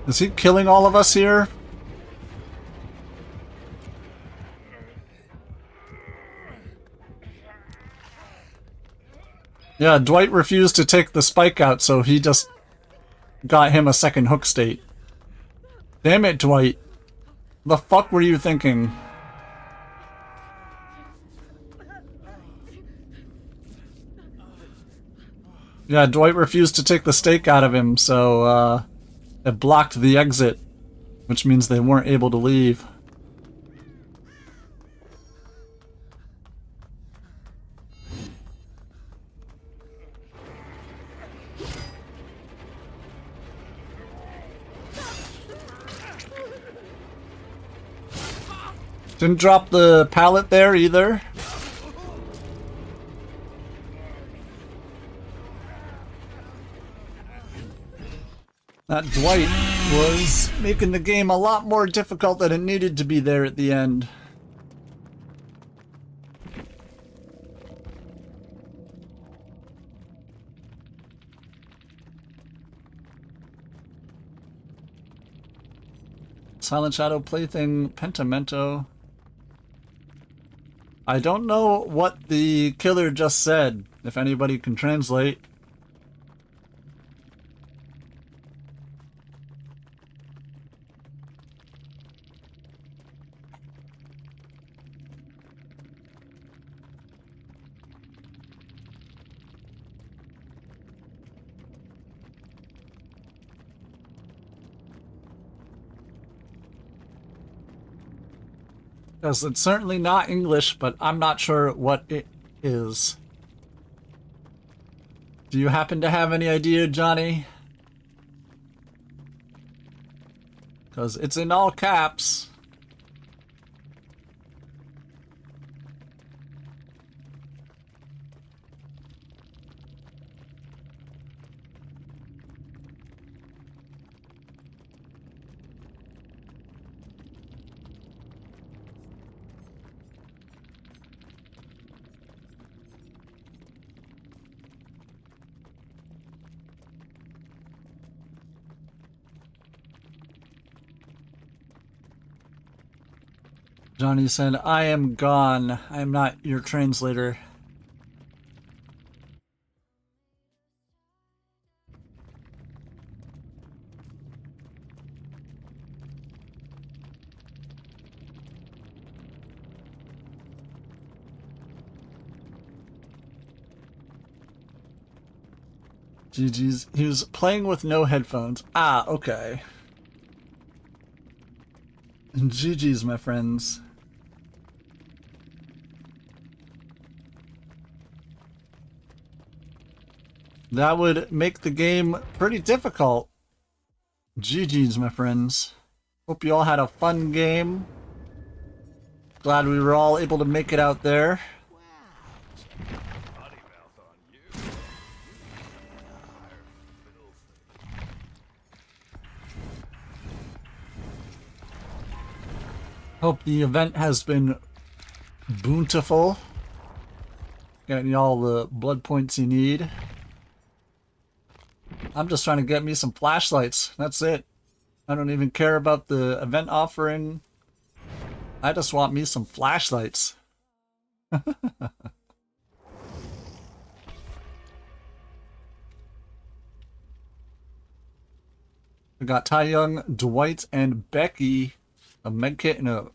Is he killing all of us here? Yeah, Dwight refused to take the spike out, so he just got him a second hook state. Damn it, Dwight. The fuck were you thinking? Yeah, Dwight refused to take the stake out of him, so it blocked the exit, which means they weren't able to leave. Didn't drop the pallet there either. That Dwight was making the game a lot more difficult than it needed to be there at the end. Silent Shadow Plaything Pentimento. I don't know what the killer just said, if anybody can translate. Because it's certainly not English, but I'm not sure what it is. Do you happen to have any idea, Johnny? Because it's in all caps. Johnny said, I am gone. I am not your translator. GG's. He was playing with no headphones. Ah, okay. GG's, my friends. That would make the game pretty difficult. GG's, my friends. Hope you all had a fun game. Glad we were all able to make it out there. Hope the event has been bountiful. Getting you all the blood points you need. I'm just trying to get me some flashlights. That's it. I don't even care about the event offering. I just want me some flashlights. We got Tai Young, Dwight, and Becky. A medkit and a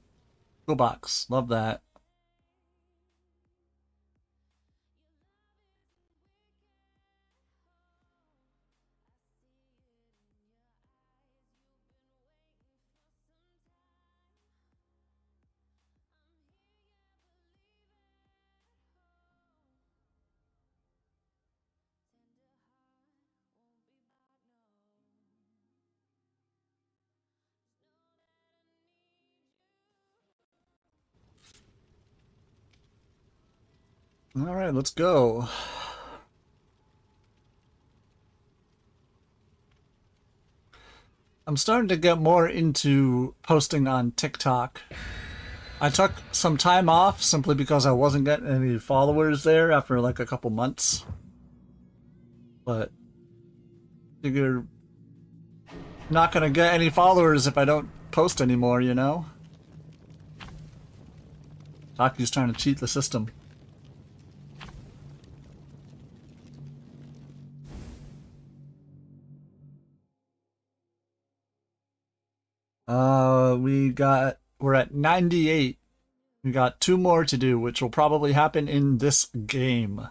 toolbox. Love that. All right, let's go. I'm starting to get more into posting on TikTok. I took some time off simply because I wasn't getting any followers there after like a couple months. But figure not gonna get any followers if I don't post anymore, you know? Taki's trying to cheat the system. We're at 98. We got 2 more to do, which will probably happen in this game.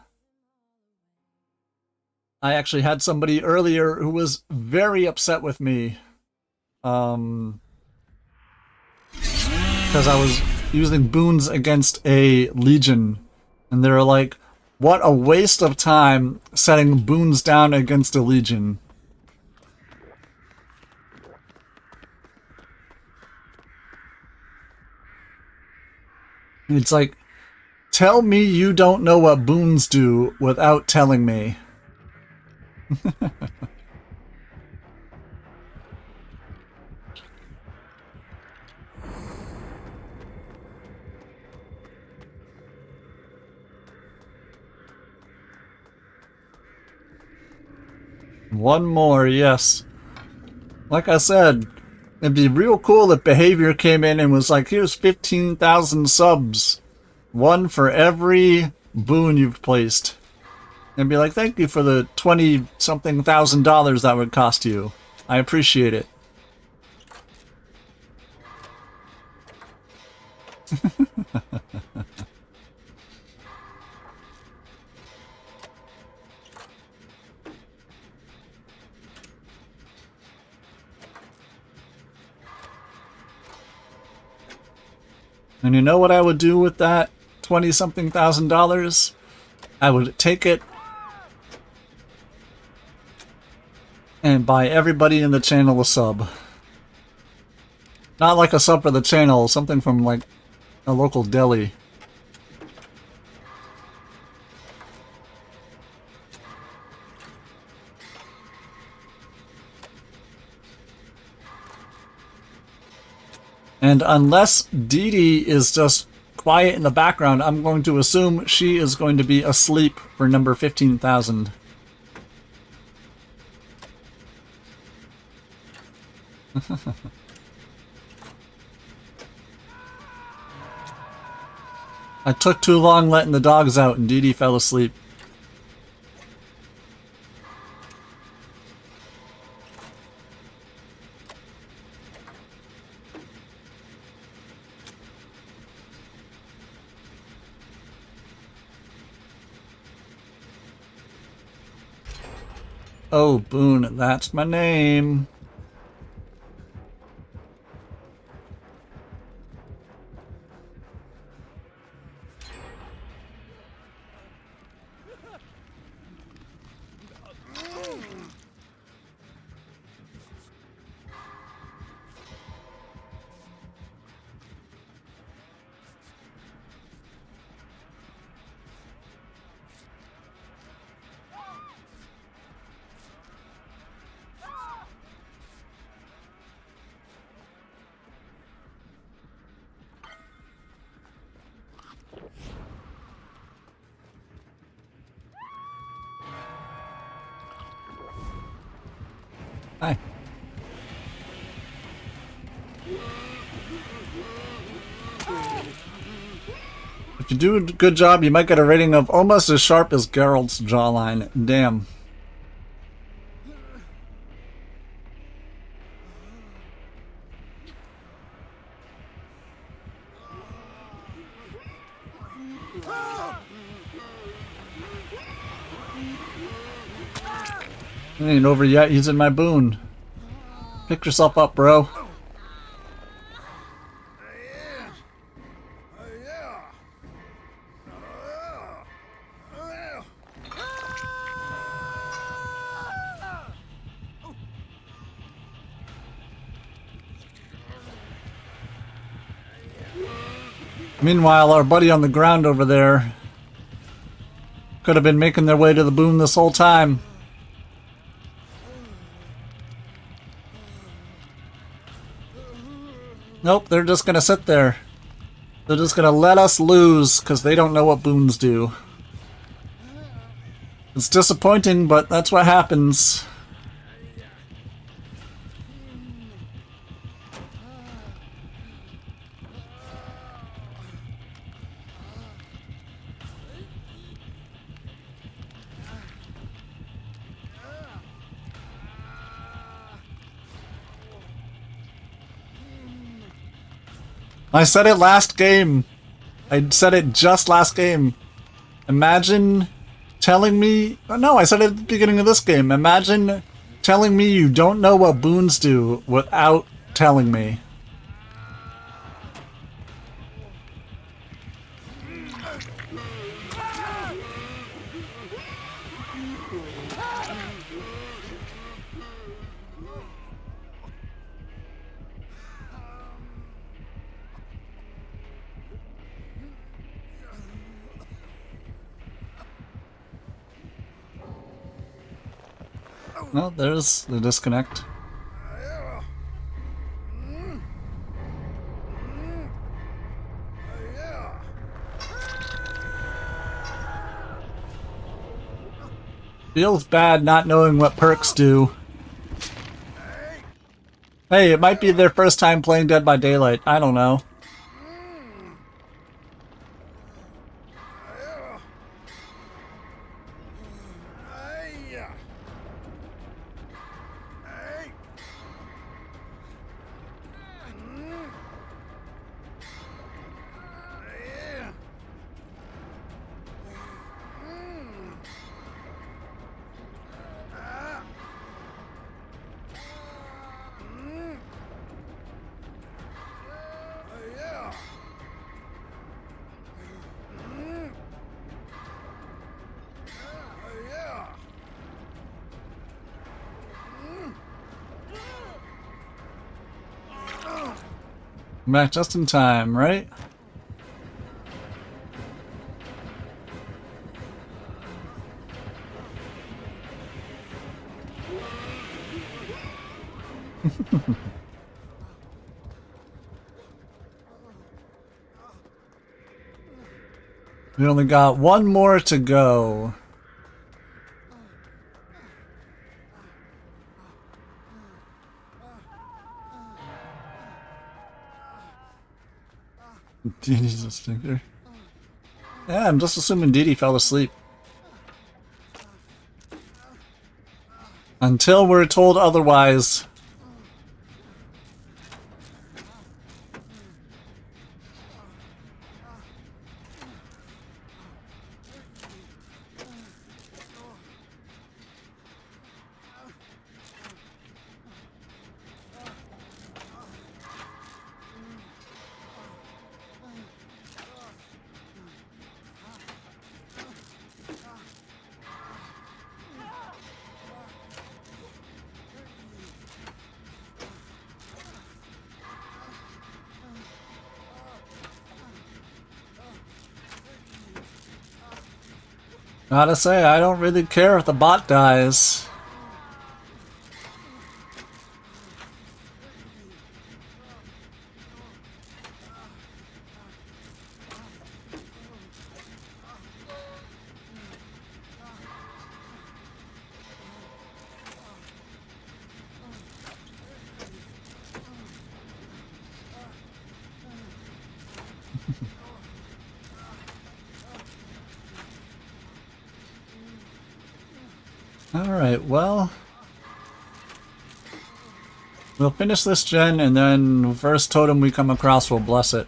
I actually had somebody earlier who was very upset with me. Because I was using boons against a legion. And they were like, what a waste of time setting boons down against a legion. It's like, tell me you don't know what boons do without telling me. One more, yes. Like I said, it'd be real cool if Behavior came in and was like, here's 15,000 subs. 1 for every boon you've placed. And be like, thank you for the 20-something thousand dollars that would cost you. I appreciate it. And you know what I would do with that 20-something thousand dollars? I would take it and buy everybody in the channel a sub. Not like a sub for the channel, something from like a local deli. And unless Dee Dee is just quiet in the background, I'm going to assume she is going to be asleep for number 15,000. I took too long letting the dogs out and Dee Dee fell asleep. Oh, Boone, that's my name. Hi. If you do a good job, you might get a rating of almost as sharp as Geralt's jawline. Damn. It ain't over yet, he's in my boon. Pick yourself up, bro. Meanwhile, our buddy on the ground over there could have been making their way to the boom this whole time. Nope, they're just gonna sit there. They're just gonna let us lose because they don't know what boons do. It's disappointing, but that's what happens. I said it last game. I said it just last game. Imagine telling me... No, I said it at the beginning of this game. Imagine telling me you don't know what boons do without telling me. No, there's the disconnect. Feels bad not knowing what perks do. Hey, it might be their first time playing Dead by Daylight. I don't know. I'm back just in time, right? We only got one more to go. Dee Dee's a stinker. Yeah, I'm just assuming Dee Dee fell asleep. Until we're told otherwise. Gotta say, I don't really care if the bot dies. Alright, well... we'll finish this gen, and then the first totem we come across, we'll bless it.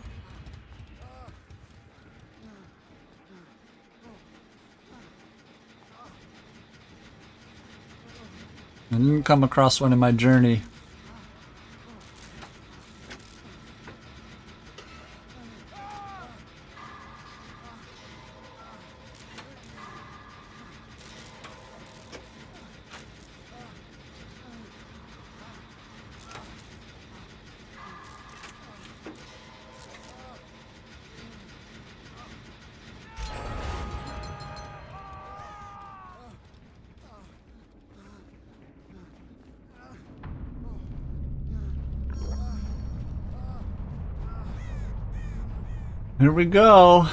I didn't come across one in my journey. Here we go.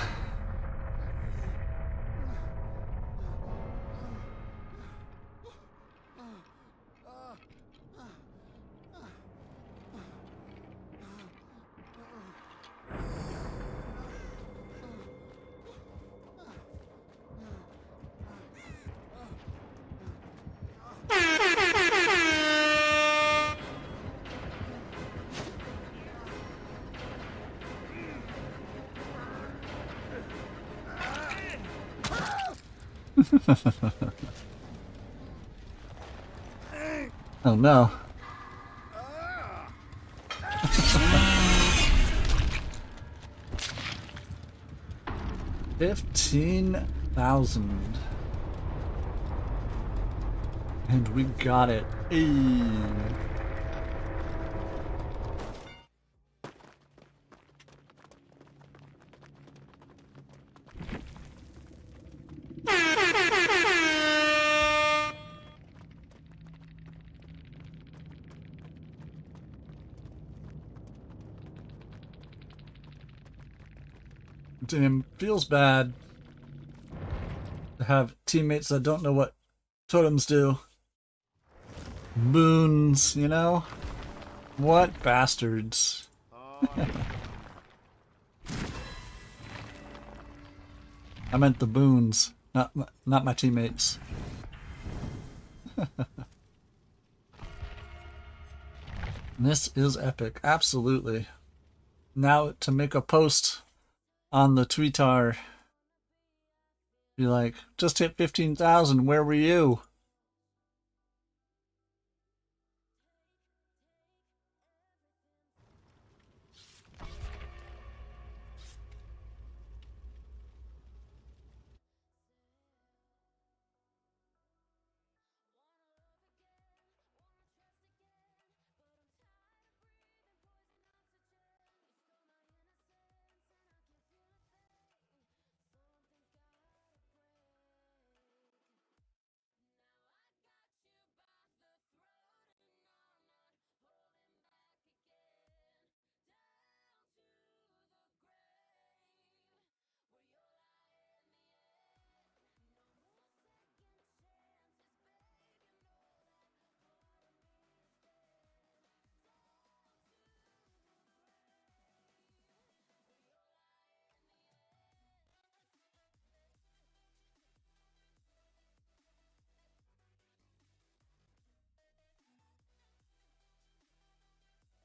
Oh no. 15,000. And we got it. Ayy. Damn, feels bad to have teammates that don't know what totems do. Boons, you know? What bastards. I meant the boons, not my teammates. This is epic, absolutely. Now to make a post on the Twitter, be like, just hit 15,000, where were you?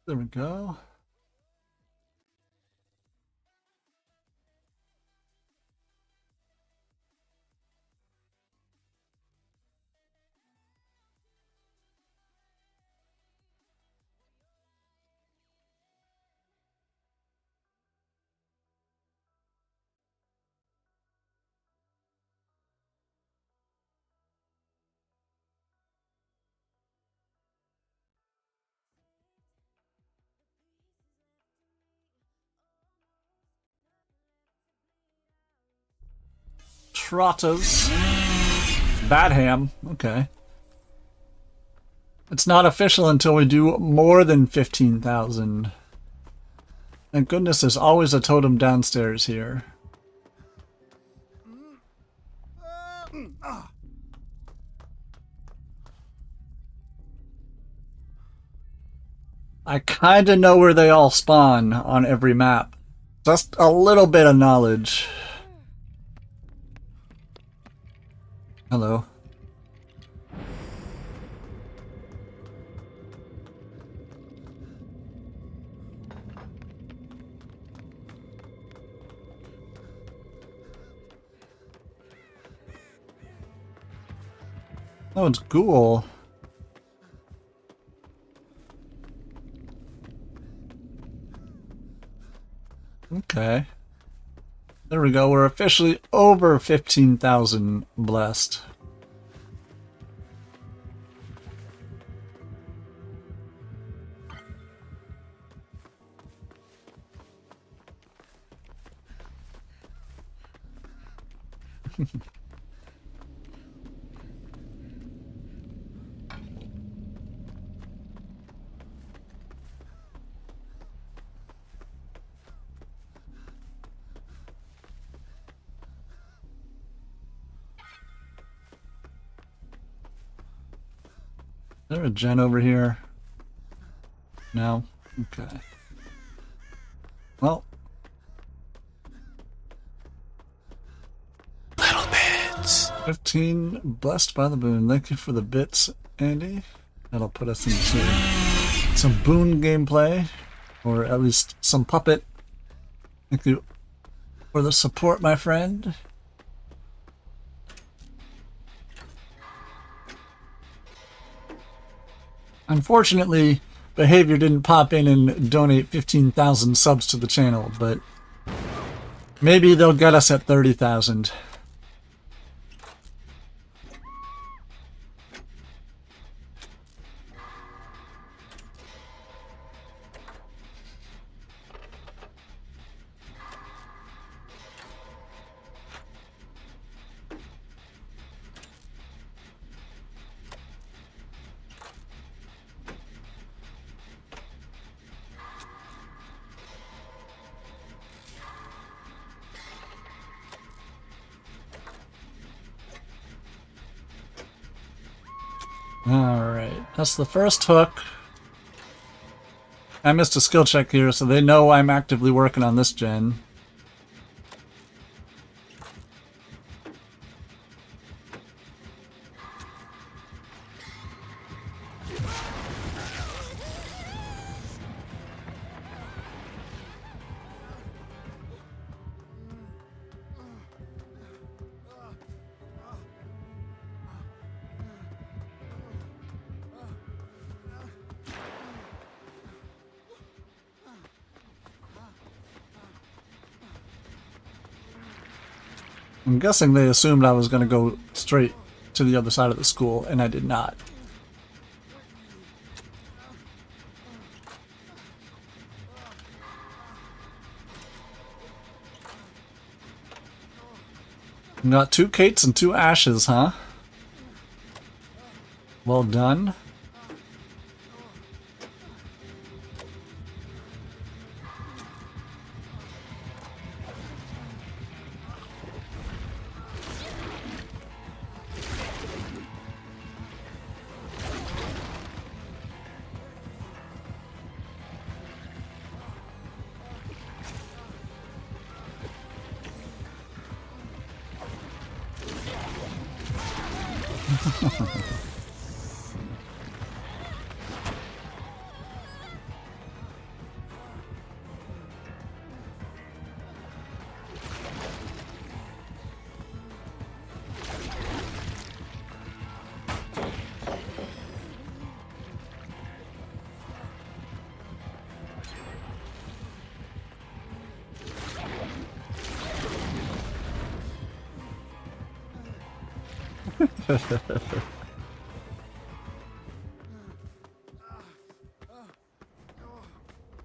There we go. Trottas. Bad ham. Okay. It's not official until we do more than 15,000. Thank goodness there's always a totem downstairs here. I kinda know where they all spawn on every map. Just a little bit of knowledge. Hello. Oh, it's Ghoul. Okay. There we go. We're officially over 15,000 blessed. Is there a gen over here? No? Okay. Well. Little bits. 15 blessed by the boon. Thank you for the bits, Andy. That'll put us into some boon gameplay. Or at least some puppet. Thank you for the support, my friend. Unfortunately, Behavior didn't pop in and donate 15,000 subs to the channel, but maybe they'll get us at 30,000. Alright, that's the first hook. I missed a skill check here, so they know I'm actively working on this gen. I'm guessing they assumed I was going to go straight to the other side of the school, and I did not. Got 2 Kates and 2 Ashes, huh? Well done.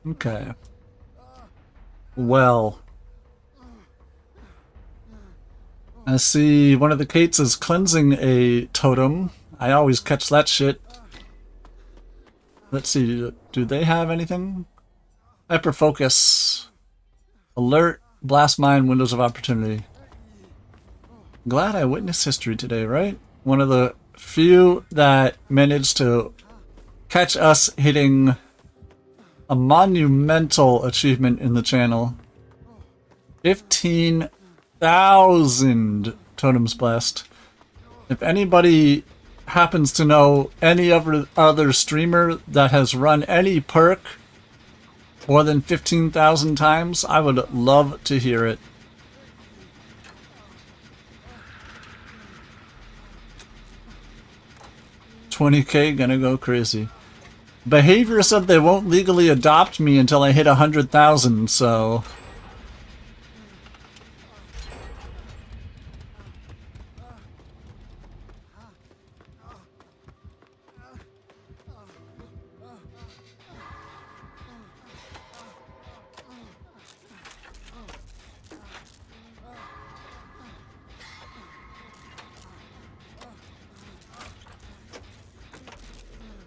Okay. Well. I see one of the Kates is cleansing a totem. I always catch that shit. Let's see, do they have anything? Hyper Focus. Alert, Blast Mine, Windows of Opportunity. Glad I witnessed history today, right? One of the few that managed to catch us hitting a monumental achievement in the channel. 15,000 totems blessed. If anybody happens to know any other streamer that has run any perk more than 15,000 times, I would love to hear it. $20K gonna go crazy. Behavior said they won't legally adopt me until I hit 100,000, so...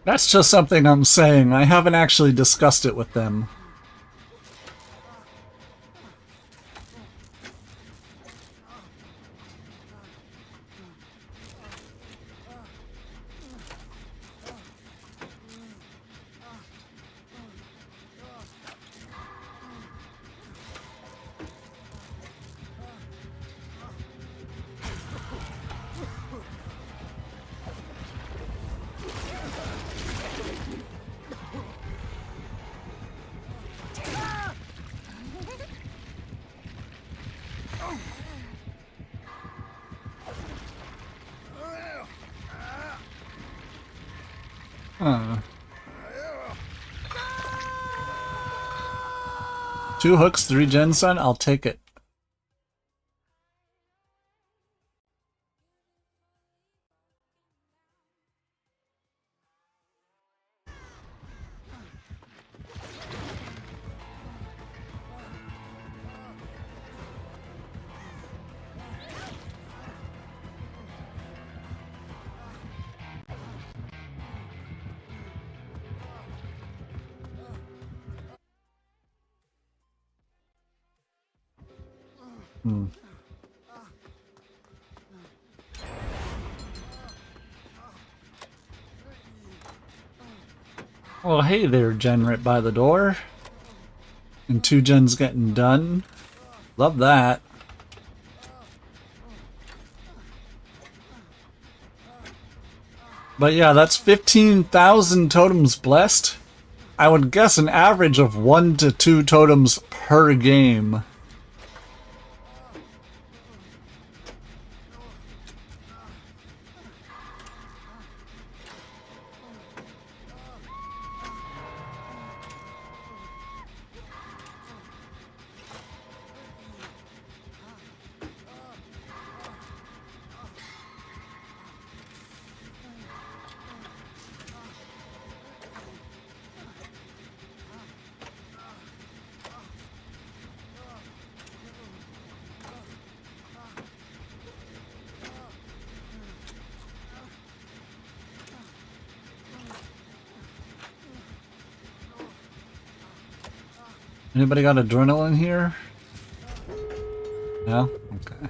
That's just something I'm saying. I haven't actually discussed it with them. 2 hooks, 3 Gensun, I'll take it. Oh, hey there, gen right by the door. And 2 gens getting done. Love that. But yeah, that's 15,000 totems blessed. I would guess an average of 1 to 2 totems per game. Anybody got adrenaline here? No? Okay.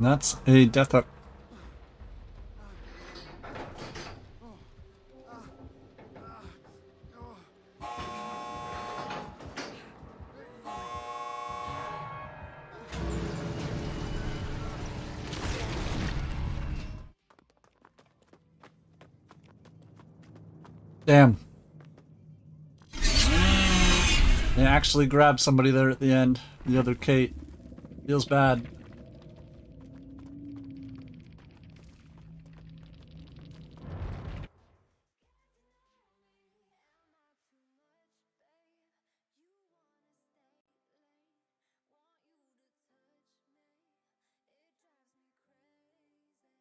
That's a death hook. Damn. They actually grabbed somebody there at the end. The other Kate. Feels bad.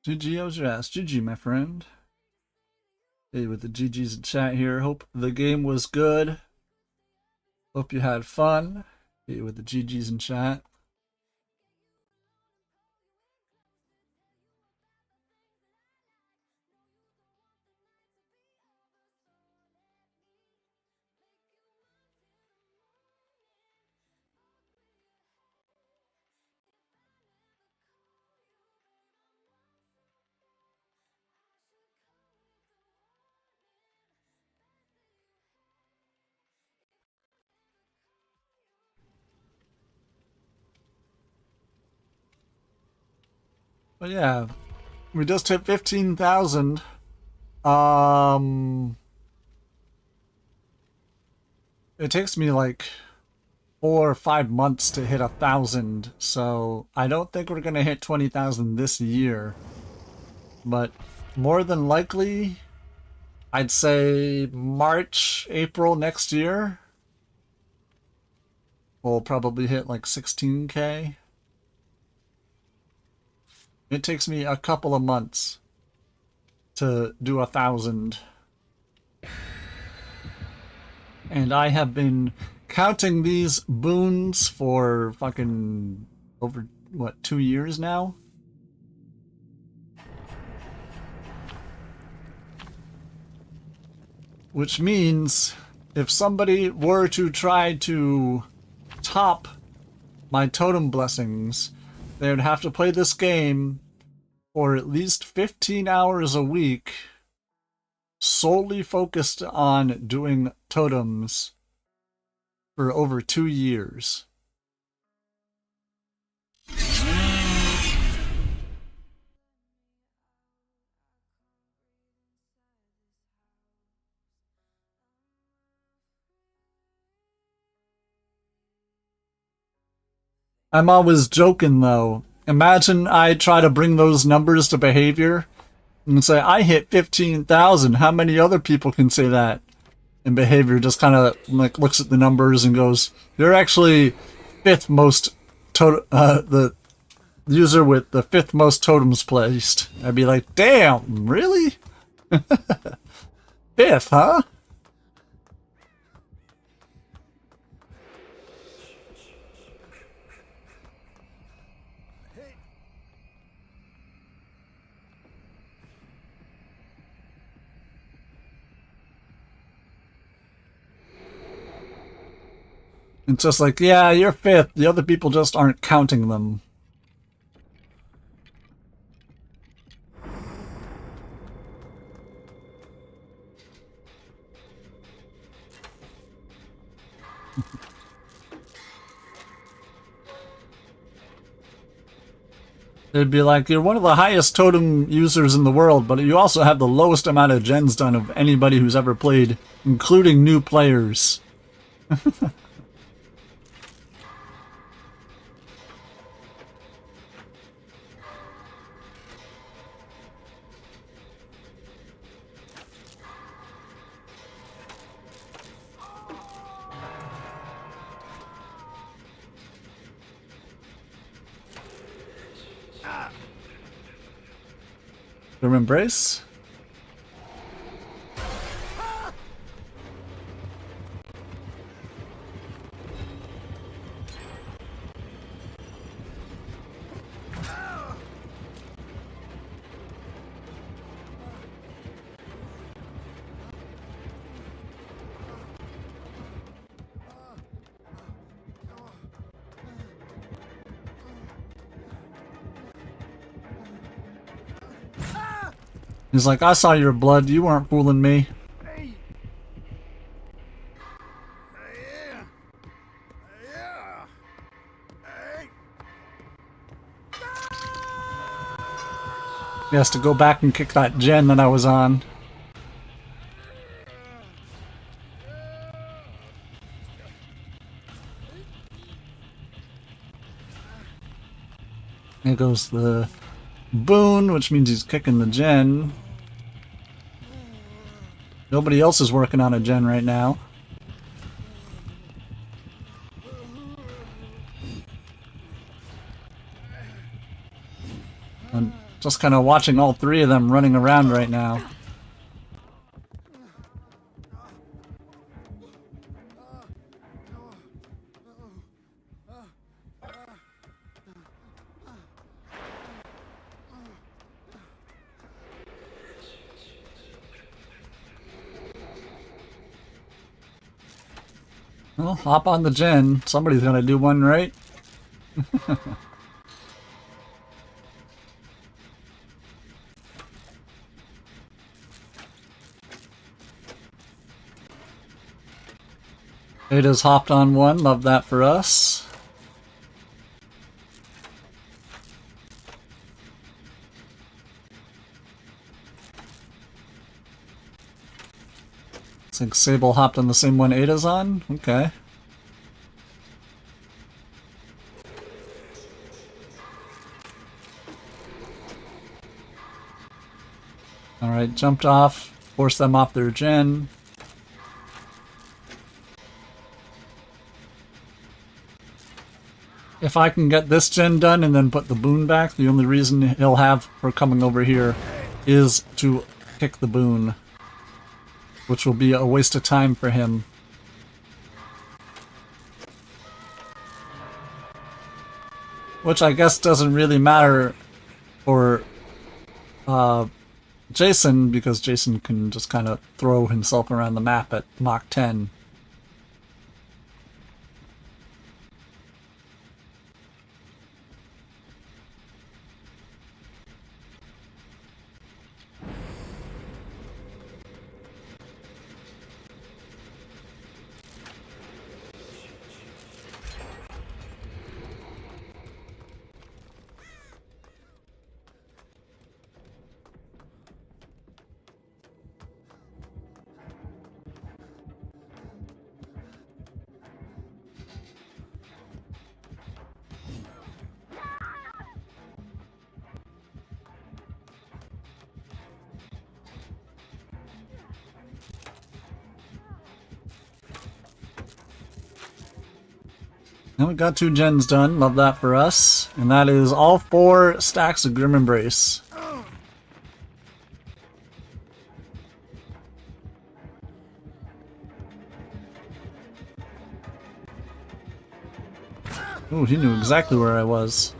GG, how's your ass? GG, my friend. Hey, with the GG's in chat here. Hope the game was good. Hope you had fun. Hey, with the GG's in chat. But yeah, we just hit 15,000. It takes me like 4 or 5 months to hit 1,000, so I don't think we're gonna hit 20,000 this year. But more than likely, I'd say March, April next year, we'll probably hit like 16K. It takes me a couple of months to do 1,000. And I have been counting these boons for fucking over, what, 2 years now? Which means if somebody were to try to top my totem blessings, they would have to play this game for at least 15 hours a week, solely focused on doing totems for over 2 years. I'm always joking though. imagine I try to bring those numbers to behavior and say, I hit 15,000. How many other people can say that? And behavior just kind of like looks at the numbers and goes, you're actually fifth most the user with the fifth most totems placed. I'd be like, damn, really? Fifth, huh? It's just like, yeah, you're fifth. The other people just aren't counting them. It'd be like, you're one of the highest totem users in the world, but you also have the lowest amount of gens done of anybody who's ever played, including new players. Firm embrace. He's like, I saw your blood. You weren't fooling me. He has to go back and kick that gen that I was on. There goes the boon, which means he's kicking the gen. Nobody else is working on a gen right now. I'm just kind of watching all three of them running around right now. Well, hop on the gen. Somebody's gonna do one, right? Ada's hopped on one. Love that for us. Looks like Sable hopped on the same one Ada's on. Okay. Alright, jumped off. Forced them off their gen. If I can get this gen done and then put the boon back, the only reason he'll have for coming over here is to kick the boon, which will be a waste of time for him. Which I guess doesn't really matter for Jason, because Jason can just kind of throw himself around the map at Mach 10. Now we got 2 gens done. Love that for us. And that is all 4 stacks of Grim Embrace. Ooh, he knew exactly where I was.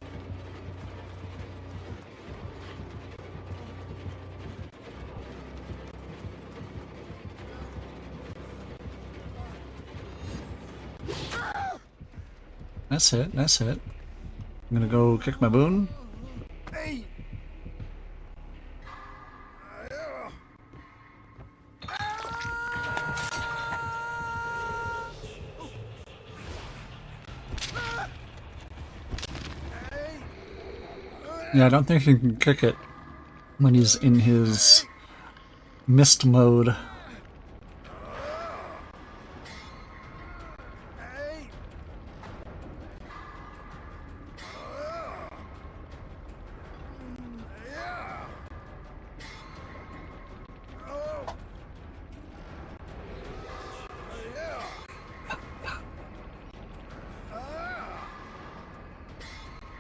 Nice hit, nice hit. I'm gonna go kick my boon. Yeah, I don't think he can kick it when he's in his mist mode.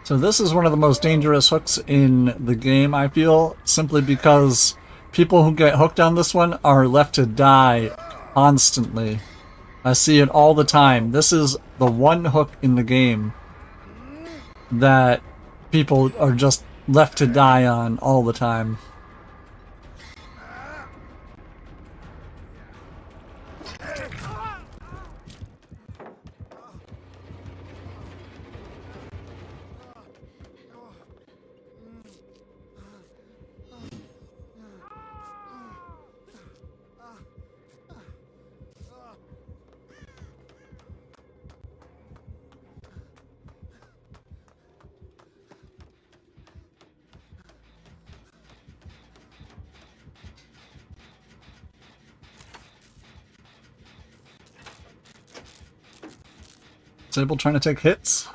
So this is one of the most dangerous hooks in the game, I feel, simply because people who get hooked on this one are left to die constantly. I see it all the time. This is the one hook in the game that people are just left to die on all the time. Sable trying to take hits.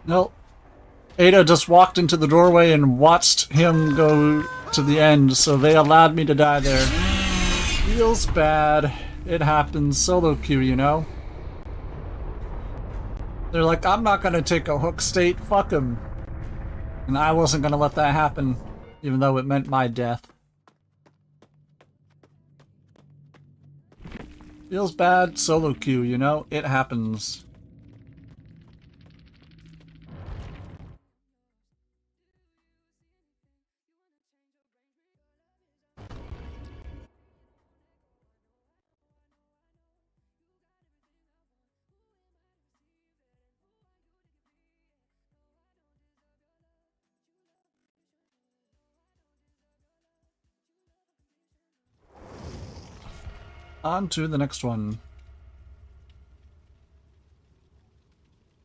Nope. Ada just walked into the doorway and watched him go to the end, so they allowed me to die there. Feels bad. It happens. Solo queue, you know? They're like, I'm not gonna take a hook state, fuck him. And I wasn't gonna let that happen, even though it meant my death. Feels bad, solo queue, you know? It happens. On to the next one.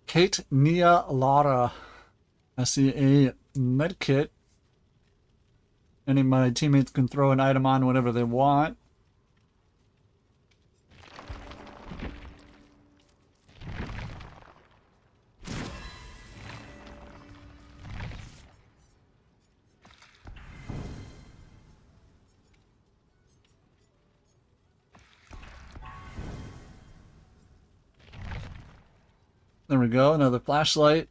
Kate Nia Lara. I see a medkit. Any of my teammates can throw an item on whatever they want. There we go, another flashlight.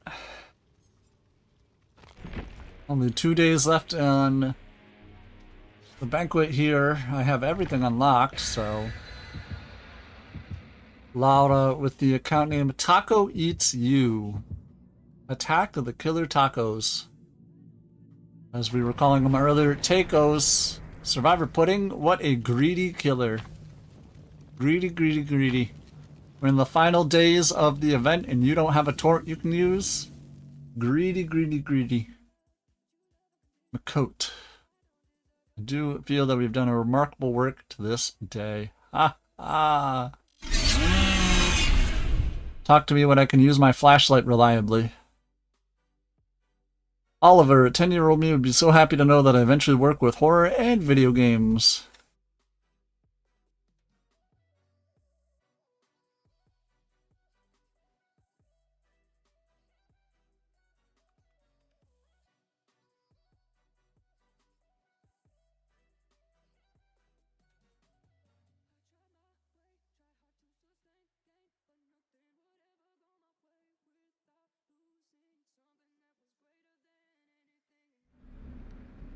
Only 2 days left on the banquet here. I have everything unlocked, so... Laura with the account name Taco Eats You. Attack of the Killer Tacos. As we were calling them earlier, Tacos. Survivor Pudding, what a greedy killer. Greedy, greedy, greedy. We're in the final days of the event and you don't have a tort you can use? Greedy, greedy, greedy. McCoat. I do feel that we've done a remarkable work to this day. Ha ha! Talk to me when I can use my flashlight reliably. Oliver, a 10-year-old me would be so happy to know that I eventually work with horror and video games.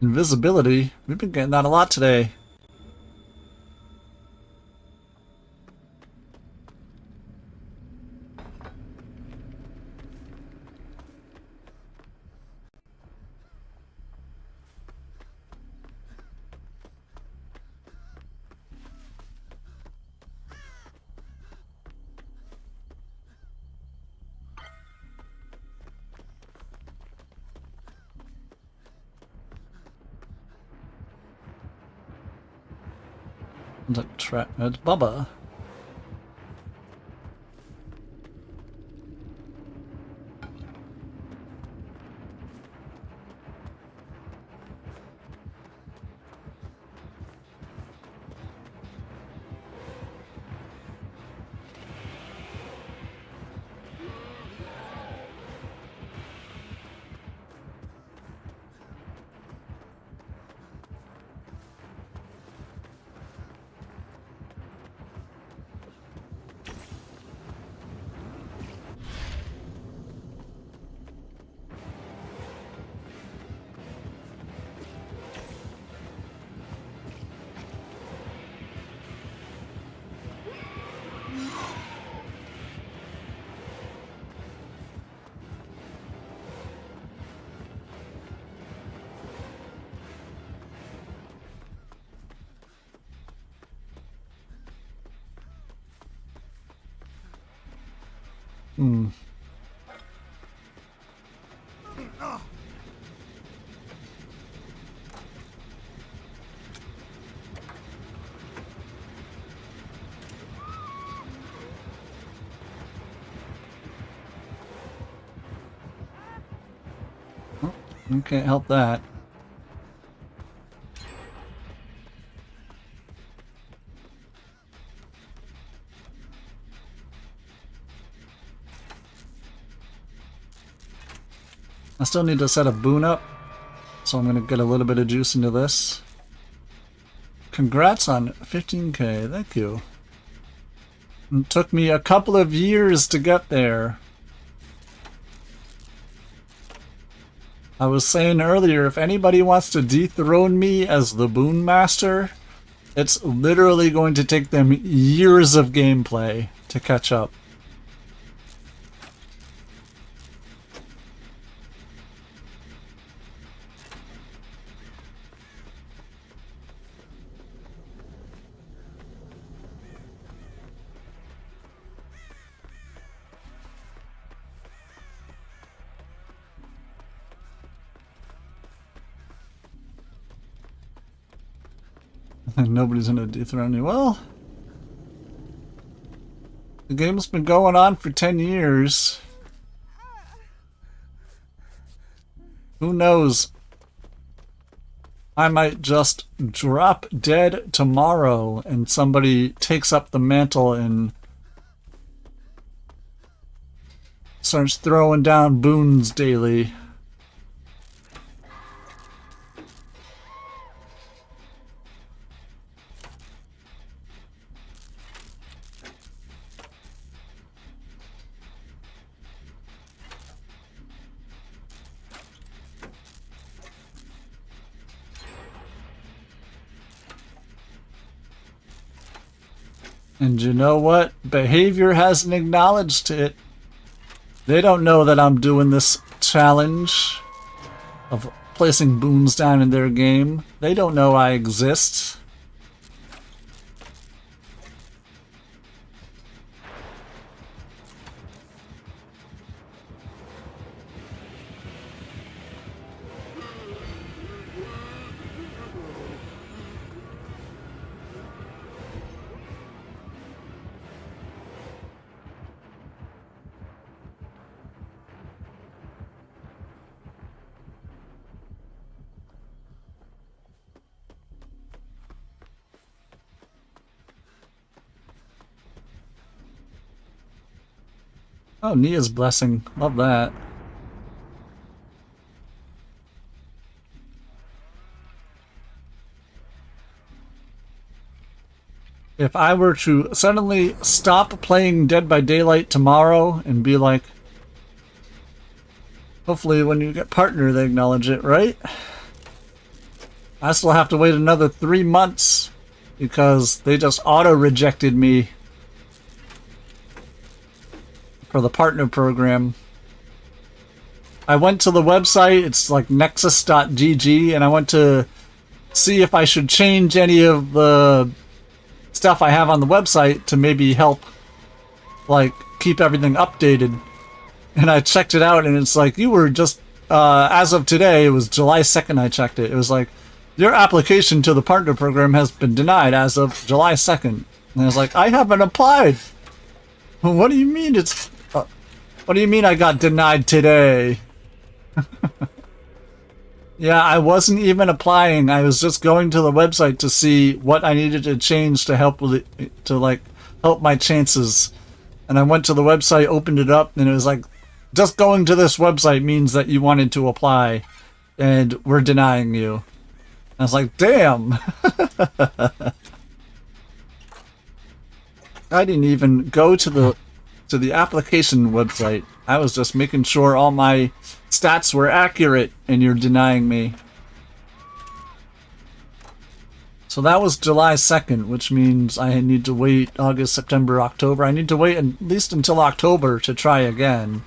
Invisibility? We've been getting that a lot today. That's Bubba. Hmm. Oh, you can't help that. I still need to set a boon up, so I'm going to get a little bit of juice into this. Congrats on 15k, thank you. It took me a couple of years to get there. I was saying earlier, if anybody wants to dethrone me as the Boon Master, it's literally going to take them years of gameplay to catch up. And nobody's gonna dethrone you. Well, the game's been going on for 10 years. Who knows? I might just drop dead tomorrow and somebody takes up the mantle and starts throwing down boons daily. And you know what? Behavior hasn't acknowledged it. They don't know that I'm doing this challenge of placing boons down in their game. They don't know I exist. Oh, Nia's blessing. Love that. If I were to suddenly stop playing Dead by Daylight tomorrow and be like, hopefully when you get partner they acknowledge it, right? I still have to wait another 3 months because they just auto-rejected me for the partner program. I went to the website, it's like nexus.gg, and I went to see if I should change any of the stuff I have on the website to maybe help, like, keep everything updated. And I checked it out, and it's like, you were just, as of today, it was July 2nd I checked it. It was like, your application to the partner program has been denied as of July 2nd. And I was like, I haven't applied. What do you mean it's... what do you mean I got denied today? Yeah, I wasn't even applying. I was just going to the website to see what I needed to change to help with it, to like help my chances. And I went to the website, opened it up, and it was like, just going to this website means that you wanted to apply, and we're denying you. I was like, damn. I didn't even go to the application website. I was just making sure all my stats were accurate, and you're denying me. So that was July 2nd, which means I need to wait August, September, October. I need to wait at least until October to try again.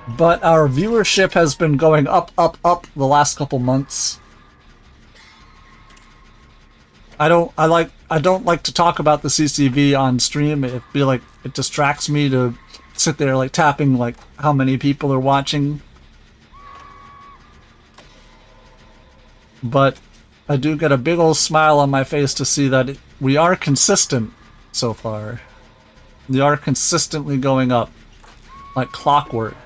But our viewership has been going up, up, up the last couple months. I don't like to talk about the CCV on stream. It feel like it distracts me to sit there like tapping like how many people are watching. But I do get a big old smile on my face to see that we are consistent so far. We are consistently going up like clockwork.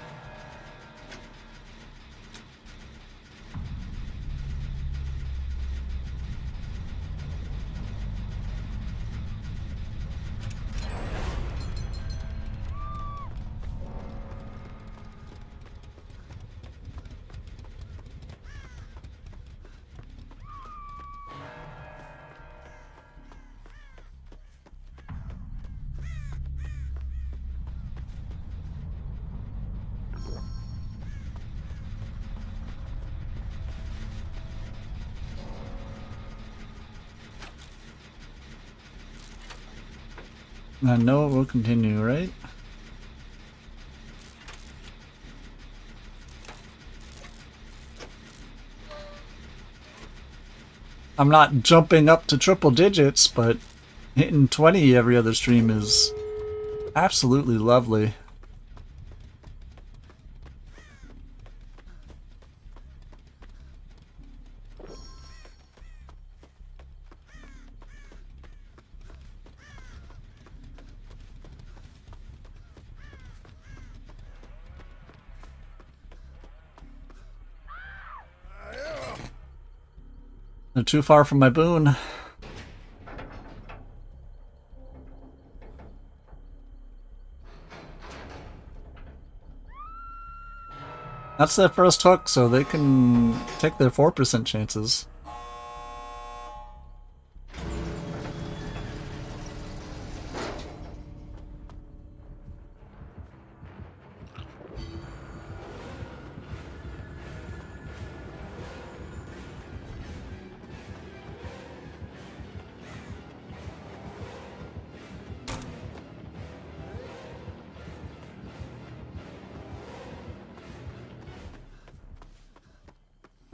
I know it will continue, right? I'm not jumping up to triple digits, but hitting 20 every other stream is absolutely lovely. They're too far from my boon. That's their first hook, so they can take their 4% chances.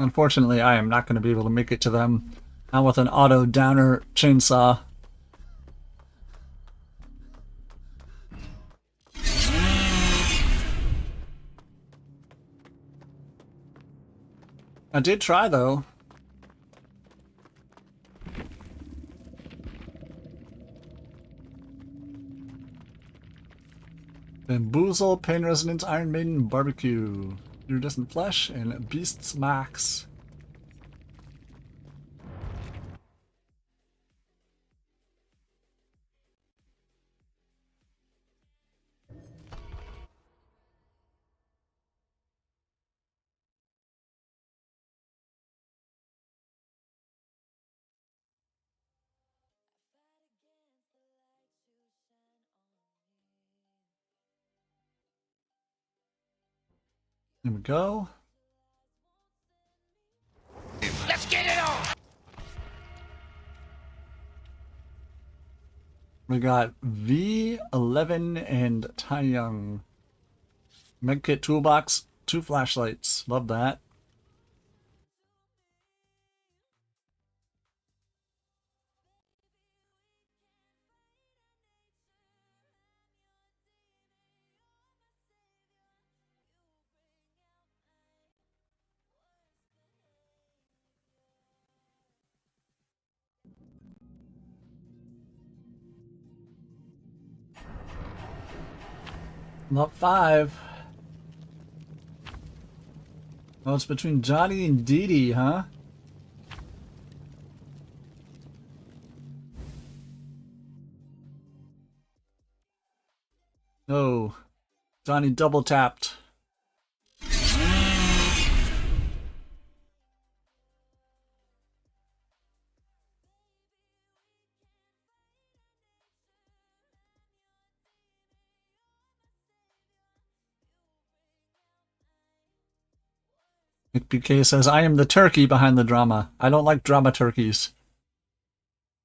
Unfortunately, I am not going to be able to make it to them. Not with an auto downer chainsaw. I did try though. Bamboozle, Pain Resonance, Iron Maiden, Barbecue. Iridescent Flesh, and Beasts Max. There we go.
Let's get it on!
We got V11 and Tai Young. Medkit toolbox, 2 flashlights. Love that. Lot 5. Oh, it's between Johnny and Dee Dee, huh? Oh, Johnny double tapped. McPK says, I am the turkey behind the drama. I don't like drama turkeys.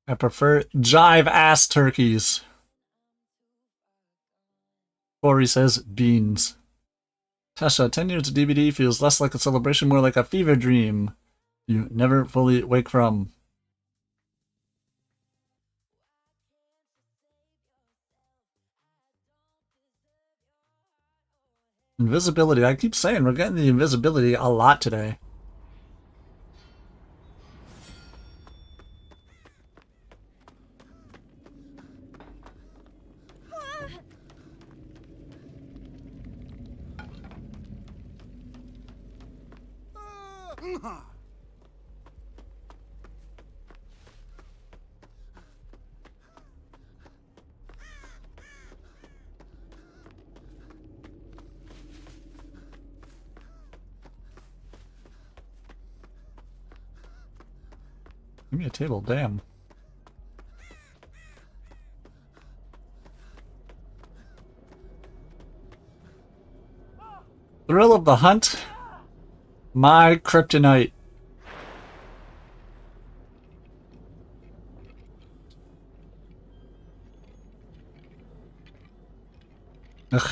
I prefer jive-ass turkeys. Corey says, beans. Tasha, 10 years of DVD feels less like a celebration, more like a fever dream you never fully wake from. Invisibility. I keep saying we're getting the invisibility a lot today. Give me a table, damn. Thrill of the hunt. My kryptonite. Ugh.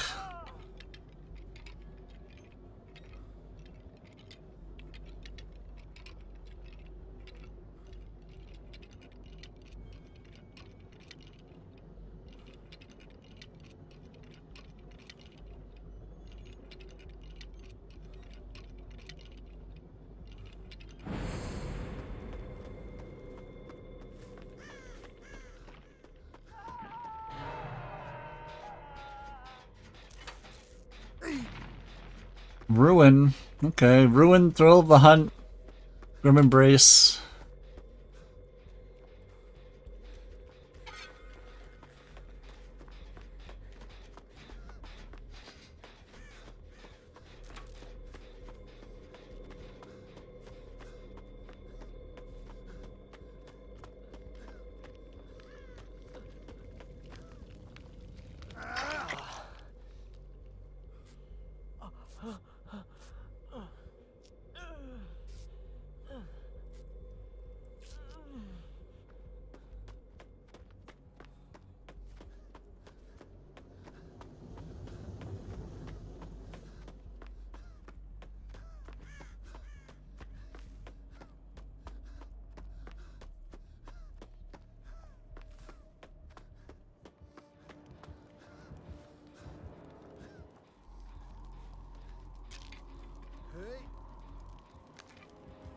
Ruin. Okay, Ruin, Thrill of the Hunt, Grim Embrace.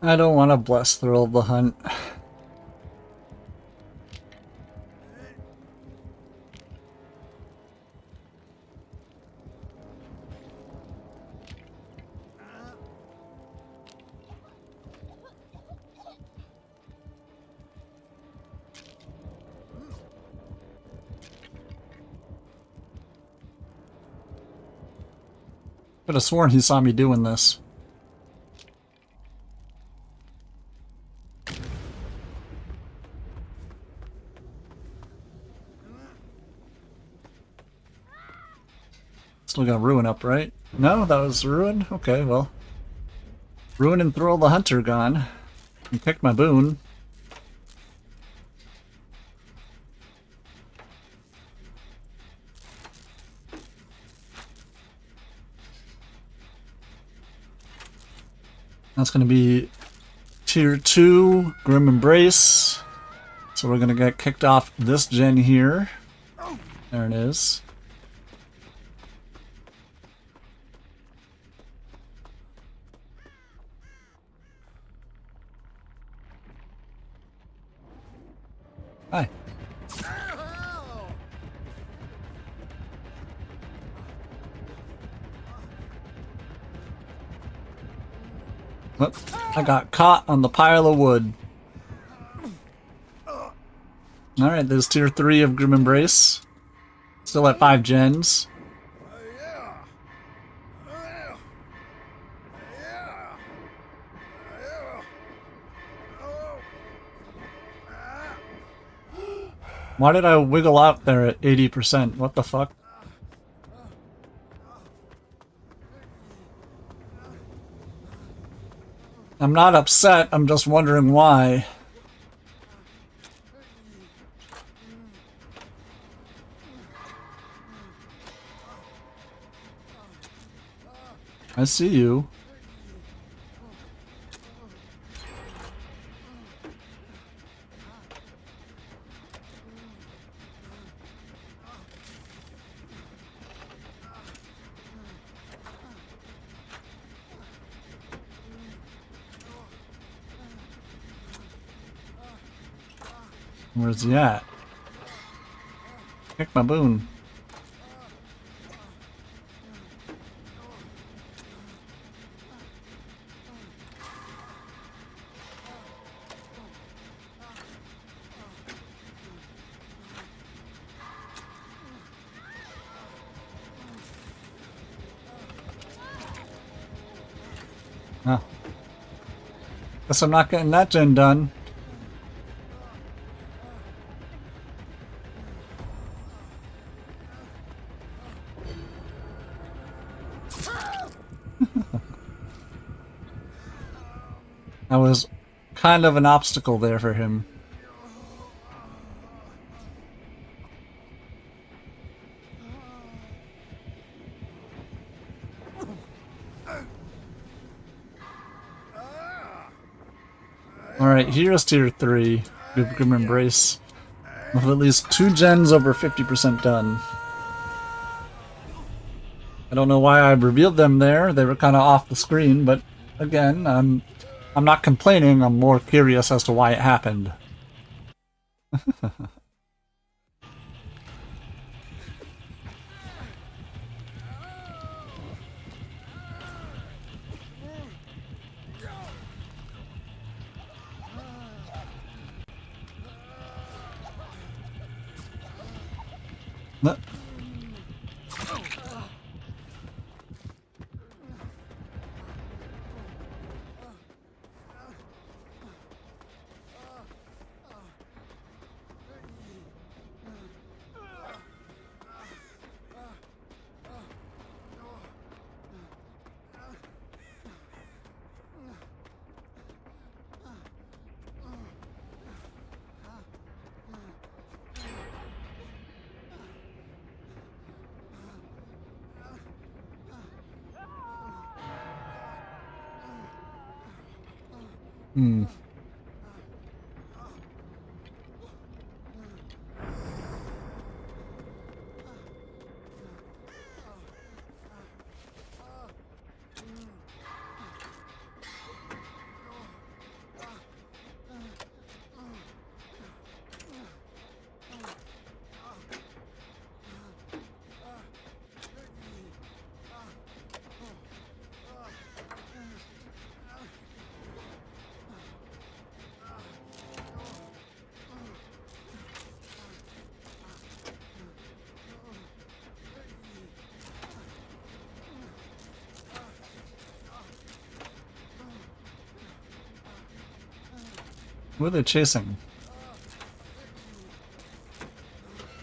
I don't want to bless Thrill of the Hunt. Could have sworn he saw me doing this. Still got Ruin up, right? No, that was Ruin? Okay, well. Ruin and Thrill the Hunter gone. You picked my boon. That's going to be Tier 2, Grim Embrace. So we're going to get kicked off this gen here. There it is. Hi. Whoop. I got caught on the pile of wood. Alright, there's Tier 3 of Grim Embrace. Still at 5 gens. Why did I wiggle out there at 80%? What the fuck? I'm not upset, I'm just wondering why. I see you. Where's he at? Pick my boon. Oh. Guess I'm not getting that gen done. That was kind of an obstacle there for him. Alright, here's Tier 3, Grim Embrace, with at least 2 gens over 50% done. I don't know why I revealed them there, they were kind of off the screen, but again, I'm not complaining, I'm more curious as to why it happened. What? Hmm. Who are they chasing?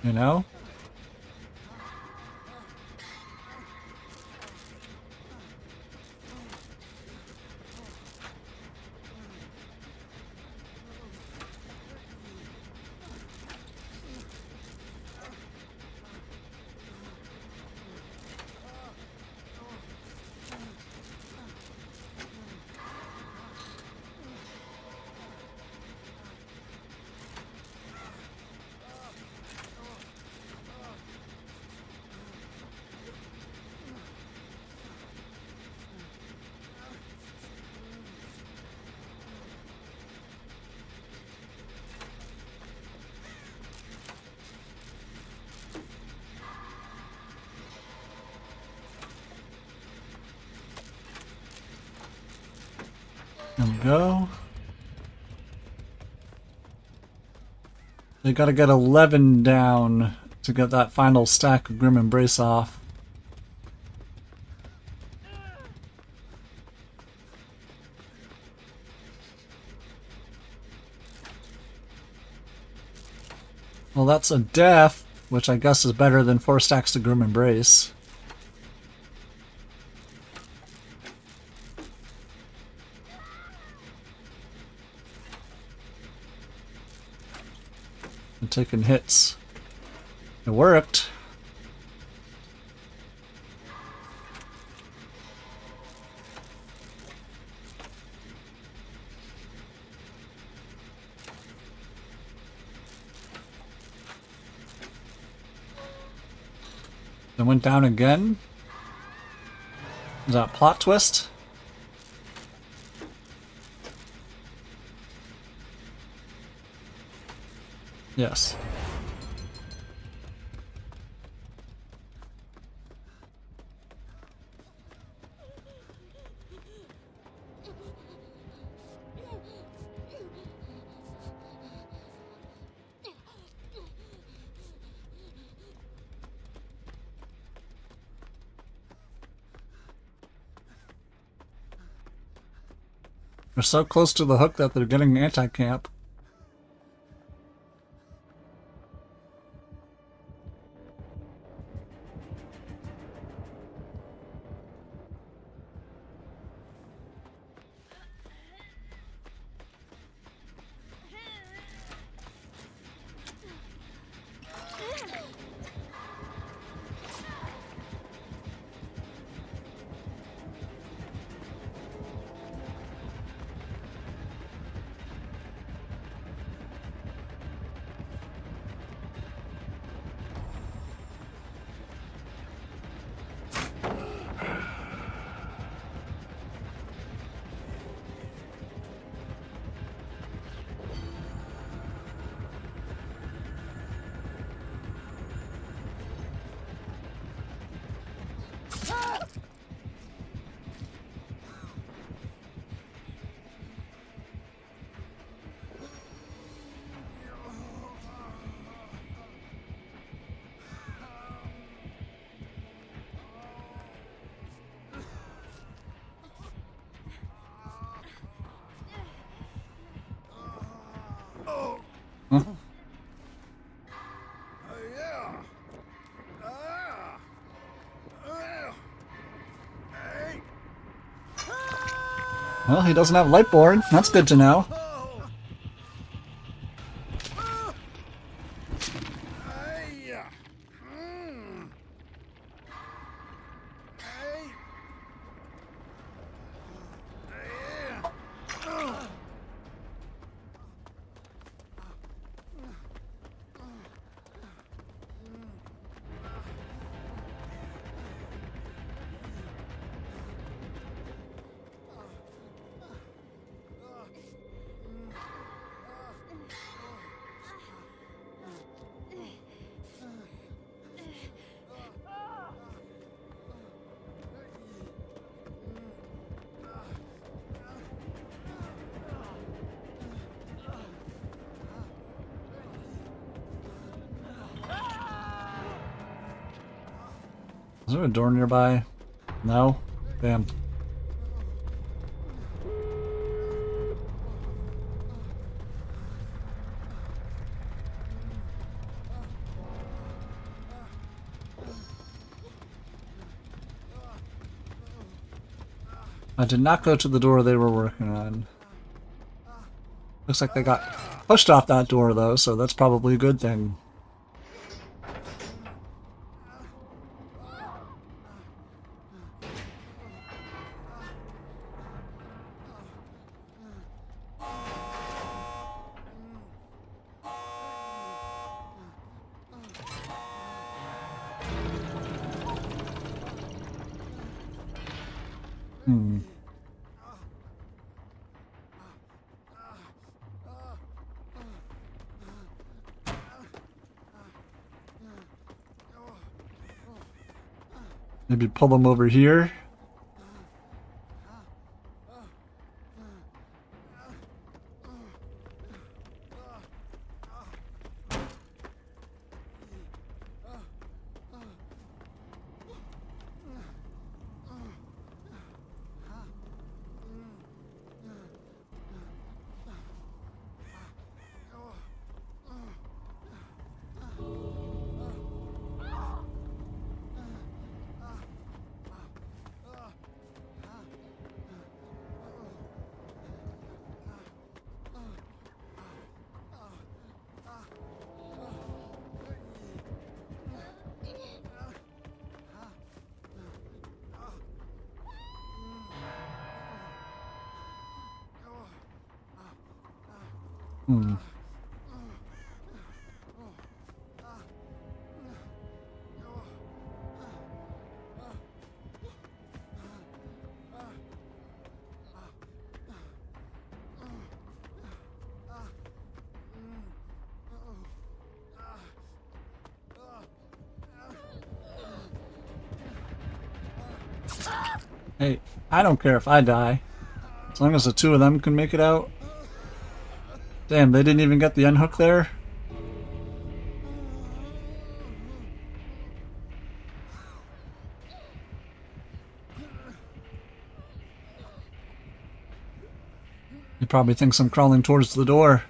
You know? There we go. They gotta get 11 down to get that final stack of Grim Embrace off. Well, that's a death, which I guess is better than 4 stacks to Grim Embrace. And taking hits. It worked. Then went down again. Is that a plot twist? Yes. They're so close to the hook that they're getting anti-camp. Huh? Well, he doesn't have Lightborn. That's good to know. Is there a door nearby? No? Damn. I did not go to the door they were working on. Looks like they got pushed off that door though, so that's probably a good thing. Hmm. Maybe pull them over here. Hmm. Hey, I don't care if I die. As long as the two of them can make it out. Damn, they didn't even get the unhook there? He probably thinks I'm crawling towards the door.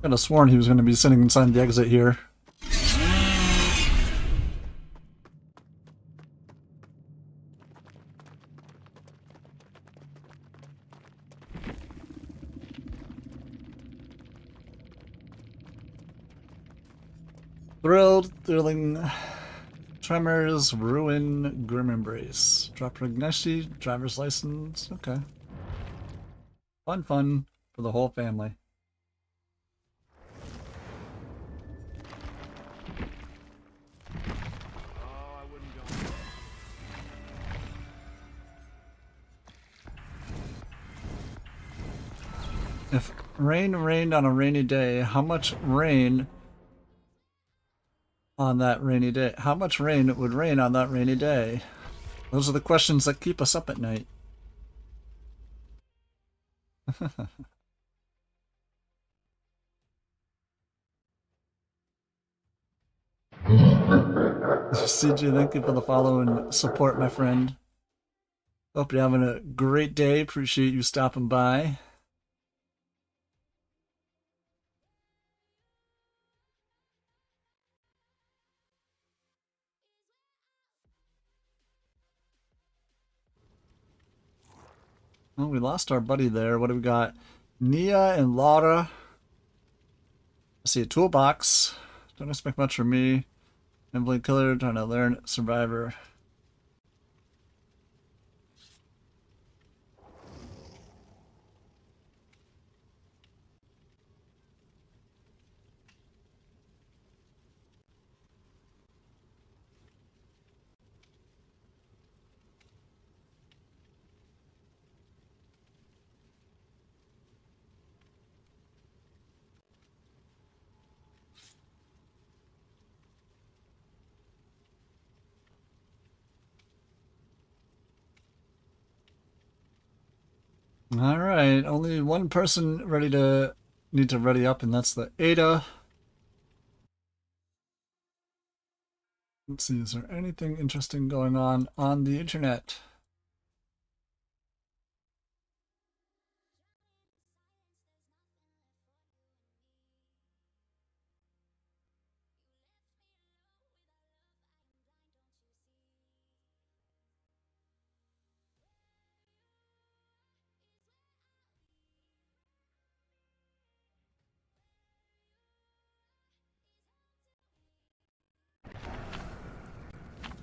Could have sworn he was going to be sitting inside the exit here. Thrilled, thrilling, tremors, ruin, grim embrace. Drop Ignishi, driver's license. Okay. Fun, fun for the whole family. If rain rained on a rainy day, how much rain on that rainy day? How much rain would rain on that rainy day? Those are the questions that keep us up at night. CJ, thank you for the follow and support, my friend. Hope you're having a great day. Appreciate you stopping by. Well, we lost our buddy there. What do we got? Nia and Laura. I see a toolbox. Don't expect much from me. Emily Killer trying to learn Survivor. Alright, only one person need to ready up, and that's the Ada. Let's see, is there anything interesting going on the internet?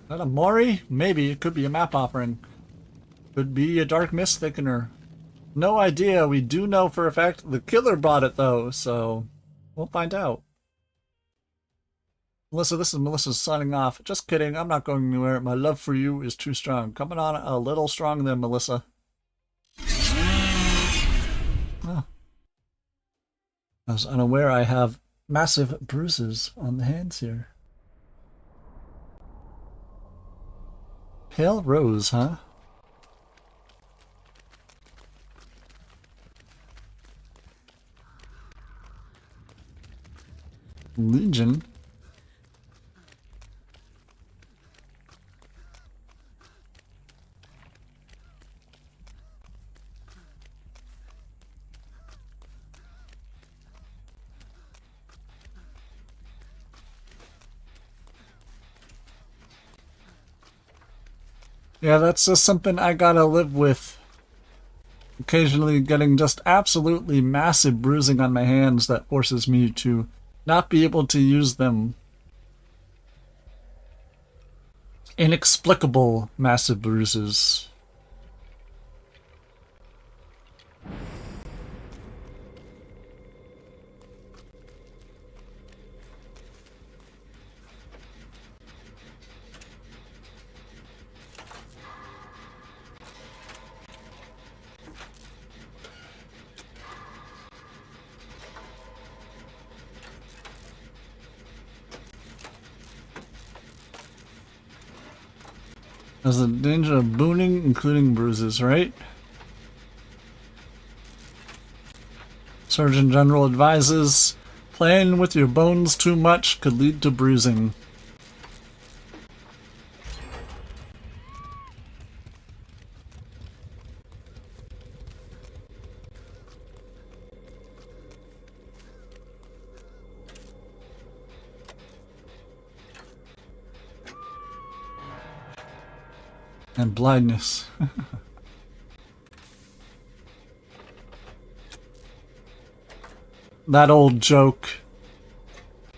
Is that a Mori? Maybe. It could be a map offering. Could be a dark mist thickener. No idea. We do know for a fact the killer brought it though, so we'll find out. Melissa, this is Melissa signing off. Just kidding. I'm not going anywhere. My love for you is too strong. Coming on a little strong there, Melissa. Oh. I was unaware I have massive bruises on the hands here. Pale Rose, huh? Legion? Yeah, that's just something I gotta live with. Occasionally getting just absolutely massive bruising on my hands that forces me to not be able to use them. Inexplicable massive bruises. There's a danger of booning, including bruises, right? Surgeon General advises, playing with your bones too much could lead to bruising. And blindness. That old joke.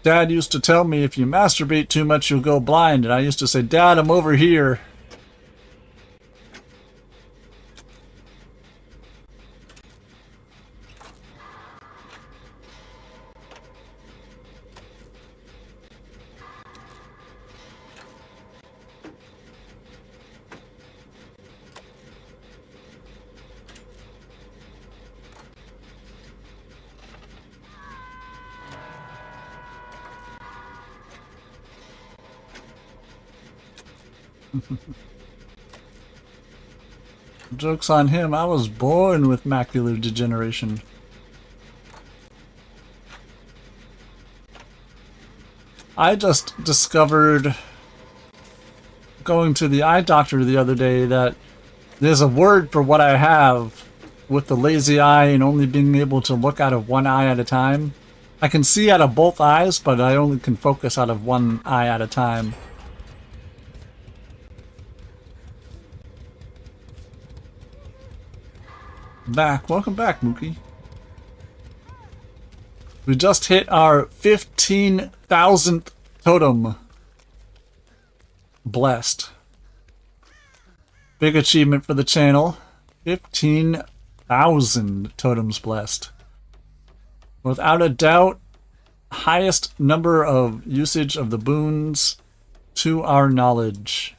Dad used to tell me if you masturbate too much you'll go blind, and I used to say, Dad, I'm over here. Joke's on him, I was born with macular degeneration. I just discovered, going to the eye doctor the other day, that there's a word for what I have with the lazy eye and only being able to look out of one eye at a time. I can see out of both eyes, but I only can focus out of one eye at a time. Back. Welcome back, Mookie. We just hit our 15,000th totem. Blessed. Big achievement for the channel. 15,000 totems blessed. Without a doubt, highest number of usage of the boons to our knowledge.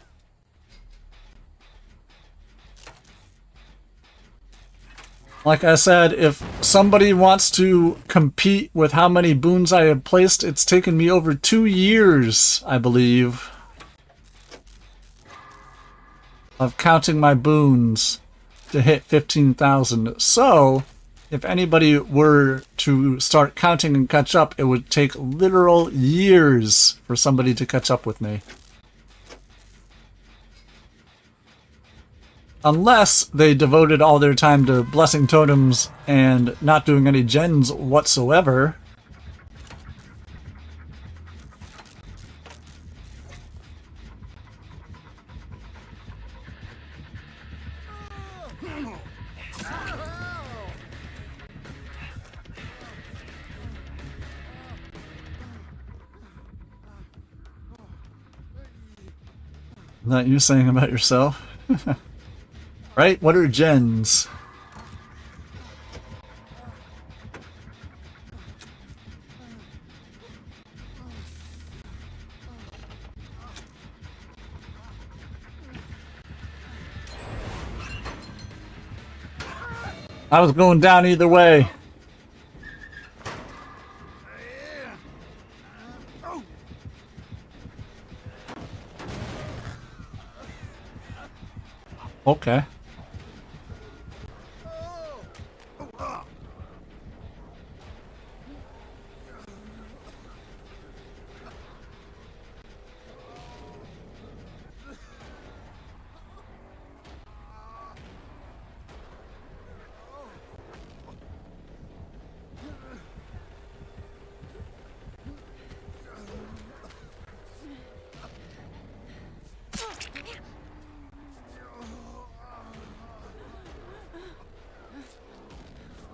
Like I said, if somebody wants to compete with how many boons I have placed, it's taken me over 2 years, I believe, of counting my boons. to hit 15,000. So, if anybody were to start counting and catch up, it would take literal years for somebody to catch up with me. Unless they devoted all their time to blessing totems and not doing any gens whatsoever. Not you saying about yourself? Right? What are gens? I was going down either way. Okay.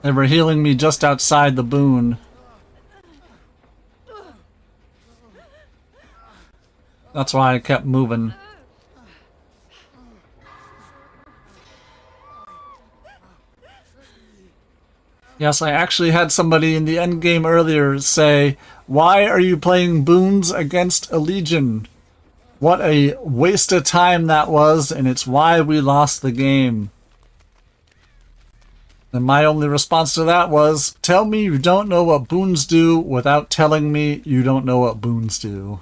They were healing me just outside the boon. That's why I kept moving. Yes, I actually had somebody in the end game earlier say, "Why are you playing boons against a legion? What a waste of time that was, and it's why we lost the game." And my only response to that was, tell me you don't know what boons do without telling me you don't know what boons do.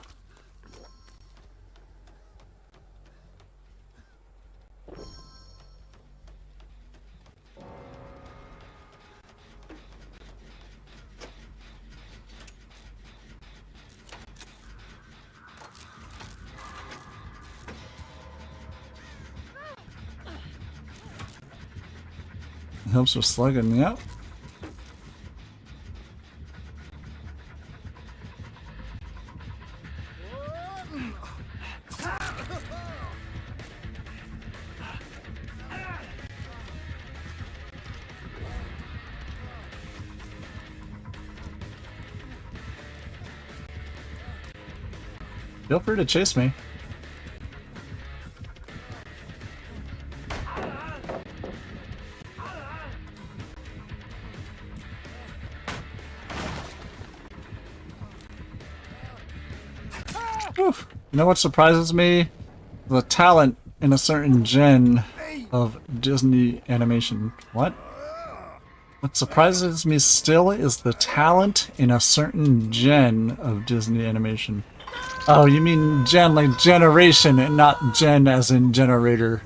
Helps with slugging, yep. Feel free to chase me. Whew. You know what surprises me? The talent in a certain gen of Disney animation. What? What surprises me still is the talent in a certain gen of Disney animation. Oh, you mean gen like generation and not gen as in generator.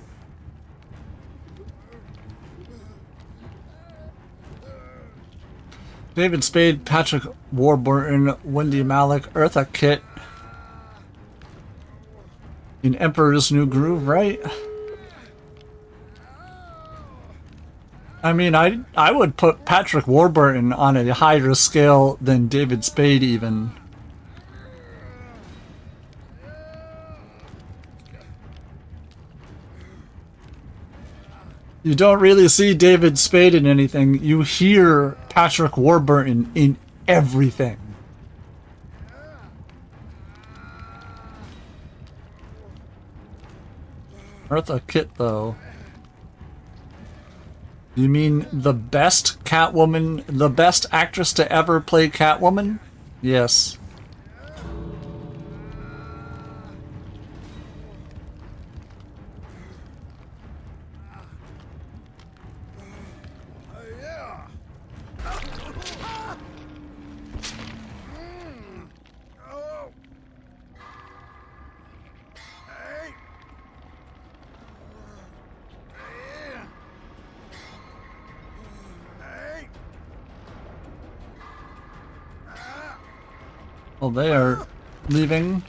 David Spade, Patrick Warburton, Wendy Malick, Eartha Kitt. In Emperor's New Groove, right? I mean, I would put Patrick Warburton on a higher scale than David Spade even. You don't really see David Spade in anything. You hear Patrick Warburton in everything. Eartha Kitt, though. You mean the best Catwoman, the best actress to ever play Catwoman? Yes. Oh, they are leaving.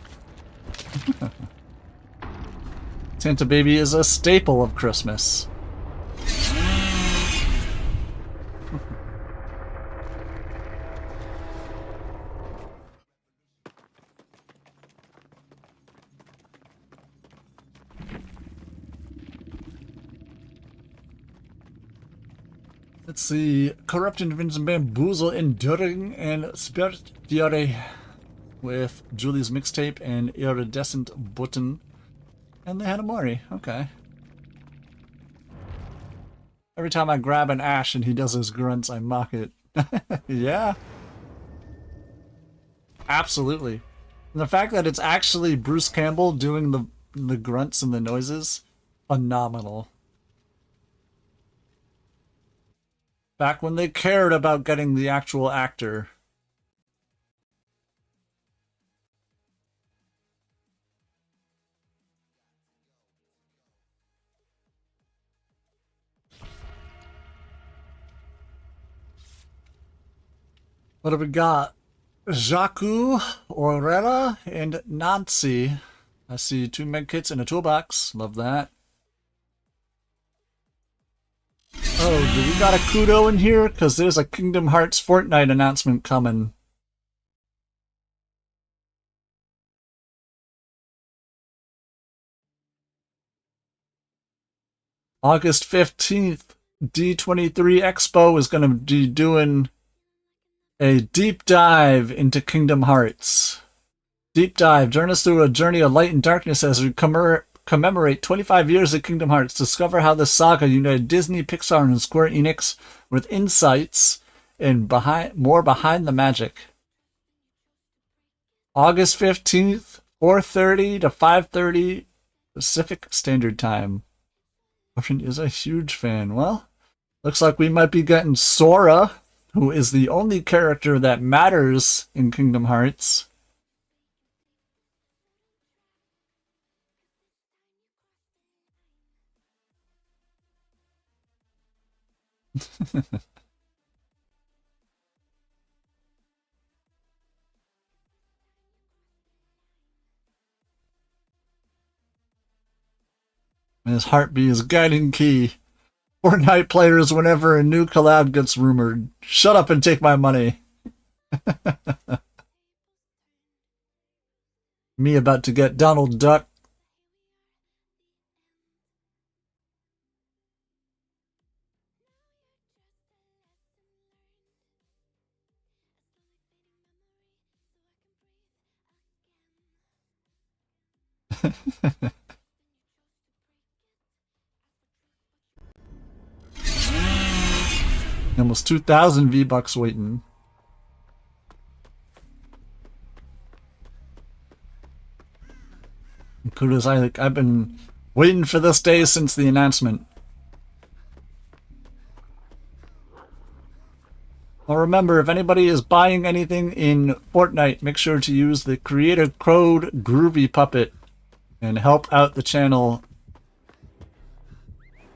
Santa Baby is a staple of Christmas. Let's see. Corrupt Interventions and Bamboozle, Enduring, and Spirit Fury with Julie's Mixtape and Iridescent Button. And the Hanamori. Okay. Every time I grab an Ash and he does his grunts, I mock it. Yeah. Absolutely. And the fact that it's actually Bruce Campbell doing the grunts and the noises, phenomenal. Back when they cared about getting the actual actor. What have we got? Jaku, Aurora, and Nancy. I see 2 medkits in a toolbox. Love that. Oh, do we got a Kudo in here? Because there's a Kingdom Hearts Fortnite announcement coming. August 15th, D23 Expo is going to be doing a deep dive into Kingdom Hearts. Deep dive. Join us through a journey of light and darkness as we commemorate 25 years of Kingdom Hearts. Discover how the saga united Disney, Pixar, and Square Enix with insights and more behind the magic. August 15th, 4:30 to 5:30 Pacific Standard Time. Orphan is a huge fan. Well, looks like we might be getting Sora, who is the only character that matters in Kingdom Hearts. His heartbeat is guiding key. Fortnite players, whenever a new collab gets rumored, shut up and take my money. Me about to get Donald Duck. Almost 2,000 V-Bucks waiting. Kudos, I've been waiting for this day since the announcement. Well, remember, if anybody is buying anything in Fortnite, make sure to use the creator code Groovy Puppet and help out the channel.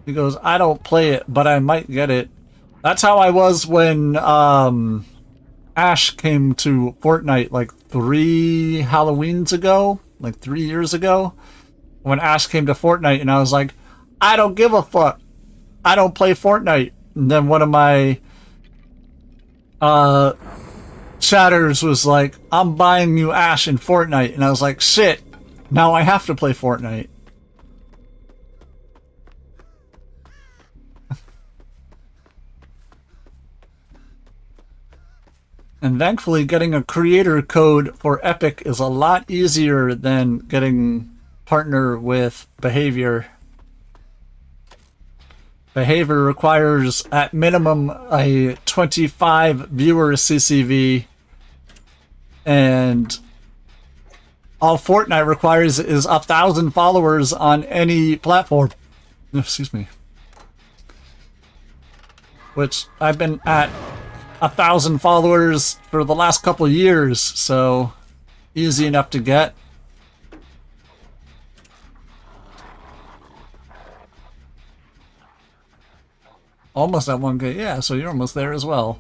He goes, I don't play it, but I might get it. That's how I was when Ash came to Fortnite like 3 Halloweens ago, like 3 years ago. When Ash came to Fortnite, and I was like, I don't give a fuck. I don't play Fortnite. And then one of my chatters was like, I'm buying you Ash in Fortnite. And I was like, shit, now I have to play Fortnite. And thankfully, getting a creator code for Epic is a lot easier than getting partner with Behavior. Behavior requires, at minimum, a 25 viewer CCV. And all Fortnite requires is 1,000 followers on any platform. Excuse me. Which I've been at 1,000 followers for the last couple of years, so easy enough to get. Almost at 1K, yeah, so you're almost there as well.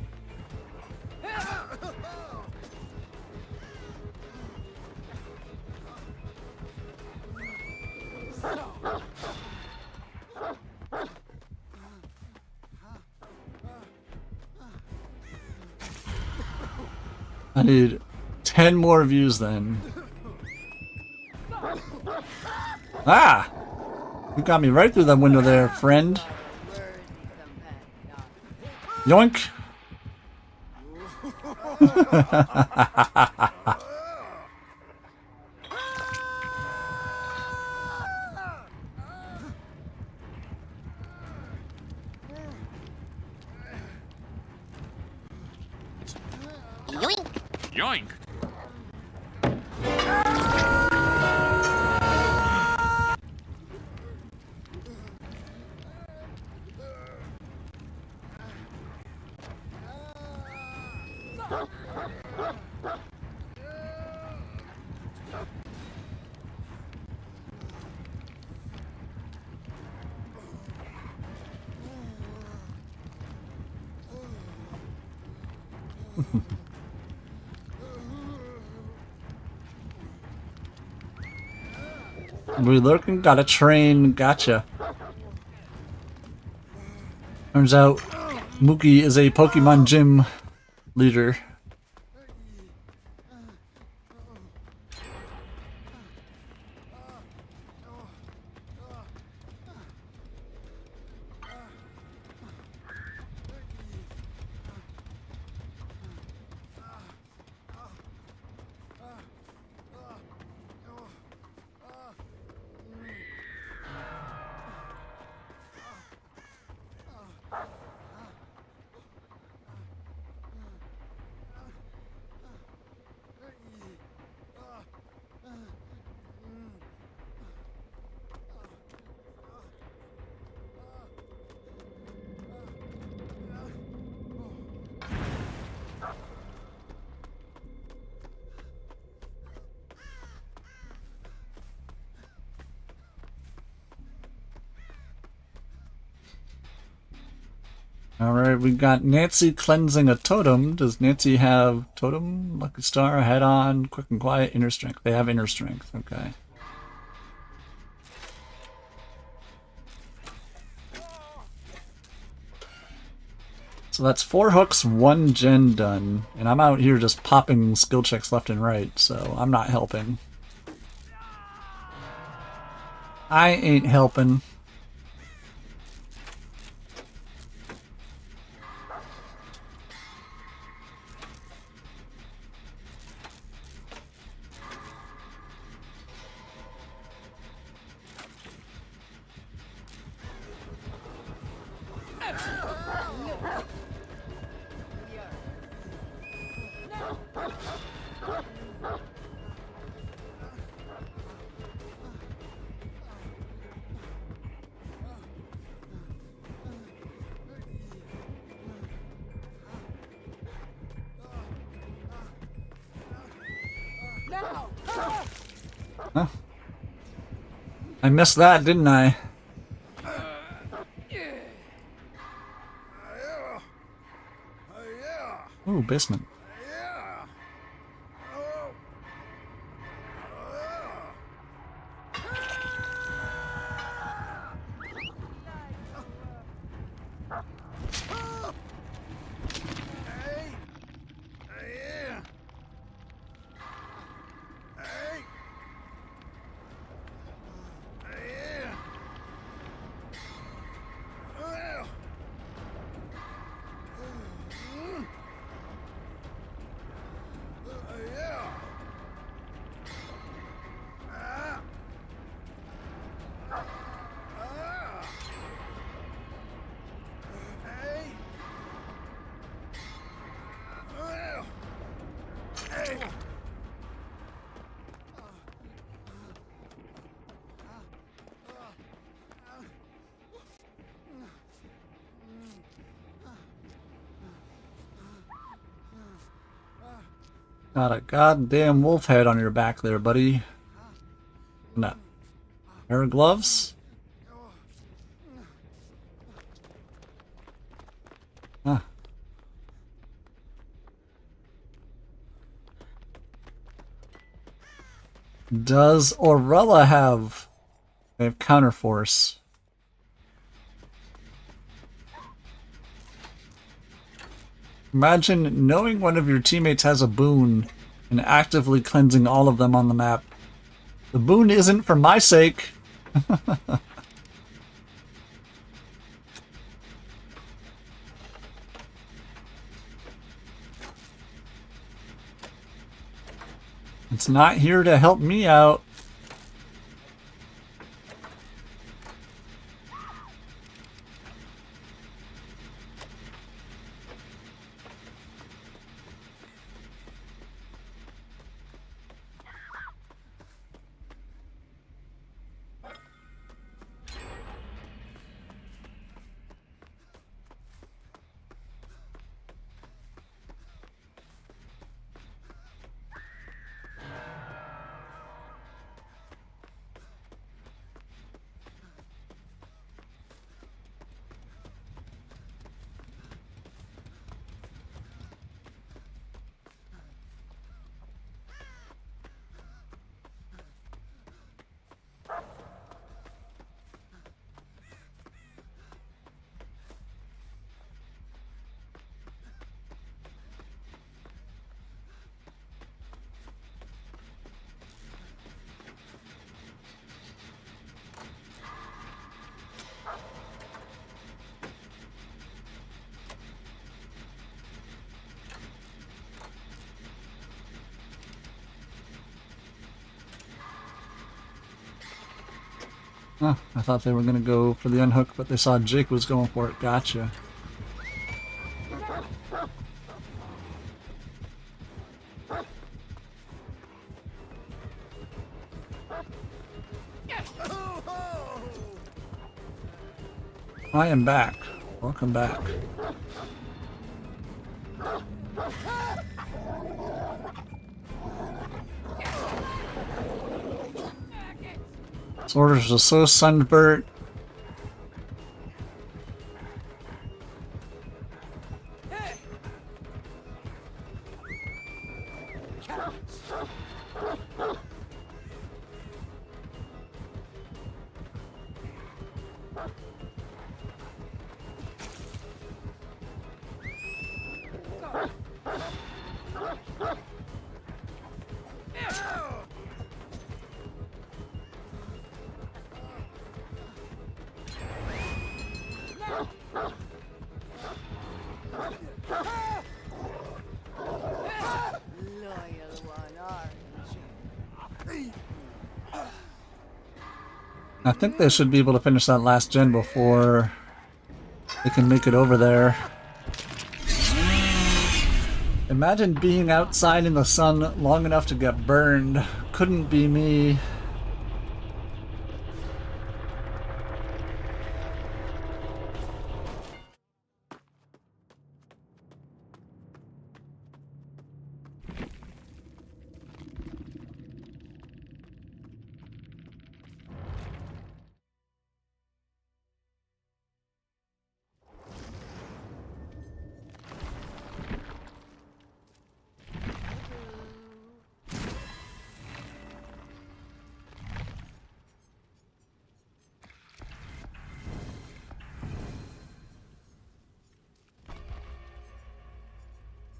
I need 10 more views then. Ah! You got me right through that window there, friend. Yoink!
Yoink.
Yoink.
We lurking, got a train, gotcha. Turns out Mookie is a Pokemon gym leader. Alright, we got Nancy cleansing a totem. Does Nancy have totem? Lucky star, head on, quick and quiet, inner strength. They have inner strength, okay. So that's 4 hooks, 1 gen done. And I'm out here just popping skill checks left and right, so I'm not helping. I ain't helping. Huh? I missed that, didn't I? Ooh, basement. Got a goddamn wolf head on your back there, buddy. No. Pair of gloves? Huh. Does Aurella have... They have counterforce. Imagine knowing one of your teammates has a boon and actively cleansing all of them on the map. The boon isn't for my sake. It's not here to help me out. Huh, I thought they were gonna go for the unhook, but they saw Jake was going for it. Gotcha. I am back. Welcome back. Orders are so sunburnt. I think they should be able to finish that last gen before they can make it over there. Imagine being outside in the sun long enough to get burned. Couldn't be me.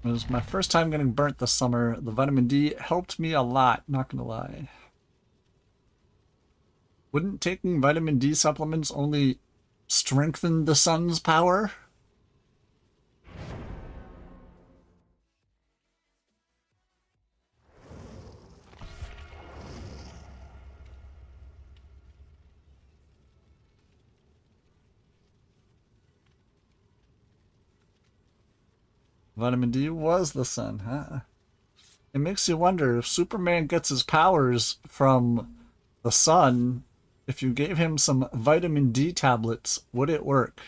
It was my first time getting burnt this summer. The vitamin D helped me a lot, not gonna lie. Wouldn't taking vitamin D supplements only strengthen the sun's power? Vitamin D was the sun, huh? It makes you wonder if Superman gets his powers from the sun. If you gave him some vitamin D tablets, would it work?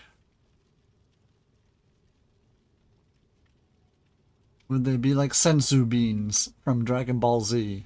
Would they be like sensu beans from Dragon Ball Z?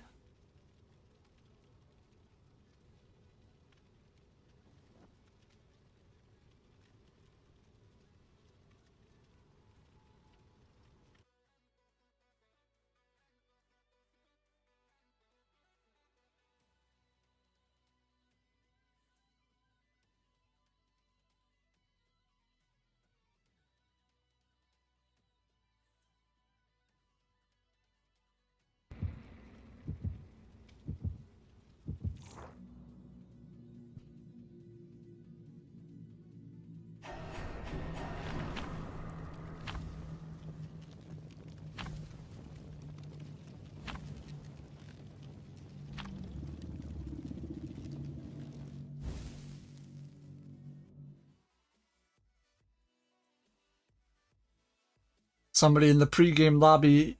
Somebody in the pregame lobby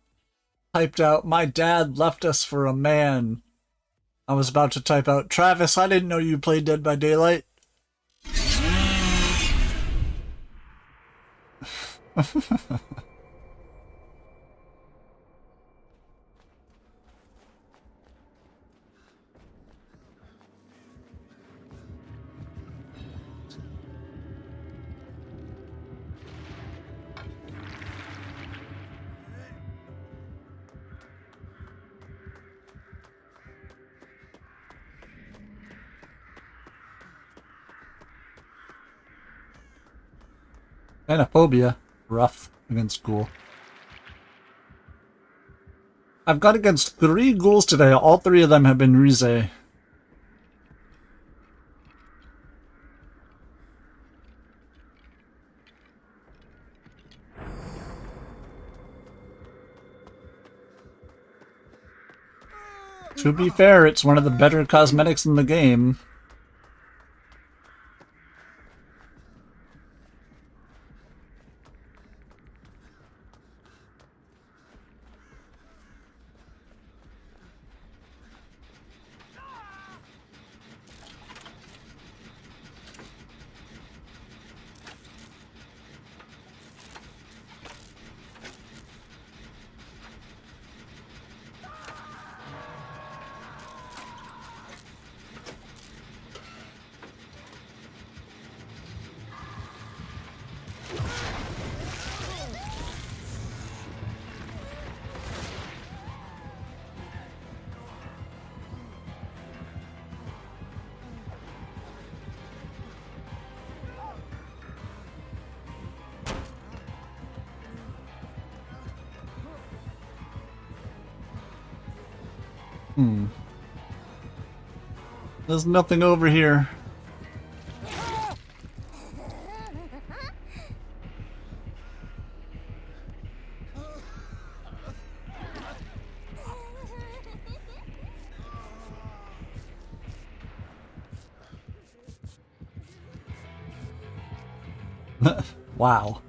typed out, "My dad left us for a man." I was about to type out, "Travis, I didn't know you played Dead by Daylight." Xenophobia. Rough against ghoul. I've gone against 3 ghouls today. All 3 of them have been Rize. To be fair, it's one of the better cosmetics in the game. There's nothing over here. Wow.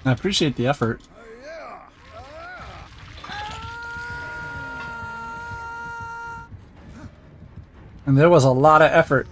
I appreciate the effort. And there was a lot of effort.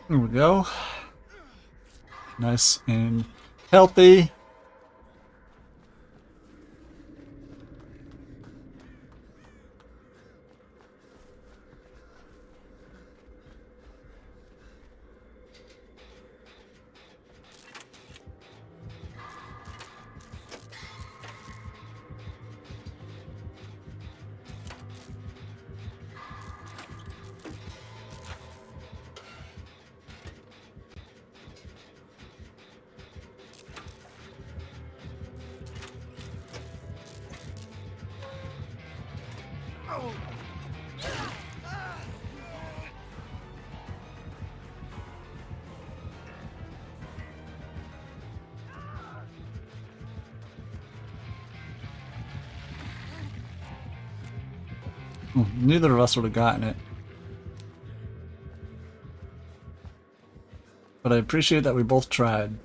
There we go. Nice and healthy. Neither of us would have gotten it. But I appreciate that we both tried.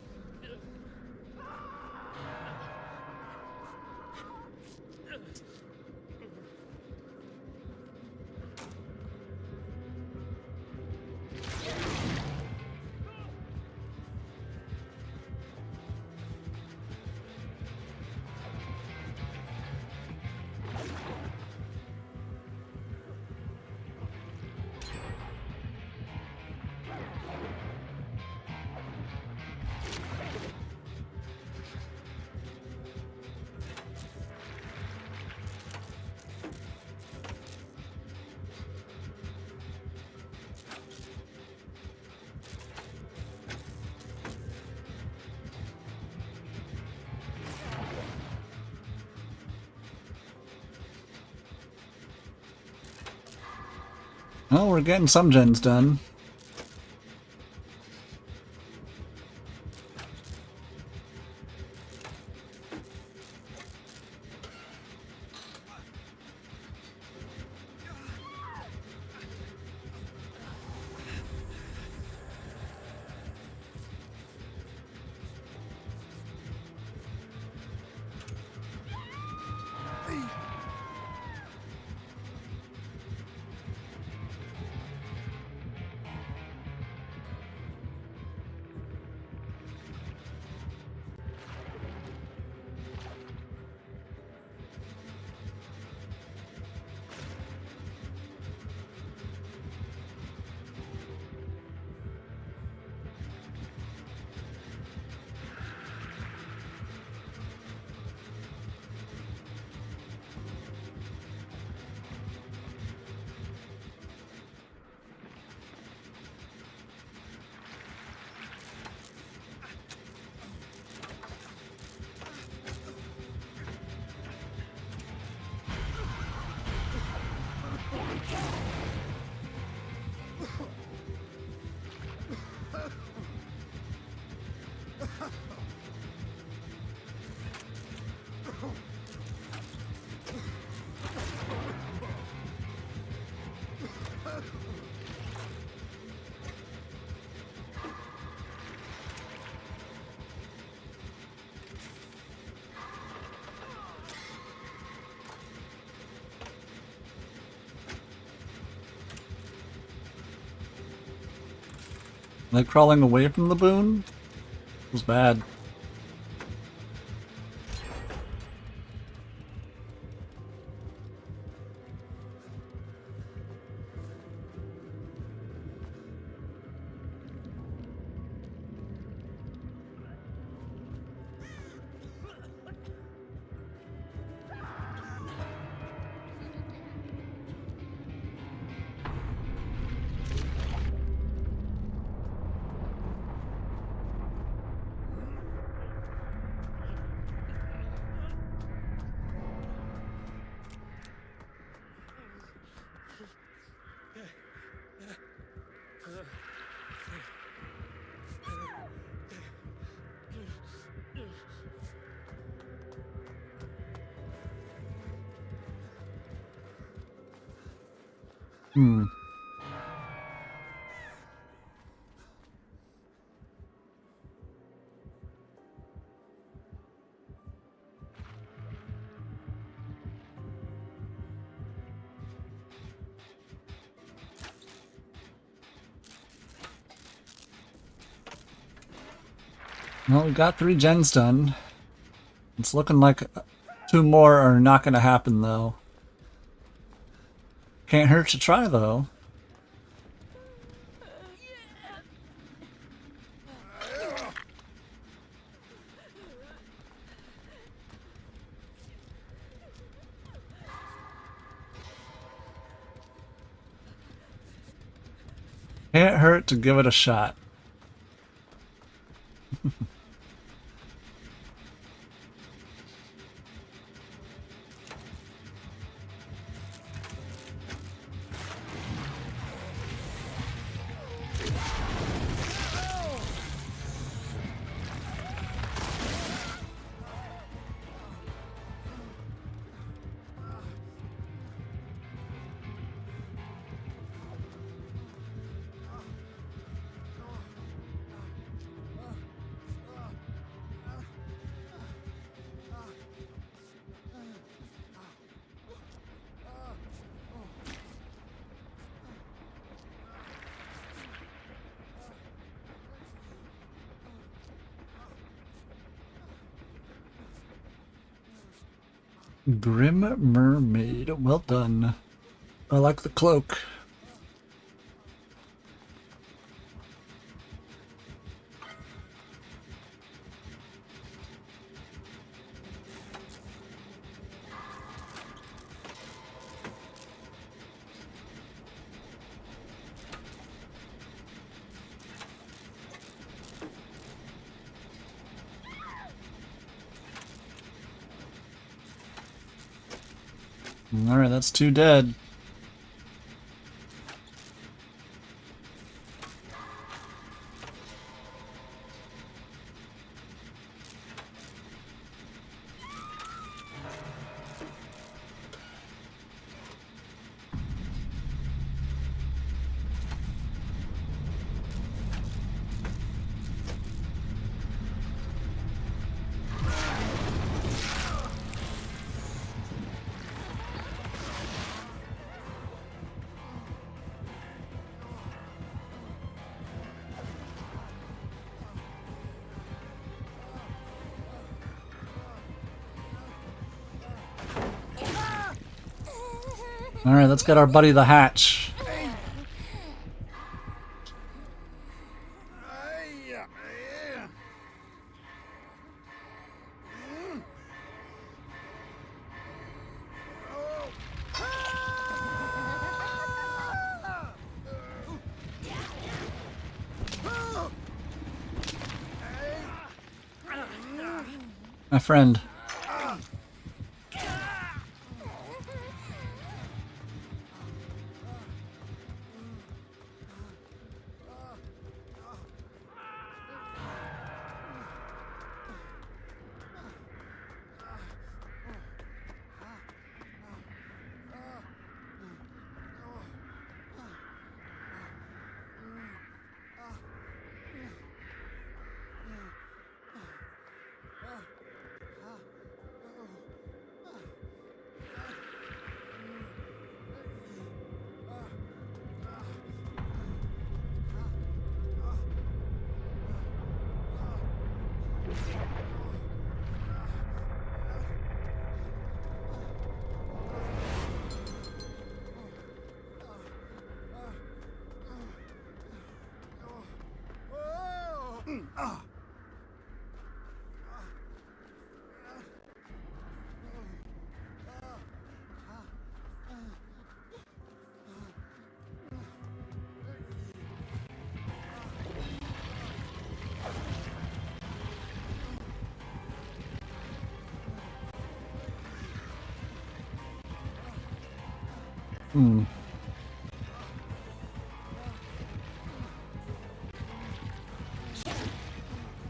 Well, we're getting some gens done. Like crawling away from the boon? It was bad. Hmm. Well, we got 3 gens done. It's looking like 2 more are not going to happen, though. Can't hurt to try, though. Can't hurt to give it a shot. Grim Mermaid. Well done. I like the cloak. Alright, that's 2 dead. Alright, let's get our buddy the Hatch. My friend.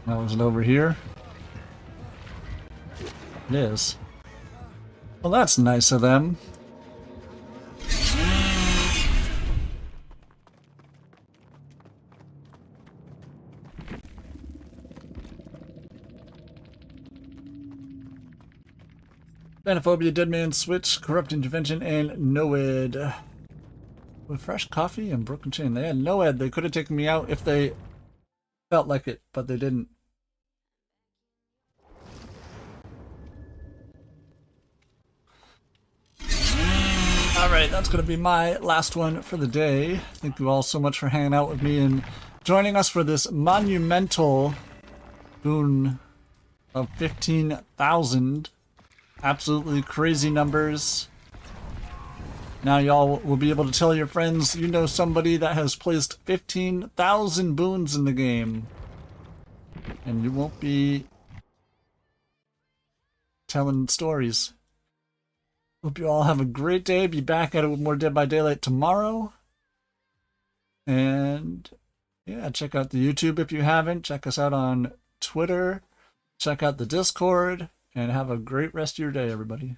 That wasn't over here. It is. Well, that's nice of them. Xenophobia, Dead Man Switch, Corrupt Intervention, and Noed. With fresh coffee and broken chain. They had Noed. They could have taken me out if they felt like it, but they didn't. Alright, that's going to be my last one for the day. Thank you all so much for hanging out with me and joining us for this monumental boon of 15,000. Absolutely crazy numbers. Now y'all will be able to tell your friends you know somebody that has placed 15,000 boons in the game. And you won't be telling stories. Hope you all have a great day. Be back at it with more Dead by Daylight tomorrow. And yeah, check out the YouTube if you haven't. Check us out on Twitter. Check out the Discord. And have a great rest of your day, everybody.